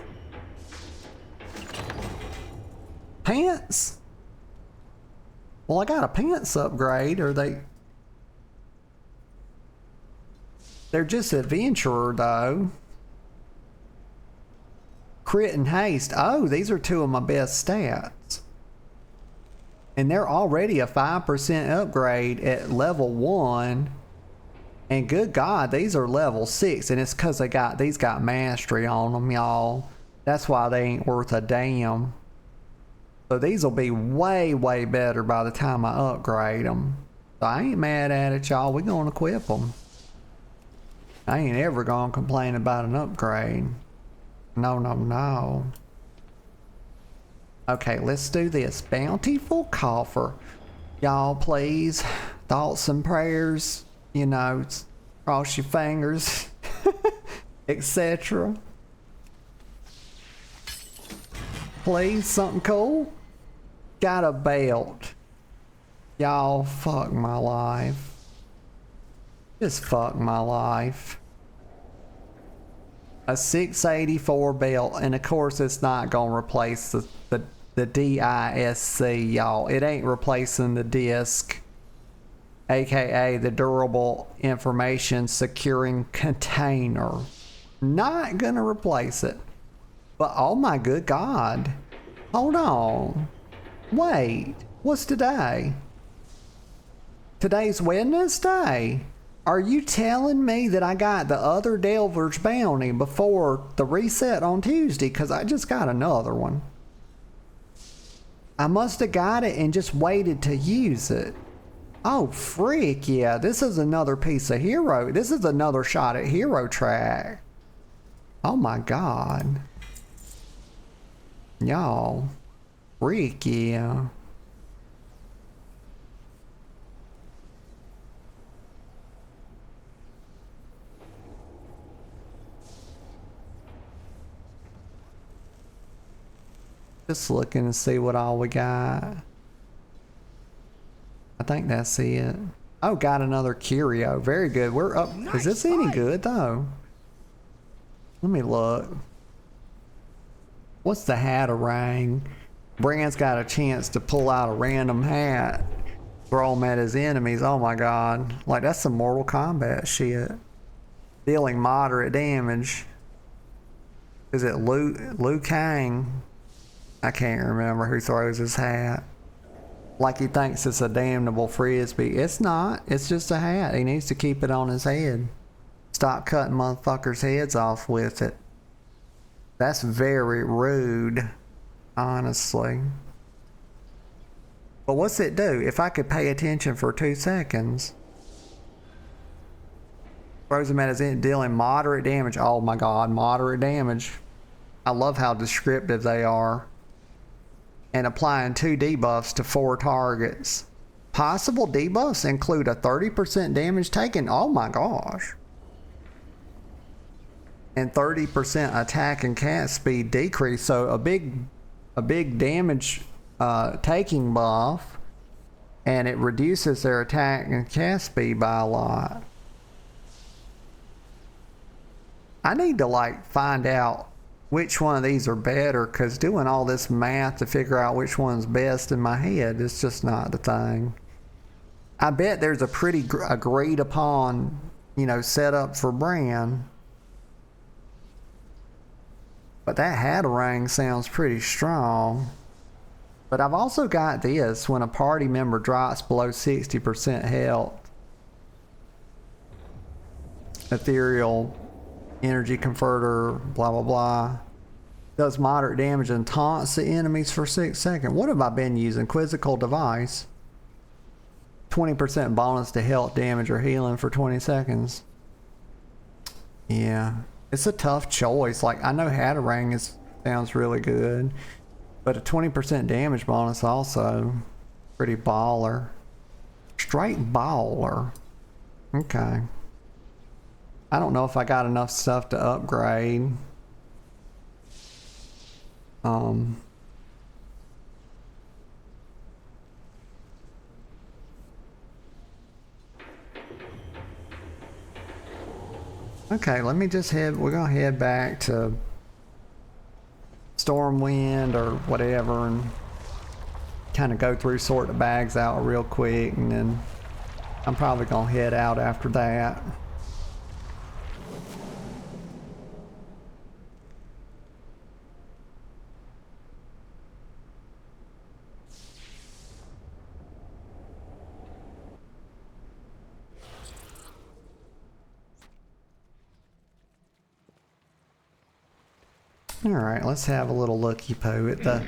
Pants? Well, I got a pants upgrade. Are they? They're just adventurer though. Crit and haste. Oh, these are two of my best stats. And they're already a 5% upgrade at level 1. And good God, these are level 6. And it's because these got mastery on them, y'all. That's why they ain't worth a damn. So these will be way, way better by the time I upgrade them. So I ain't mad at it, y'all. We're going to equip them. I ain't ever going to complain about an upgrade. No, no, no. Okay, let's do this. Bountiful coffer. Y'all, please. Thoughts and prayers. You know, cross your fingers. Etc. Please, something cool. Got a belt. Y'all, fuck my life. Just fuck my life. A 684 belt, and of course it's not gonna replace the DISC, y'all. It ain't replacing the disc, aka the durable information securing container. Not gonna replace it. But oh my good God. Hold on. Wait, what's today? Today's Wednesday. Are you telling me that I got the other Delver's bounty before the reset on Tuesday? Because I just got another one. I must have got it and just waited to use it. Oh, freak yeah. This is another piece of hero. This is another shot at hero track. Oh my God. Y'all. Freak yeah. Just looking to see what all we got. I think that's it. Oh, got another curio. Very good. We're up. Nice. Is this any good though? Let me look. What's the Hatterang? Bran's got a chance to pull out a random hat. Throw them at his enemies. Oh my God. Like that's some Mortal Kombat shit. Dealing moderate damage. Is it Liu Kang? I can't remember who throws his hat. Like he thinks it's a damnable frisbee. It's not. It's just a hat. He needs to keep it on his head. Stop cutting motherfuckers' heads off with it. That's very rude, honestly. But what's it do? If I could pay attention for 2 seconds. Throws him at his end, dealing moderate damage. Oh my God, moderate damage. I love how descriptive they are. And applying 2 debuffs to 4 targets. Possible debuffs include a 30% damage taken. Oh my gosh. And 30% attack and cast speed decrease. So a big damage taking buff, and it reduces their attack and cast speed by a lot. I need to like find out which one of these are better, because doing all this math to figure out which one's best in my head is just not the thing. I bet there's a pretty agreed upon, you know, setup for Bran. But that Hatterang sounds pretty strong. But I've also got this: when a party member drops below 60% health, ethereal energy converter, blah blah blah. Does moderate damage and taunts the enemies for 6 seconds. What have I been using? Quizzical Device. 20% bonus to health damage or healing for 20 seconds. Yeah. It's a tough choice. Like, I know Hatterang sounds really good. But a 20% damage bonus also. Pretty baller. Straight baller. Okay. I don't know if I got enough stuff to upgrade. Okay, let me just we're gonna head back to Stormwind or whatever and kind of go through, sort the bags out real quick, and then I'm probably gonna head out after that. Alright, let's have a little looky-poo at the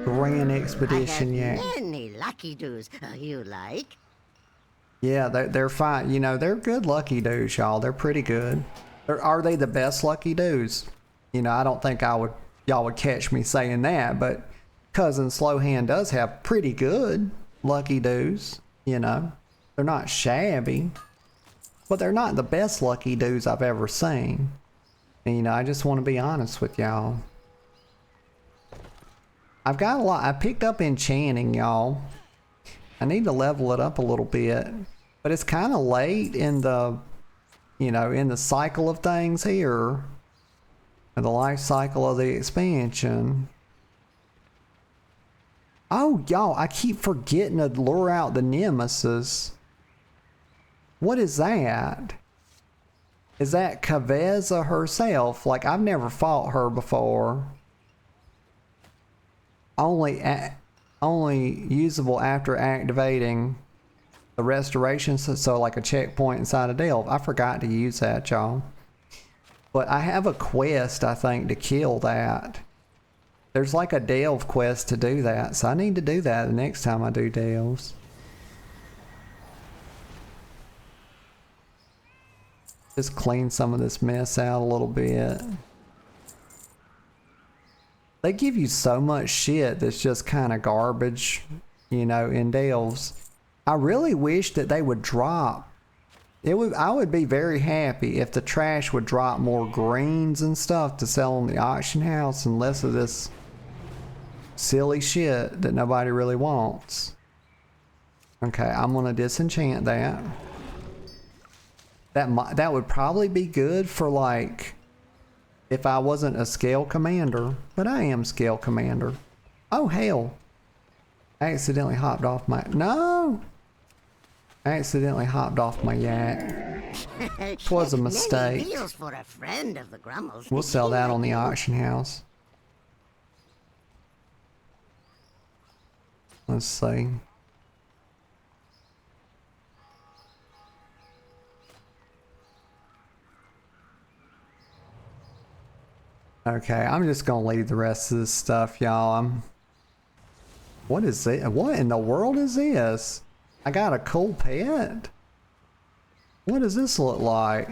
Bran expedition. I have many lucky doos you like. Yeah, they're fine. You know, they're good lucky doos, y'all. They're pretty good. Are they the best lucky doos? You know, I don't think y'all would catch me saying that, but Cousin Slowhand does have pretty good lucky doos. You know, they're not shabby, but they're not the best lucky doos I've ever seen. And, you know, I just want to be honest with y'all. I've got a lot. I picked up enchanting, y'all. I need to level it up a little bit. But it's kind of late in the, you know, in the cycle of things here. In the life cycle of the expansion. Oh, y'all, I keep forgetting to lure out the nemesis. What is that? Is that Kaveza herself? Like, I've never fought her before. Only usable after activating the restoration, so like a checkpoint inside a delve. I forgot to use that, y'all. But I have a quest, I think, to kill that. There's like a delve quest to do that, so I need to do that the next time I do delves. Just clean some of this mess out a little bit. They give you so much shit that's just kind of garbage, you know, in delves. I really wish that they would drop. I would be very happy if the trash would drop more greens and stuff to sell in the auction house and less of this silly shit that nobody really wants. Okay, I'm gonna disenchant that. That would probably be good for, like, if I wasn't a scale commander, but I am scale commander. Oh hell. I accidentally hopped off my, no! I accidentally hopped off my yak. It was a mistake. Deals for a friend of the Grummels. We'll sell that on the auction house. Let's see. Okay, I'm just gonna leave the rest of this stuff, y'all. What is it? What in the world is this? I got a cool pet? What does this look like?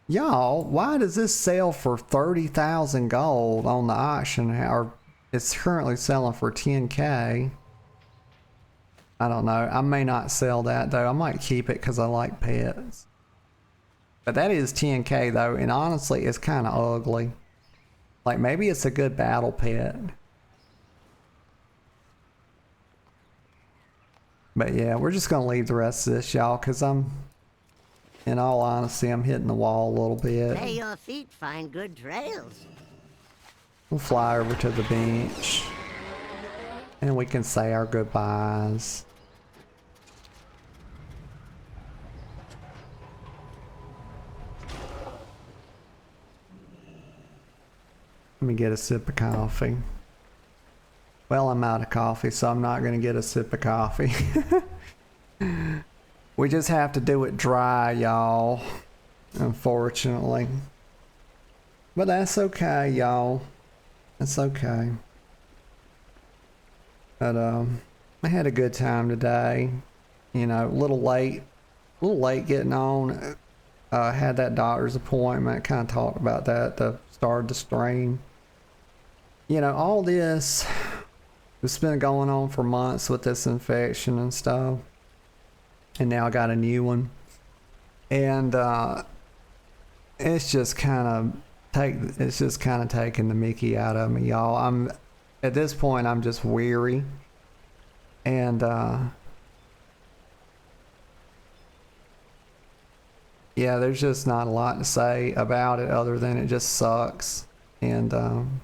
Y'all, why does this sell for 30,000 gold on the auction? Or it's currently selling for 10k. I don't know. I may not sell that though. I might keep it because I like pets. But that is 10k though, and honestly, it's kind of ugly. Like, maybe it's a good battle pet. But yeah, we're just gonna leave the rest of this, y'all, because in all honesty, I'm hitting the wall a little bit. May your feet find good trails. We'll fly over to the bench, and we can say our goodbyes. Let me get a sip of coffee. Well, I'm out of coffee, so I'm not going to get a sip of coffee. We just have to do it dry, y'all. Unfortunately. But that's okay, y'all. That's okay. But I had a good time today. You know, a little late getting on. Had that doctor's appointment. Kind of talked about that at the start of the stream. You know, all this has been going on for months with this infection and stuff. And now I got a new one. And it's just kind of taking the mickey out of me, y'all. At this point I'm just weary. And yeah, there's just not a lot to say about it other than it just sucks. And I'm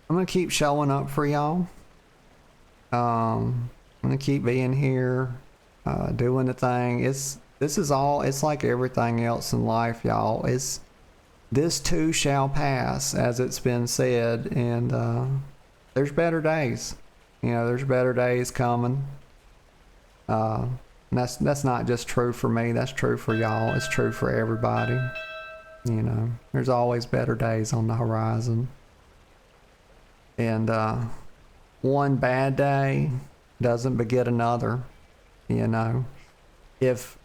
gonna keep showing up for y'all. I'm gonna keep being here, doing the thing. It's like everything else in life, y'all. This too shall pass, as it's been said, and there's better days. You know, there's better days coming. And that's not just true for me. That's true for y'all. It's true for everybody. You know, there's always better days on the horizon. And one bad day doesn't beget another. You know, if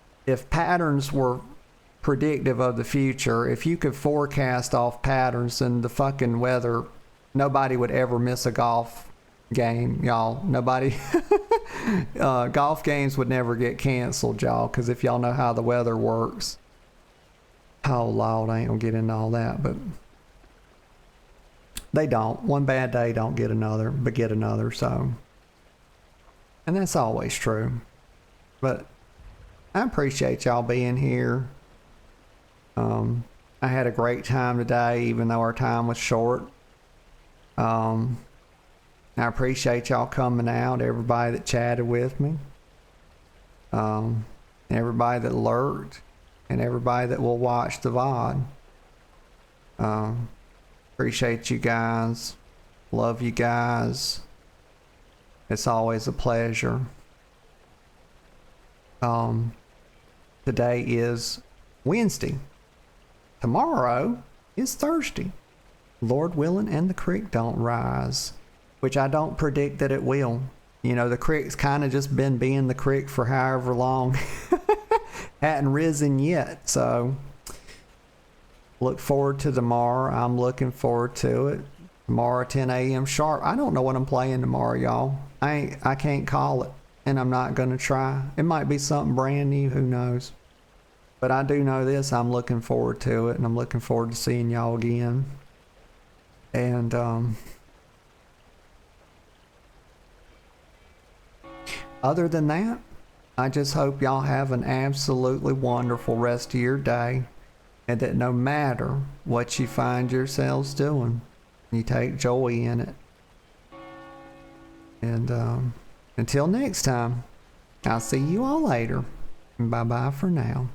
patterns were predictive of the future, if you could forecast off patterns, then the fucking weather, nobody would ever miss a golf game, y'all. Nobody golf games would never get canceled, y'all, because if y'all know how the weather works. Oh Lord, I ain't gonna get into all that, but they don't. One bad day don't get another, beget another. So, and that's always true. But I appreciate y'all being here. I had a great time today, even though our time was short. I appreciate y'all coming out, everybody that chatted with me, everybody that lurked, and everybody that will watch the VOD. Appreciate you guys. Love you guys. It's always a pleasure. Today is Wednesday. Tomorrow is Thursday. Lord willing, and the creek don't rise, which I don't predict that it will. You know, the creek's kind of just been being the creek for however long. Hadn't risen yet, so look forward to tomorrow. I'm looking forward to it. Tomorrow 10 a.m. sharp. I don't know what I'm playing tomorrow, y'all. I can't call it, and I'm not gonna try. It might be something brand new, who knows. But I do know this, I'm looking forward to it, and I'm looking forward to seeing y'all again. And other than that, I just hope y'all have an absolutely wonderful rest of your day, and that no matter what you find yourselves doing, you take joy in it. And until next time, I'll see you all later. Bye bye for now.